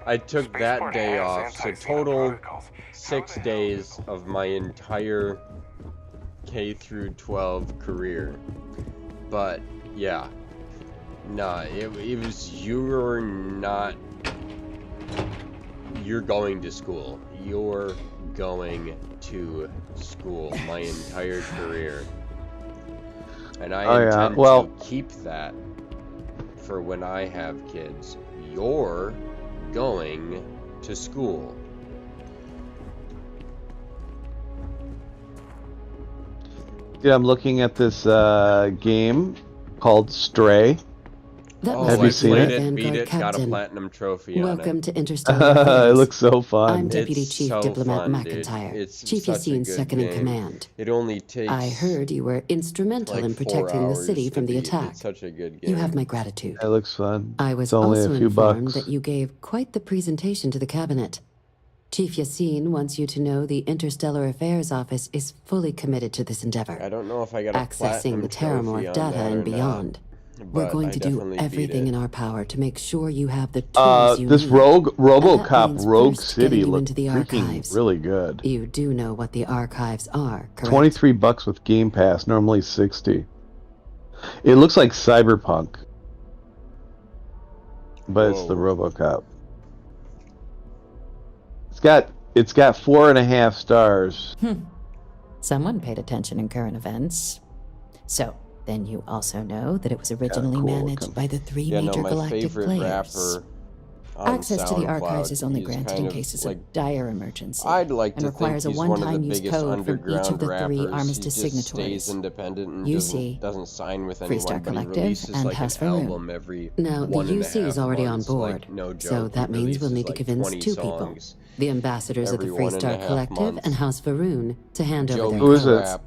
I took that day off, so total 6 days of my entire K through 12 career. But yeah, nah, it was you're going to school. You're going to school my entire career. And I intend to keep that for when I have kids. You're going to school. Yeah, I'm looking at this game called Stray. Have you seen it? Vanguard beat it, got a platinum trophy on it. Welcome to Interstellar Affairs. It looks so fun. I'm Deputy It's Chief so Diplomat fun, McIntyre, dude. It's Chief such a Yassine's good second in game. command. It only takes I heard you were instrumental like in 4 protecting the hours city to from the beat. attack. It's such a good game. You have my gratitude. It looks fun. I was It's only also a few informed bucks. that you gave quite the presentation to the cabinet. Chief Yassine wants you to know the Interstellar Affairs Office is fully committed to this endeavor. I don't know if I got a accessing the platinum Terramorph trophy on data that and or beyond. not, We're but going I to do definitely beat everything it. in our power to make sure you have the tools you This need. RoboCop Rogue first City getting you looks into the freaking archives. really good. You do know what the archives are, correct? $23 with Game Pass, normally $60. It looks like Cyberpunk, but it's the RoboCop. It's got 4.5 stars. Someone paid attention in current events. So, then you also know that it was originally managed by the three major my galactic favorite players. rapper on Access to the archives SoundCloud, is only he's granted kind in of cases like, of dire emergency. I'd like and to requires think a he's one of the one-time use biggest code from each underground of the three rappers. armistice He just signatories. stays independent and UC, doesn't sign with Freestar anyone, but he Collective, releases and like House an Faroon. album every Now, the 1.5 UC is already on months, board, like, no joke. so that He means we'll releases need to like convince 20 two people. songs The ambassadors of the every Freestar 1.5 Collective months. and House Faroon to hand over their Who is codes. it?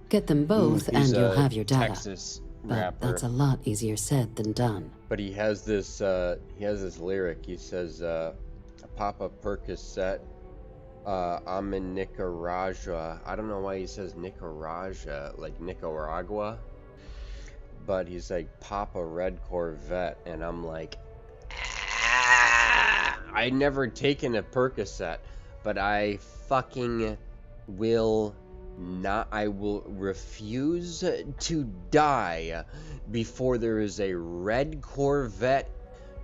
Get them both and He's you'll a have your data. Texas But rapper. that's a lot easier said than done. But he has this lyric. He says, Papa Percocet, I'm in Nicaragua. I don't know why he says Nicaragua, like Nicaragua. But he's like, Papa Red Corvette. And I'm like, I'd never taken a Percocet. But I fucking will not. I will refuse to die before there is a red Corvette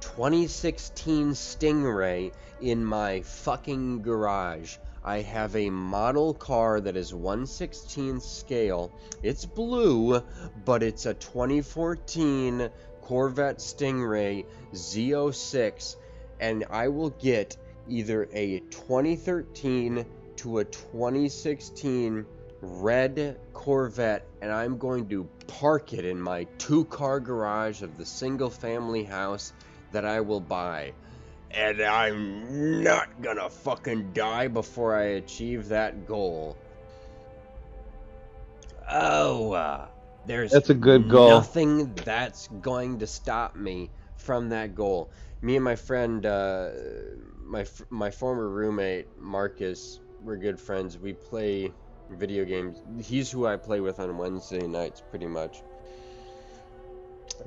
2016 Stingray in my fucking garage. I have a model car that is 1/16 scale. It's blue, but it's a 2014 Corvette Stingray Z06, and I will get either a 2013 to a 2016 red Corvette, and I'm going to park it in my 2-car garage of the single family house that I will buy. And I'm not gonna fucking die before I achieve that goal. There's That's a good goal. nothing that's going to stop me from that goal. Me and my friend, my former roommate Marcus, we're good friends. We play video games. He's who I play with on Wednesday nights, pretty much.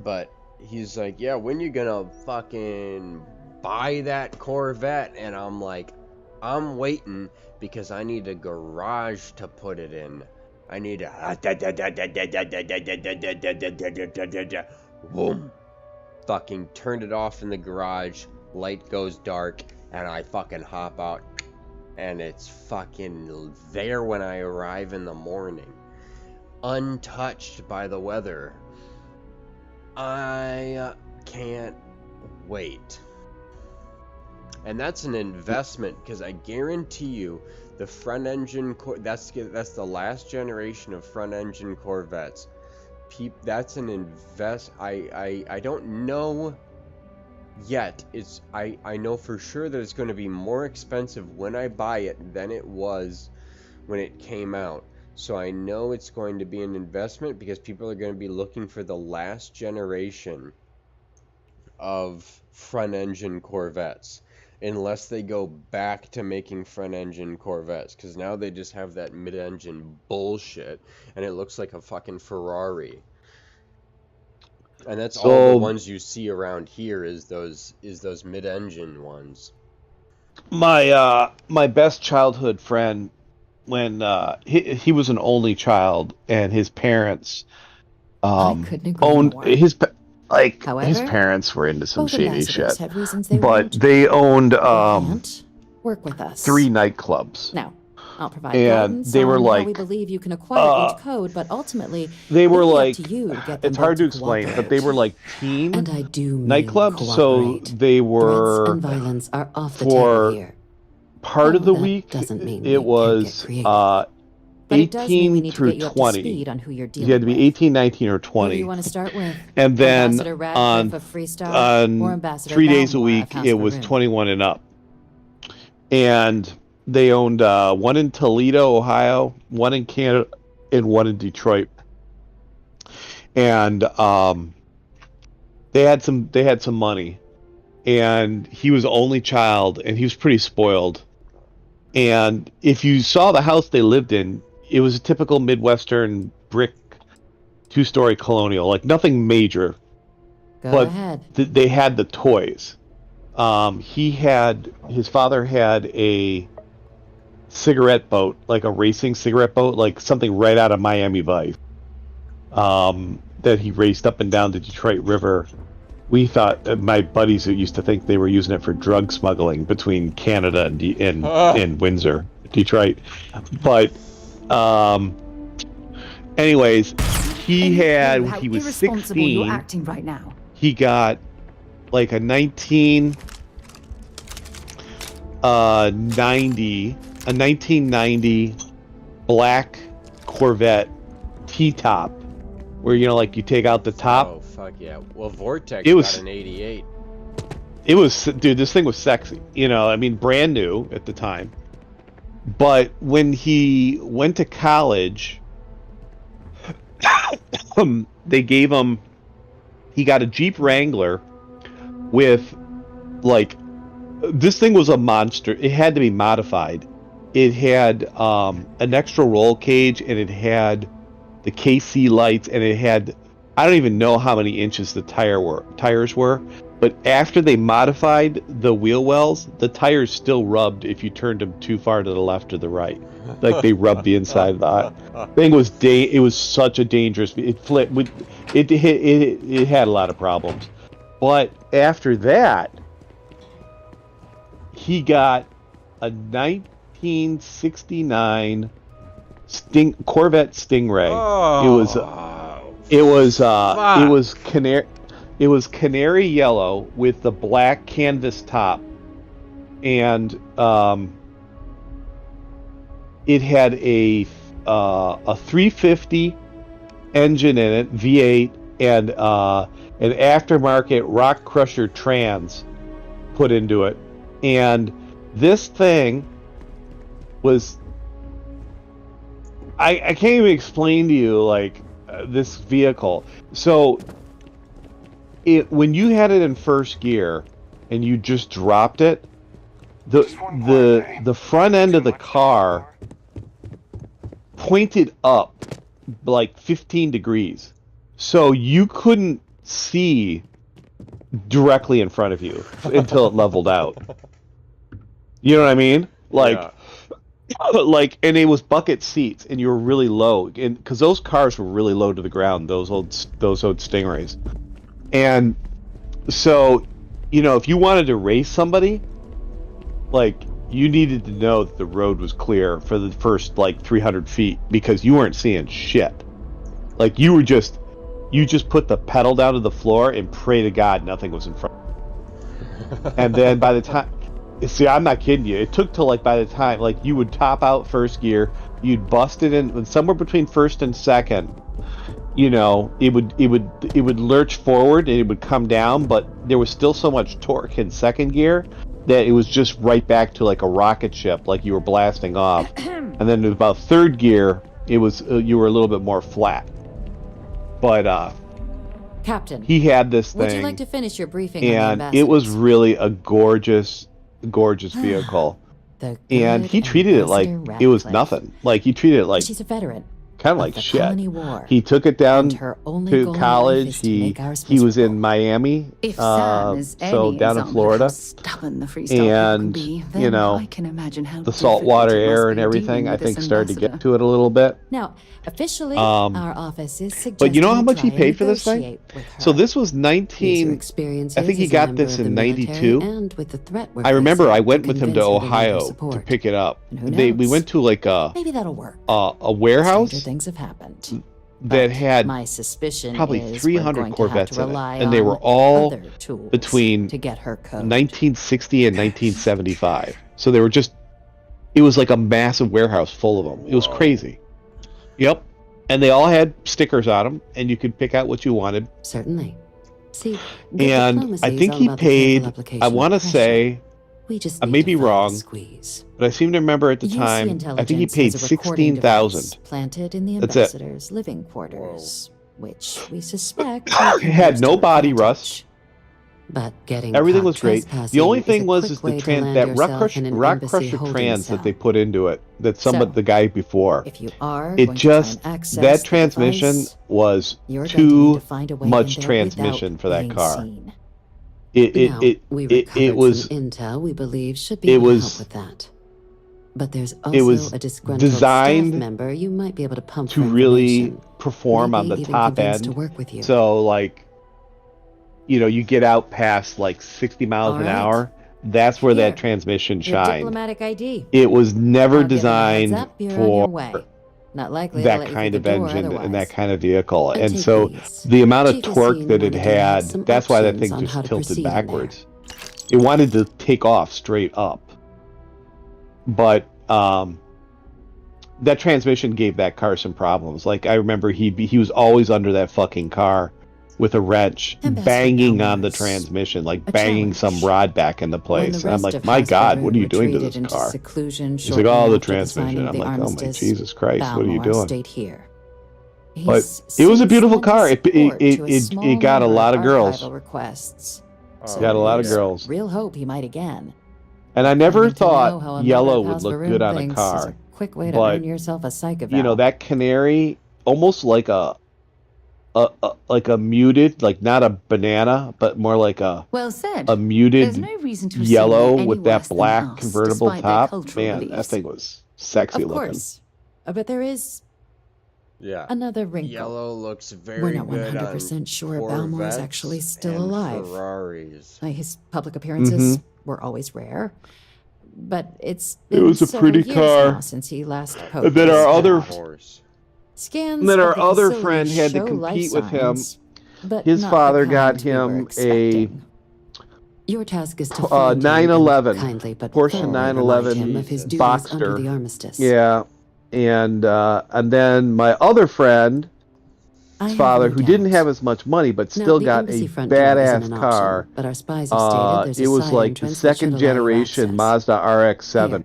But he's like, yeah, when you gonna fucking buy that Corvette? And I'm like, I'm waiting because I need a garage to put it in. I need a boom. Fucking turned it off in the garage, light goes dark, and I fucking hop out, and it's fucking there when I arrive in the morning, untouched by the weather. I can't wait. And that's an investment, because I guarantee you the front engine that's the last generation of front engine Corvettes. That's an I don't know yet. I know for sure that it's going to be more expensive when I buy it than it was when it came out. So I know it's going to be an investment because people are going to be looking for the last generation of front engine Corvettes, unless they go back to making front engine Corvettes, because now they just have that mid-engine bullshit and it looks like a fucking Ferrari. And that's all the ones you see around here is those mid-engine ones. My best childhood friend, when he was an only child and his parents owned his However, his parents were into some both shady ambassadors shit, have reasons they but won't. they owned Work with us. 3 nightclubs. Now, I'll provide And guidance they were on like, how we believe you can acquire each code, but ultimately, they were it'll be like, up to you to get them it's hard both to explain, but they were like teen And I do mean nightclubs, so they were Threats and violence are off the for table here. part of Though the that week. doesn't mean It was But it does mean we 18 need to through get you up to 20. speed on who you're You had to be 18, 19, or Who do 20. you want to start with? And then Ambassador Radcliffe of Freestar or on Ambassador 3 days a Balmore week, of House it was Maroon? 21 and up. And they owned one in Toledo, Ohio, one in Canada, and one in Detroit. And they had some money, and he was the only child, and he was pretty spoiled. And if you saw the house they lived in, it was a typical Midwestern brick 2-story colonial, like nothing major. Go ahead. They had the toys. His father had a cigarette boat, like a racing cigarette boat, like something right out of Miami Vice, that he raced up and down the Detroit River. We thought, my buddies used to think they were using it for drug smuggling between Canada and Windsor, Detroit. But anyways, when he was 16, you're acting right now. he got like a 1990 black Corvette T-top, where like you take out the top. Oh fuck yeah! Well, Vortex got an 88. It was, dude, this thing was sexy. I mean, brand new at the time. But when he went to college, they gave him. He got a Jeep Wrangler with, like, this thing was a monster. It had to be modified. It had an extra roll cage, and it had the KC lights, and it had, I don't even know how many inches the tires were, but after they modified the wheel wells, the tires still rubbed if you turned them too far to the left or the right. Like they rubbed the inside of the thing. It was such a dangerous. It flipped. It had a lot of problems, but after that, he got a 1969 Corvette Stingray. It was canary yellow with the black canvas top, and it had a 350 engine in it, V8, and an aftermarket Rock Crusher trans put into it. And this thing was, I can't even explain to you, like, this vehicle. So when you had it in first gear and you just dropped it, the front end of the car pointed up like 15 degrees, so you couldn't see directly in front of you until it leveled out. You know what I mean? Like, like, and it was bucket seats, and you were really low, and because those cars were really low to the ground, those old Stingrays, and so, you know, if you wanted to race somebody, like, you needed to know that the road was clear for the first like 300 feet because you weren't seeing shit. Like, you just put the pedal down to the floor and pray to God nothing was in front. And then by the time, see, I'm not kidding you, it took till like by the time, like, you would top out first gear, you'd bust it in somewhere between first and second, you know, it would lurch forward and it would come down, but there was still so much torque in second gear that it was just right back to like a rocket ship, like you were blasting off. And then about third gear, it was you were a little bit more flat. But Captain, he had this thing. Would you like to finish your briefing on the and ambassadors? it was really a gorgeous vehicle. And he treated it like it was nothing. Like, he treated it like she's a veteran. Kind of like shit. War. He took it down only to college. He was in Miami, so down in Florida, and you know, I can imagine how the saltwater air and everything, I think, started to get to it a little bit. Now, officially, our office is suggesting. But you know how much he paid for this thing? So this was 19. I think he got this in 92. And with the threat I remember I went with him to Ohio to pick it up. We went to like maybe that'll work. A warehouse. Things have happened that had my suspicion probably 300 Corvettes in it, and they were all between to get her code. 1960 and 1975. So they were just, it was like a massive warehouse full of them. It was crazy. Yep. And they all had stickers on them, and you could pick out what you wanted. Certainly. See, and I think he paid, I want to say, I may be wrong, but I seem to remember at the time, I think he paid $16,000. Planted in the ambassador's living quarters, which we suspect had no body rust. But getting everything was great. The only thing was that rock crusher trans that they put into it, that the guy before. If you are it just that transmission was too much transmission for that car. It was intel we believe should be able to help with that. But there's also a disgruntled staff member you might be able to pump to really perform on the top end. To work with you. So, like, you know, you get out past like 60 miles an hour, that's where that transmission shined. Diplomatic ID. It was never designed for not likely that kind of engine and that kind of vehicle. And so the amount of torque that it had, that's why that thing just tilted backwards. It wanted to take off straight up. But that transmission gave that car some problems. Like, I remember he was always under that fucking car with a wrench, banging on the transmission, like banging some rod back into place. And I'm like, my God, what are you doing to this car? He's like, oh, the transmission. I'm like, oh my Jesus Christ, what are you doing? But it was a beautiful car. It got a lot of girls. Got a lot of girls. Real hope he might again. And I never thought yellow would look good on a car. Quick way to earn yourself a psych eval. You know, that canary, almost like a muted, like not a banana, but more like a muted yellow with that black convertible top. Man, that thing was sexy looking. Of course, but there is another wrinkle. Yellow looks very We're not good 100% sure Balmore is actually still alive. Ferraris. His public appearances were always rare, but it was a pretty car since he last posed. And then our other scans. And then our other friend had to compete with him. His father got him a Your task is to 911 Porsche 911 Boxster. Under the armistice. Yeah, and then my other friend, his father, who didn't have as much money but still got a badass car. But our spies have stated it was like the second generation Mazda RX-7.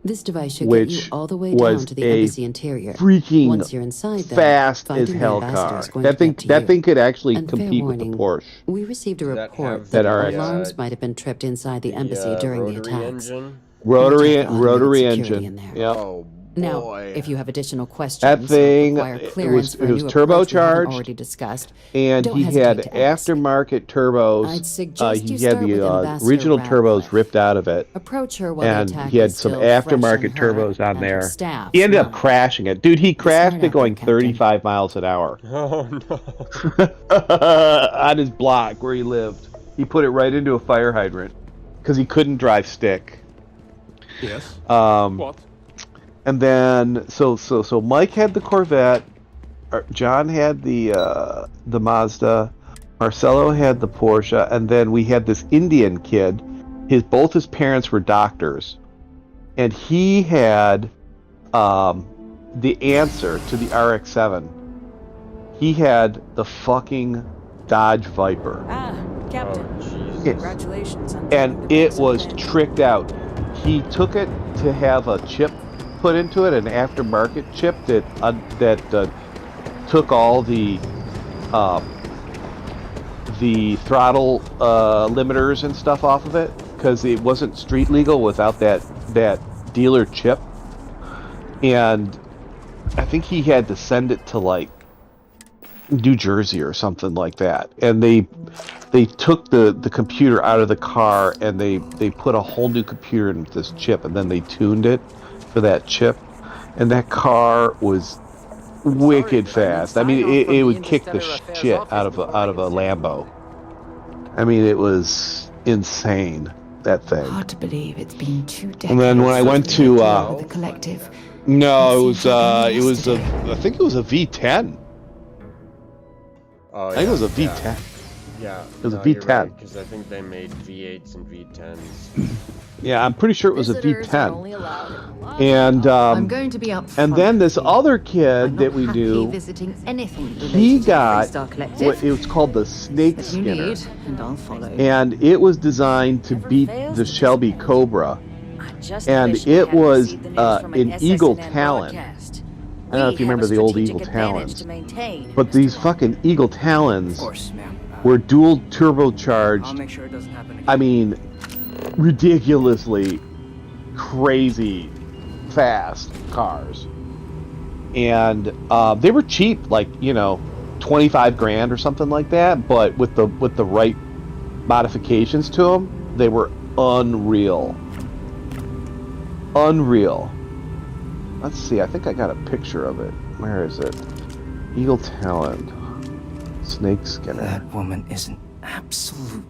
This device should get which you all the way was down to the a embassy interior. freaking Once you're inside, though, fast as finding the hell ambassador car. is going That to thing, be up to that you. thing could actually And fair compete with the warning, Porsche. we received a Does that report have that that RX. alarms might have been tripped inside the embassy during the rotary attacks. engine? Rotary Check the automated security engine. in there. Yep. Oh Now, boy. if you have additional That questions or thing, require it clearance for a was new approach we haven't turbocharged, already discussed, and don't he hesitate had to ask. aftermarket turbos. I'd suggest you He had start with the Ambassador original turbos Radcliffe. ripped out of it, Approach her while and the attack he had is some still fresh aftermarket on her turbos on and her there. staff's He ended up mind. crashing it. Dude, he crashed smart it going effort, Captain. 35 miles an hour Oh no. on his block where he lived. He put it right into a fire hydrant because he couldn't drive stick. Yes. What? And then so Mike had the Corvette, John had the Mazda, Marcelo had the Porsche, and then we had this Indian kid. Both his parents were doctors, and he had the answer to the RX-7. He had the fucking Dodge Viper. Ah, Captain. Oh, Congratulations on And it was tricked out. He took it to have a chip put into it, an aftermarket chip that took all the throttle limiters and stuff off of it, because it wasn't street legal without that dealer chip. And I think he had to send it to like New Jersey or something like that, and they took the computer out of the car, and they put a whole new computer in this chip, and then they tuned it for that chip, and that car was wicked fast. I mean, it would kick the shit out of a Lambo. I mean, it was insane, that thing. Hard to believe it's been 2 decades. And then when I went to with the collective. no, it was I think it was a V10. Oh, I think it was a yeah. V10. Yeah. It was a V10. Because I think they made V8s and V10s. Yeah, I'm pretty sure it was a V10. And I'm going to be up and then this other kid that we knew, visiting anything he got Star Collective. what it was called the Snake If you Skinner, need, and I'll follow. and it was designed to beat the Shelby Cobra, and it was an Eagle Talon. I don't know if you remember the old Eagle Talons, but these fucking Eagle Talons were dual turbocharged. I'll make sure it doesn't happen again. I mean, ridiculously crazy fast cars, and they were cheap, like 25 grand or something like that. But with the right modifications to them, they were unreal. Let's see, I think I got a picture of it. Where is it? Eagle Talon. Snake Skinner. That woman is an absolute...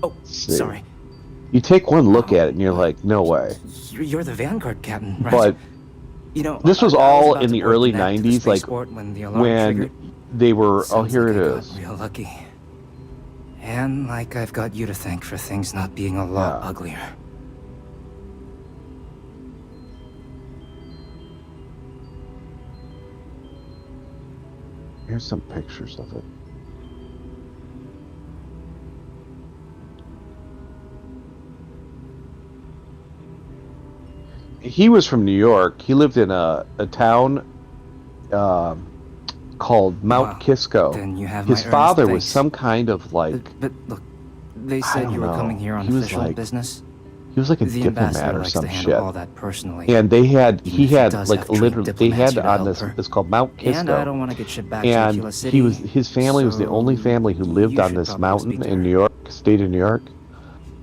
Oh, See. sorry. You take one look at it and you're like, no way. You're the Vanguard captain, right? But this was I all about in to the board early the net to the 90s, like spaceport when the alarm when triggered. they were, Sounds here like it I got is. real lucky. And like I've got you to thank for things not being a lot uglier. Here's some pictures of it. He was from New York. He lived in a town called Mount Kisco. Then you have His my father earnest was thanks. some kind of like, But look, they I said don't you were know. coming here on He was official like- business. he was like a The diplomat ambassador or likes some to handle shit. all that personally. And he Even if he had does like have trained literally, they diplomats had here to on help this, her. it's called Mount Kisco. And I don't want to get shit back to And Tequila City. his family was the only family who lived you on should this probably mountain speak to in her. New York, state of New York.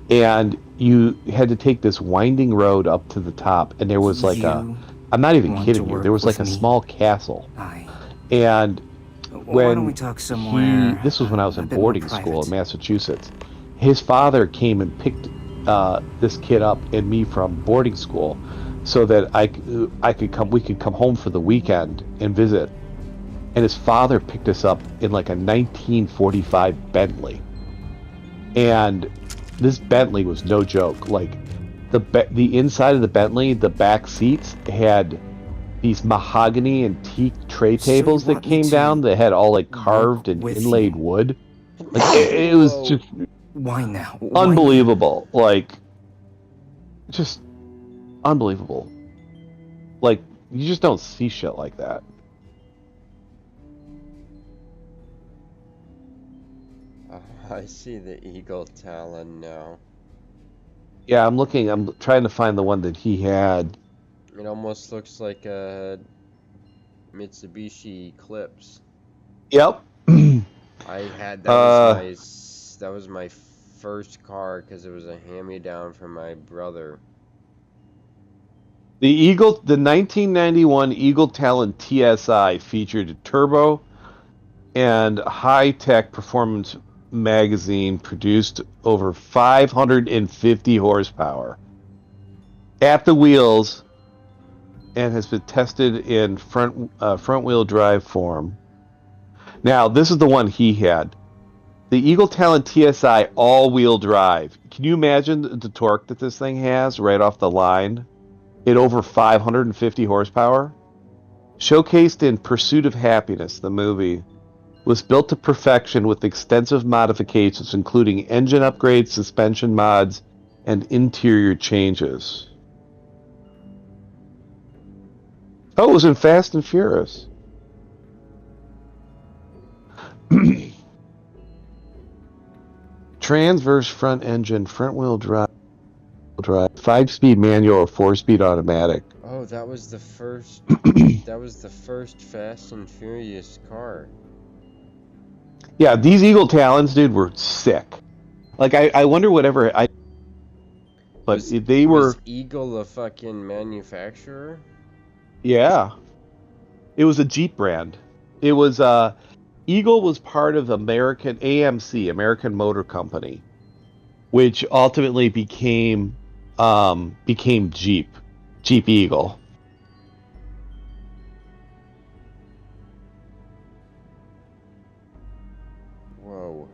And you had to take this winding road up to the top, and there was like I'm not even want kidding to you, work there was like a with me? small castle. Aye. And Why when don't we talk somewhere this was when I was in a bit more boarding school in Massachusetts, his father came and picked this kid up and me from boarding school, so that we could come home for the weekend and visit. And his father picked us up in like a 1945 Bentley, and this Bentley was no joke. Like the inside of the Bentley, the back seats had these mahogany antique tray tables that came down that had all like carved and inlaid wood. Like, it was just Why now? unbelievable. Like, just Unbelievable. Like, you just don't see shit like that. I see the Eagle Talon now. Yeah, I'm trying to find the one that he had. It almost looks like a Mitsubishi Eclipse. Yep. I had that was my first car because it was a hand-me-down from my brother. The 1991 Eagle Talon TSI featured a turbo and high-tech performance magazine, produced over 550 horsepower at the wheels, and has been tested in front-wheel drive form. Now, this is the one he had. The Eagle Talon TSI all-wheel drive. Can you imagine the torque that this thing has right off the line? At over 550 horsepower. Showcased in Pursuit of Happiness, the movie, was built to perfection with extensive modifications, including engine upgrades, suspension mods, and interior changes. Oh, it was in Fast and Furious. Transverse front engine, front-wheel drive, 5-speed manual or 4-speed automatic. Oh, that was the first. That was the first Fast and Furious car. Yeah, these Eagle Talons, dude, were sick. Like, I wonder whatever But they were... Was Eagle a fucking manufacturer? Yeah. It was a Jeep brand. It was, Eagle was part of AMC, American Motor Company, which ultimately became Jeep Eagle. Whoa.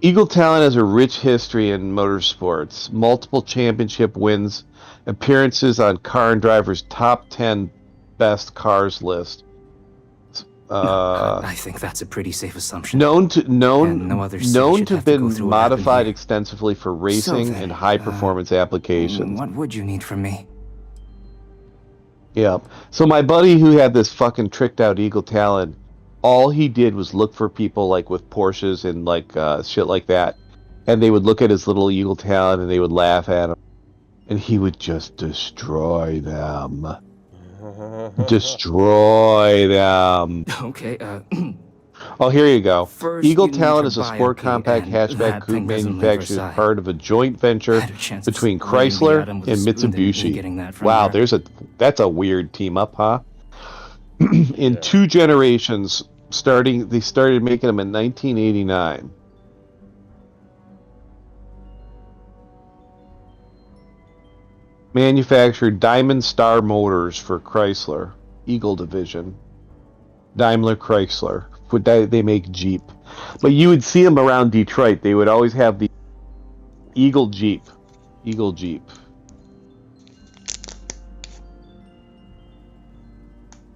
Eagle Talon has a rich history in motorsports, multiple championship wins, appearances on Car and Driver's top 10 best cars list. I think that's a pretty safe assumption. Known to have been what modified extensively for racing and high performance applications. What would you need from me? Yeah. So my buddy who had this fucking tricked out Eagle Talon, all he did was look for people like with Porsches and like shit like that, and they would look at his little Eagle Talon and they would laugh at him, and he would just destroy them. Destroy them. Okay, Oh, here you go. First, Eagle you need Talon to is a buy sport a compact P, and hatchback that coupe thing doesn't live manufactured aside. as part of a joint venture Had a chance of between spraying the Chrysler atom with a and spoon and me Mitsubishi. getting that from Wow, her. that's a weird team up, huh? In 2 generations, they started making them in 1989. Manufactured Diamond Star Motors for Chrysler, Eagle Division. Daimler Chrysler. They make Jeep. But you would see them around Detroit. They would always have the Eagle Jeep. Eagle Jeep.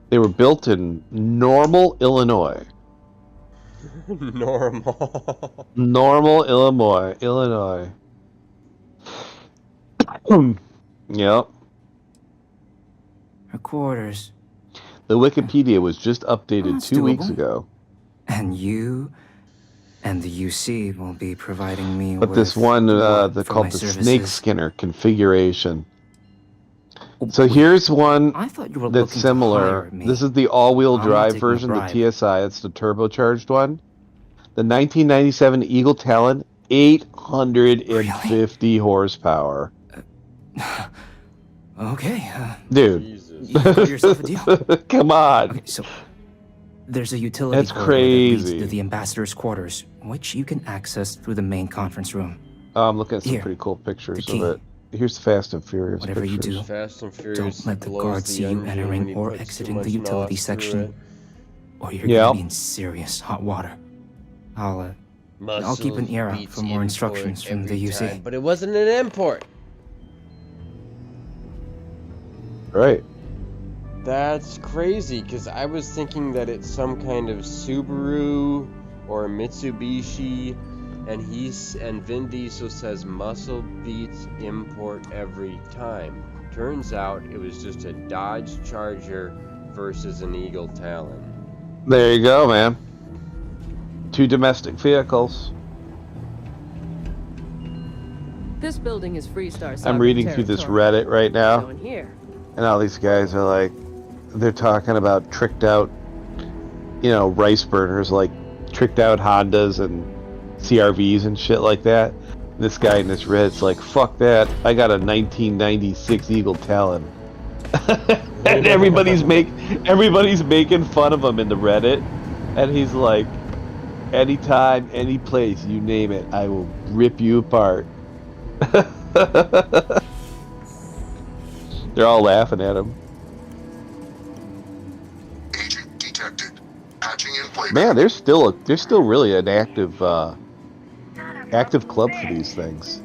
They were built in Normal, Illinois. Normal, Illinois. Yep. Her quarters. The Wikipedia was just updated That's 2 weeks doable. ago. And you and the UC will be providing me But with this one, they're for called my the services. Snake Skinner configuration. So here's one I thought you were that's looking to similar. hire me. This is the all-wheel I'm drive taking a version, the bribe. TSI. It's the turbocharged one. The 1997 Eagle Talon, 850 horsepower. Okay. Dude. You got yourself a deal. Come on. Okay, so there's a utility That's corridor that leads crazy. to the ambassador's quarters, which you can access through the main conference room. I'm looking at some Here, pretty cool pictures the key. of it. Here's the Fast and Furious Whatever you pictures. do, Fast and Furious don't let the blows guards the see you engine when entering he or puts too exiting much the utility NOS through section, it. or you're Yep. gonna be in serious hot water. I'll keep an ear out Beats for more import instructions from the every UC. time, but it wasn't an import. Right. That's crazy, because I was thinking that it's some kind of Subaru or Mitsubishi And Vin Diesel says muscle beats import every time. Turns out it was just a Dodge Charger versus an Eagle Talon. There you go, man. 2 domestic vehicles. This building is Freestar. I'm reading through this Reddit right now, Going here. and all these guys are like, they're talking about tricked out, you know, rice burners, like tricked out Hondas and CRVs and shit like that. This guy in this Reddit's like, fuck that, I got a 1996 Eagle Talon. And everybody's making fun of him in the Reddit, and he's like, anytime, any place, you name it, I will rip you apart. They're all laughing at him. Agent detected. Patching in playback. Man, there's still really an active club for these things.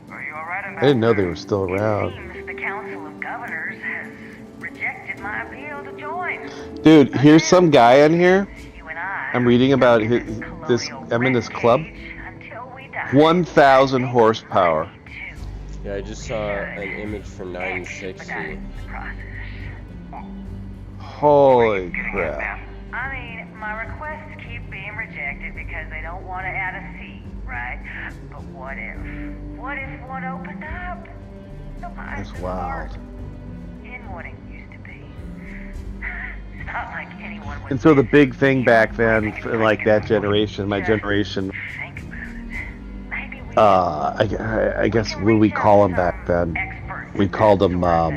I didn't know they were still around. The Council of Governors has rejected my appeal to join. Dude, here's some guy in here. I'm reading about this. I'm in this club. 1,000 horsepower. Yeah, I just saw an image for 960. Holy crap. I mean, my requests keep being rejected because they don't want to add a seat, right? But what if one opened up? That's wild. In what it used to be. It's not like anyone would. And so the big thing back then, for like that generation, my generation, I guess what do we call them back then? We called them, well,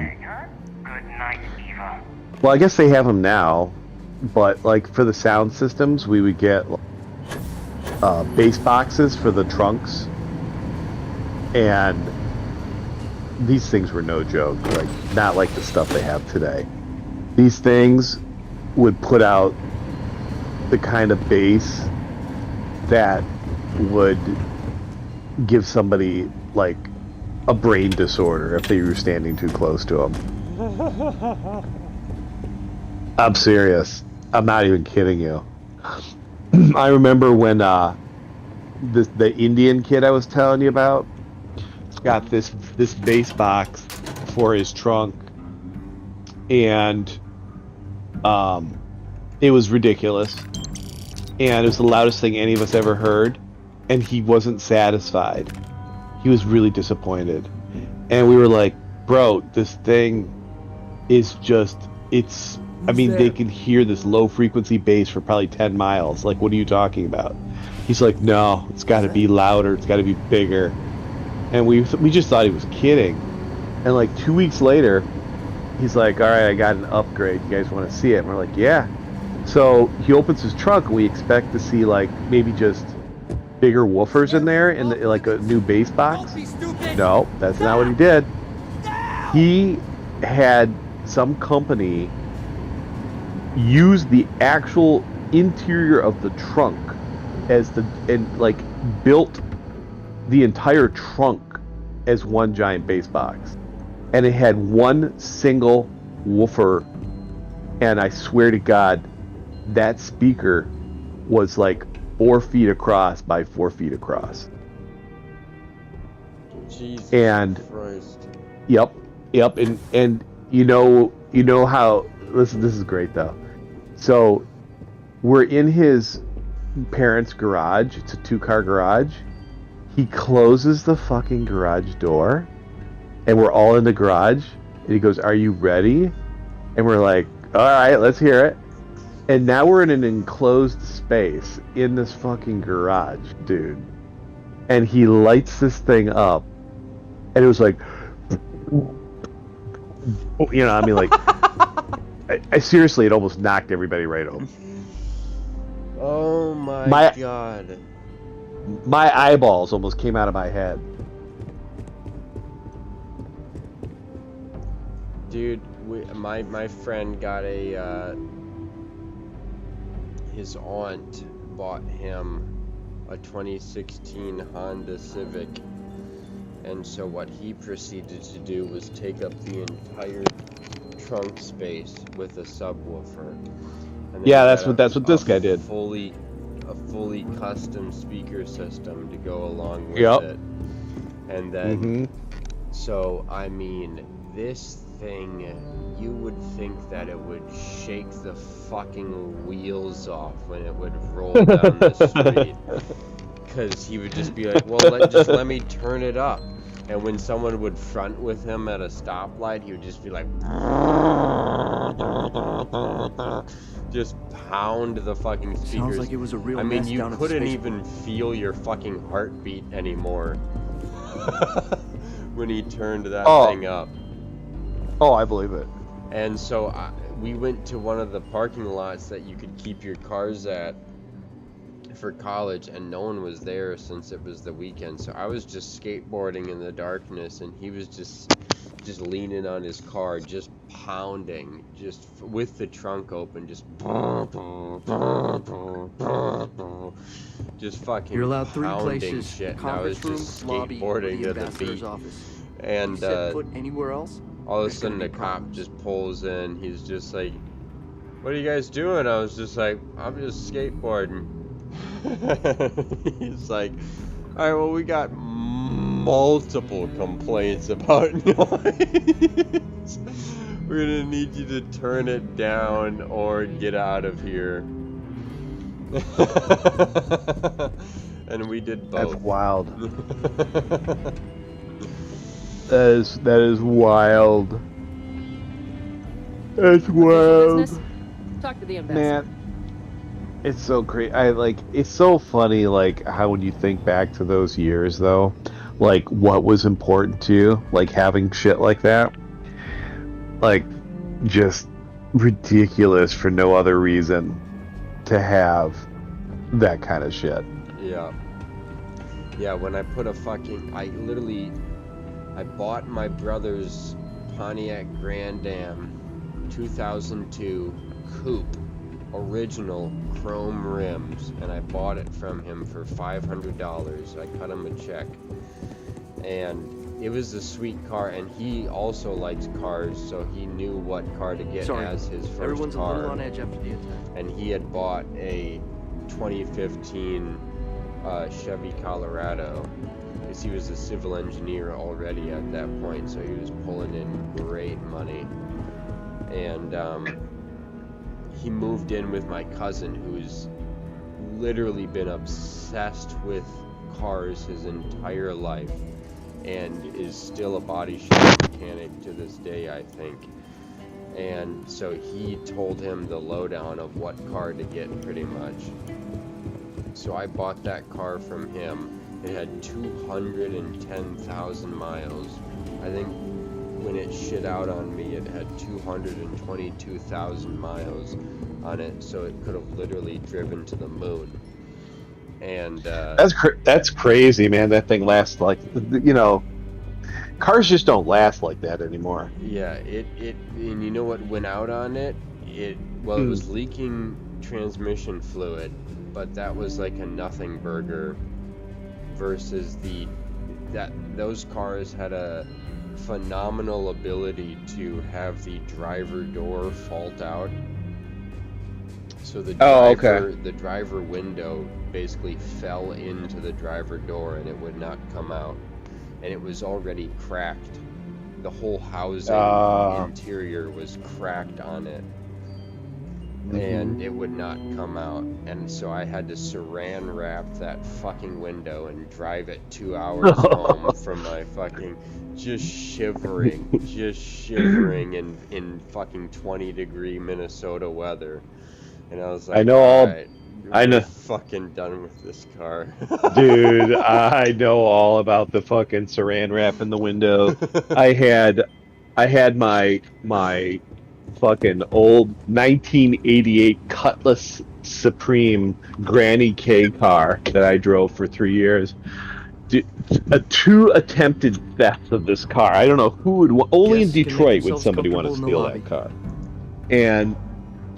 I guess they have them now, but like for the sound systems, we would get bass boxes for the trunks, and these things were no joke, like not like the stuff they have today. These things would put out the kind of bass that would give somebody like a brain disorder if they were standing too close to them. I'm serious. I'm not even kidding you. I remember when the Indian kid I was telling you about got this bass box for his trunk, and it was ridiculous, and it was the loudest thing any of us ever heard, and he wasn't satisfied. He was really disappointed, and we were like, bro, this thing is just, I mean, they can hear this low frequency bass for probably 10 miles. Like, what are you talking about? He's like, no, it's got to be louder, it's got to be bigger. And we just thought he was kidding. And like 2 weeks later, he's like, all right, I got an upgrade. You guys want to see it? And we're like, yeah. So he opens his trunk, and we expect to see like maybe just bigger woofers in there, and like a new bass box. No, that's not what he did. He had some company use the actual interior of the trunk and like built the entire trunk as one giant bass box, and it had one single woofer, and I swear to God, that speaker was like 4 feet across by 4 feet across. Jesus and Christ. Yep, and you know how, listen, this is great though. So we're in his parents' garage. It's a 2-car garage. He closes the fucking garage door, and we're all in the garage, and he goes, are you ready? And we're like, all right, let's hear it. And now we're in an enclosed space in this fucking garage, dude. And he lights this thing up, and it was like, you know, I mean, like, I seriously, it almost knocked everybody right over. Oh my God. My eyeballs almost came out of my head. Dude, my friend got his aunt bought him a 2016 Honda Civic, and so what he proceeded to do was take up the entire trunk space with a subwoofer. And yeah, that's what this guy did. a fully custom speaker system to go along with Yep. it. And then, so, I mean, this thing, you would think that it would shake the fucking wheels off when it would roll down the street. Because he would just be like, well, just let me turn it up. And when someone would front with him at a stoplight, he would just be like, just pound the fucking speakers. Sounds like it was a real I mean, mess you down at the couldn't spaceport. even feel your fucking heartbeat anymore when he turned that thing up. Oh, I believe it. And so we went to one of the parking lots that you could keep your cars at for college, and no one was there since it was the weekend. So I was just skateboarding in the darkness, and he was just leaning on his car, just pounding, just with the trunk open, just fucking You're allowed 3 pounding places: shit. And I was conference room, just lobby, or skateboarding the to the ambassador's beat. office. And You set foot anywhere else? all of a There's gonna sudden be the cop problems. just pulls in. He's just like, "What are you guys doing?" I was just like, "I'm just skateboarding." He's like, "All right, well, we got multiple complaints about noise. We're gonna need you to turn it down or get out of here." And we did both. That's wild. That is wild. That's wild. Talk to the ambassador. Man, it's so great. It's so funny, like, how when you think back to those years, though, like, what was important to you, like, having shit like that, like, just ridiculous for no other reason to have that kind of shit. Yeah. Yeah, when I put I bought my brother's Pontiac Grand Am 2002 coupe, original chrome rims, and I bought it from him for $500. I cut him a check, and it was a sweet car, and he also likes cars, so he knew what car to get as his first Everyone's car. a little on edge after the attack. And he had bought a 2015 Chevy Colorado, because he was a civil engineer already at that point, so he was pulling in great money. And he moved in with my cousin, who's literally been obsessed with cars his entire life, and is still a body shop mechanic to this day, I think. And so he told him the lowdown of what car to get, pretty much. So I bought that car from him. It had 210,000 miles. I think when it shit out on me, it had 222,000 miles on it, so it could have literally driven to the moon. And That's crazy, man. That thing lasts, like, cars just don't last like that anymore. yeah, and you know what went out on it? It was leaking transmission fluid, but that was like a nothing burger versus those cars had a phenomenal ability to have the driver door fault out. So the driver window basically fell into the driver door, and it would not come out, and it was already cracked. The whole housing interior was cracked on it, and it would not come out. And so I had to saran wrap that fucking window and drive it 2 hours home from my fucking just shivering in fucking 20-degree Minnesota weather. And I was like, I know, fucking done with this car. Dude, I know all about the fucking saran wrap in the window. I had my fucking old 1988 Cutlass Supreme Granny K car that I drove for 3 years. Two attempted thefts of this car. I don't know who would only in Detroit would somebody want to steal that car. And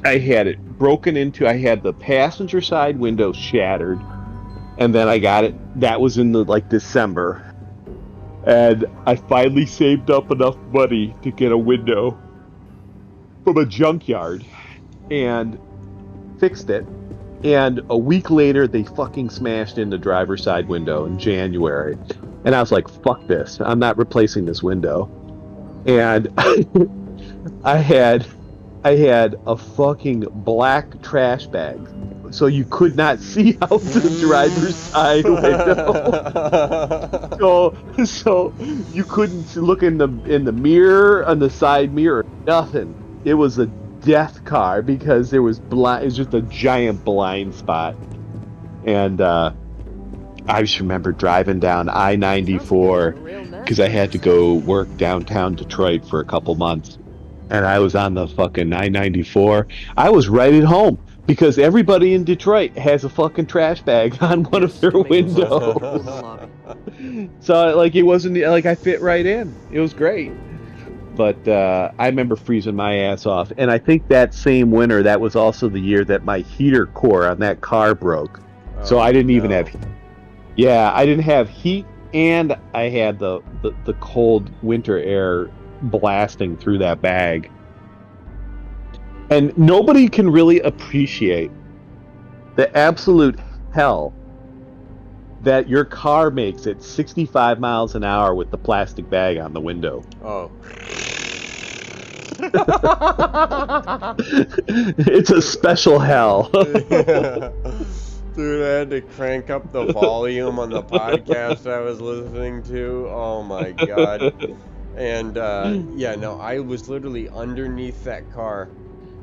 I had it broken into. I had the passenger side window shattered, and then I got it. That was in December, and I finally saved up enough money to get a window from a junkyard and fixed it. And a week later, they fucking smashed in the driver's side window in January. And I was like, fuck this. I'm not replacing this window. And I had a fucking black trash bag. So you could not see out the driver's side window. So you couldn't look in the mirror, on the side mirror, nothing. It was a death car because there was blind. It was just a giant blind spot. And I just remember driving down I-94 because I had to go work downtown Detroit for a couple months, and I was on the fucking I-94. I was right at home because everybody in Detroit has a fucking trash bag on one of their windows. So like it wasn't like I fit right in. It was great. But I remember freezing my ass off. And I think that same winter, that was also the year that my heater core on that car broke. So I didn't even have... Yeah, I didn't have heat, and I had the cold winter air blasting through that bag. And nobody can really appreciate the absolute hell that your car makes at 65 miles an hour with the plastic bag on the window. Oh. It's a special hell. Dude, I had to crank up the volume on the podcast I was listening to. Oh my god. And yeah, no, I was literally underneath that car.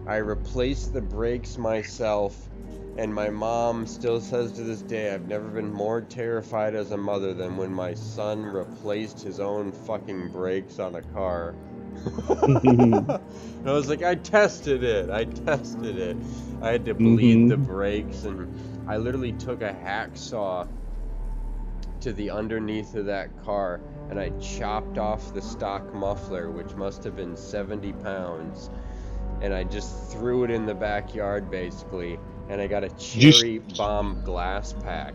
I replaced the brakes myself, and my mom still says to this day, I've never been more terrified as a mother than when my son replaced his own fucking brakes on a car. And I was like, I tested it. I had to bleed the brakes, and I literally took a hacksaw to the underneath of that car, and I chopped off the stock muffler, which must have been 70 pounds, and I just threw it in the backyard, basically, and I got a cherry bomb glass pack,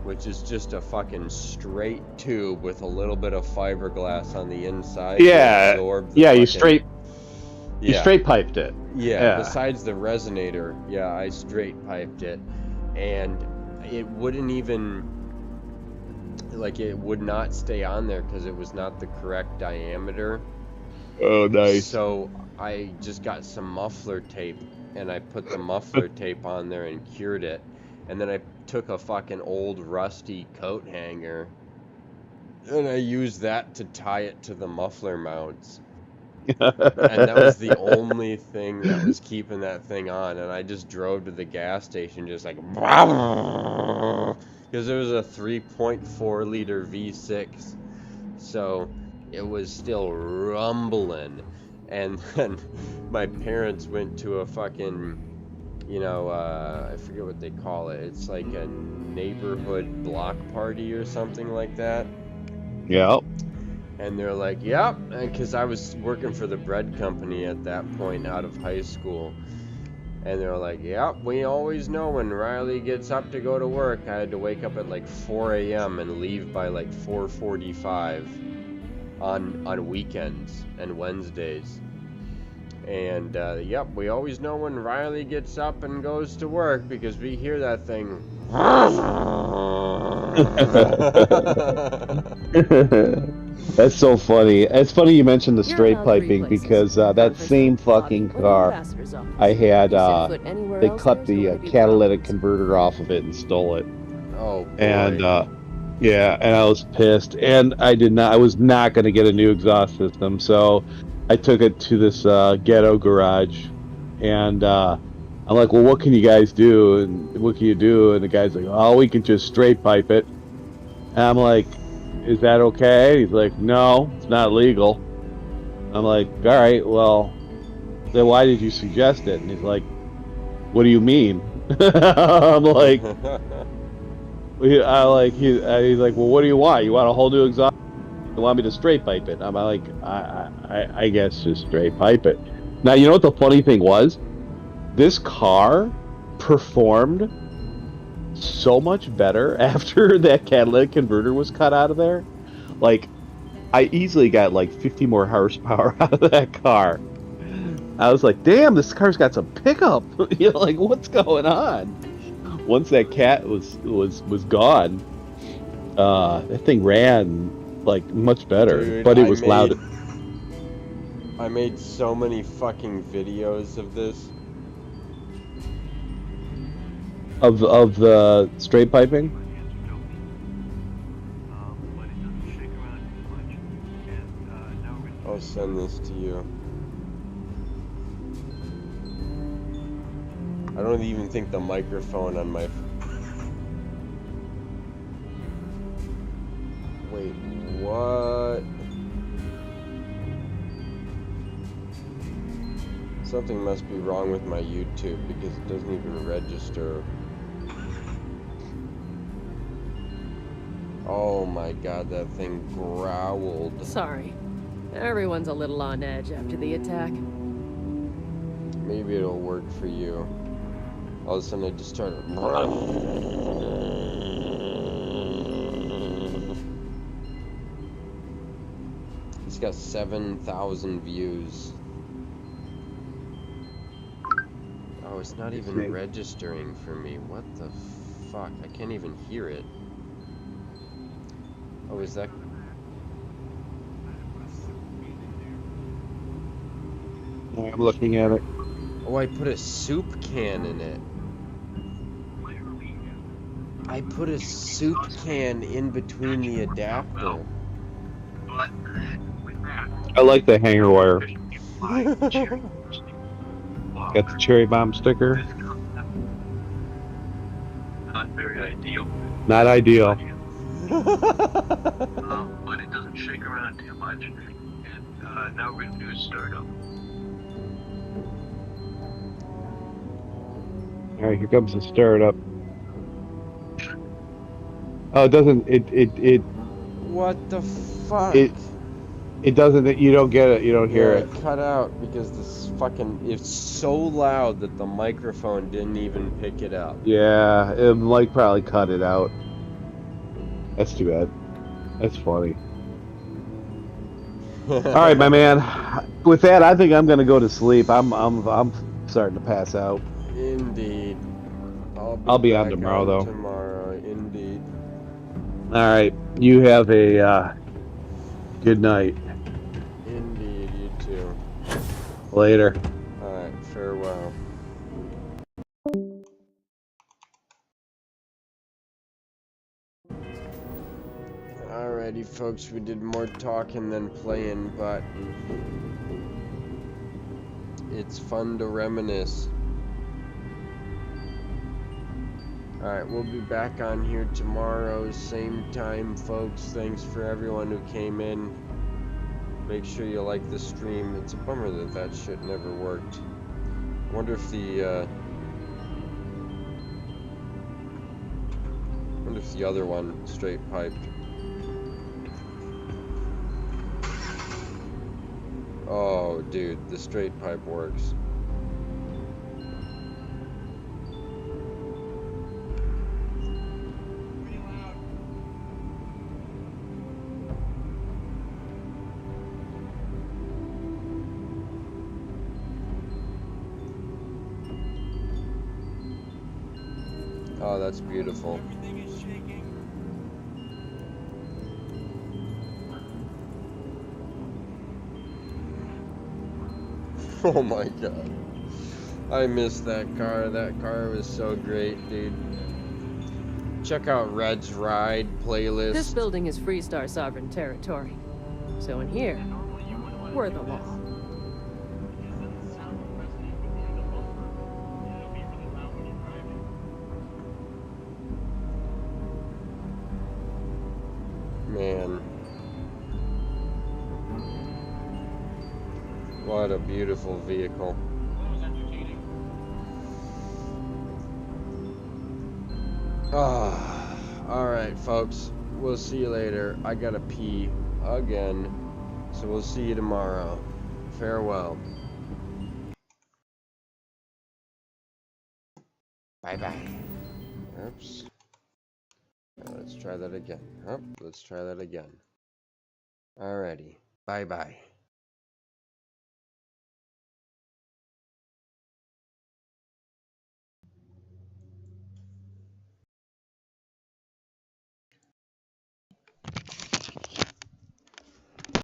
which is just a fucking straight tube with a little bit of fiberglass on the inside. Yeah, you straight piped it. Yeah, besides the resonator, yeah, I straight piped it, and it wouldn't even, like, it would not stay on there because it was not the correct diameter. Oh, nice. So I just got some muffler tape, and I put the muffler tape on there and cured it, and then I took a fucking old rusty coat hanger, and I used that to tie it to the muffler mounts. And that was the only thing that was keeping that thing on, and I just drove to the gas station just like, because it was a 3.4 liter V6, so it was still rumbling. And then my parents went to a fucking, you know, I forget what they call it, it's like a neighborhood block party or something like that. Yep. And they're like, yep, because I was working for the bread company at that point out of high school. And they're like, yep, we always know when Riley gets up to go to work. I had to wake up at like 4 a.m. and leave by like 4:45 on weekends and Wednesdays. And yep, we always know when Riley gets up and goes to work because we hear that thing. That's so funny. It's funny you mentioned the straight piping because that same fucking car I had, they cut the catalytic converter off of it and stole it. Oh, boy. And yeah, and I was pissed. And I was not going to get a new exhaust system, so I took it to this ghetto garage, and I'm like, well, what can you guys do? And what can you do? And the guy's like, oh, we can just straight pipe it. And I'm like, is that okay? He's like, no, it's not legal. I'm like, all right, well, then why did you suggest it? And he's like, what do you mean? I'm like, he's like, well, what do you want? You want a whole new exhaust? You want me to straight pipe it? I'm like, I guess just straight pipe it. Now, you know what the funny thing was? This car performed so much better after that catalytic converter was cut out of there. Like, I easily got like 50 more horsepower out of that car. I was like, damn, this car's got some pickup. You know, like, what's going on? once that cat was gone, that thing ran like much better, Dude, but it was loud. I made so many fucking videos of this. Of the straight piping. I'll send this to you. I don't even think the microphone on my... Wait, what? Something must be wrong with my YouTube because it doesn't even register. Oh my god, that thing growled. Sorry. Everyone's a little on edge after the attack. Maybe it'll work for you. All of a sudden I just started... It's got 7,000 views. Oh, it's not even registering for me. What the fuck? I can't even hear it. Oh, is that... I'm looking at it. Oh, I put a soup can in it. I put a soup can in between the adapter. I like the hanger wire. Got the cherry bomb sticker. Not very ideal. Not ideal. But it doesn't shake around too much. And now we're going to do a startup. Alright, here comes the startup. Oh, it doesn't, it What the fuck? It doesn't, you don't get it, you don't hear it. Cut out because this fucking, it's so loud that the microphone didn't even pick it up. Yeah, it might probably cut it out. That's too bad. That's funny. Alright, my man. With that, I think I'm gonna go to sleep. I'm starting to pass out. Indeed. I'll be on tomorrow, though. Tomorrow, indeed. Alright, you have a good night. Indeed, you too. Later. Alright, farewell. Alrighty, folks, we did more talking than playing, but it's fun to reminisce. Alright, we'll be back on here tomorrow, same time, folks. Thanks for everyone who came in. Make sure you like the stream. It's a bummer that that shit never worked. I wonder if the other one straight piped. Oh, dude, the straight pipe works. Oh, that's beautiful. Oh my god. I missed that car. That car was so great, dude. Check out Red's Ride playlist. This building is Freestar sovereign territory. So in here, we're the law. Man. What a beautiful vehicle. Ah, alright, folks. We'll see you later. I gotta pee again. So we'll see you tomorrow. Farewell. Bye-bye. Oops. Now let's try that again. Oh, let's try that again. Alrighty. Bye-bye.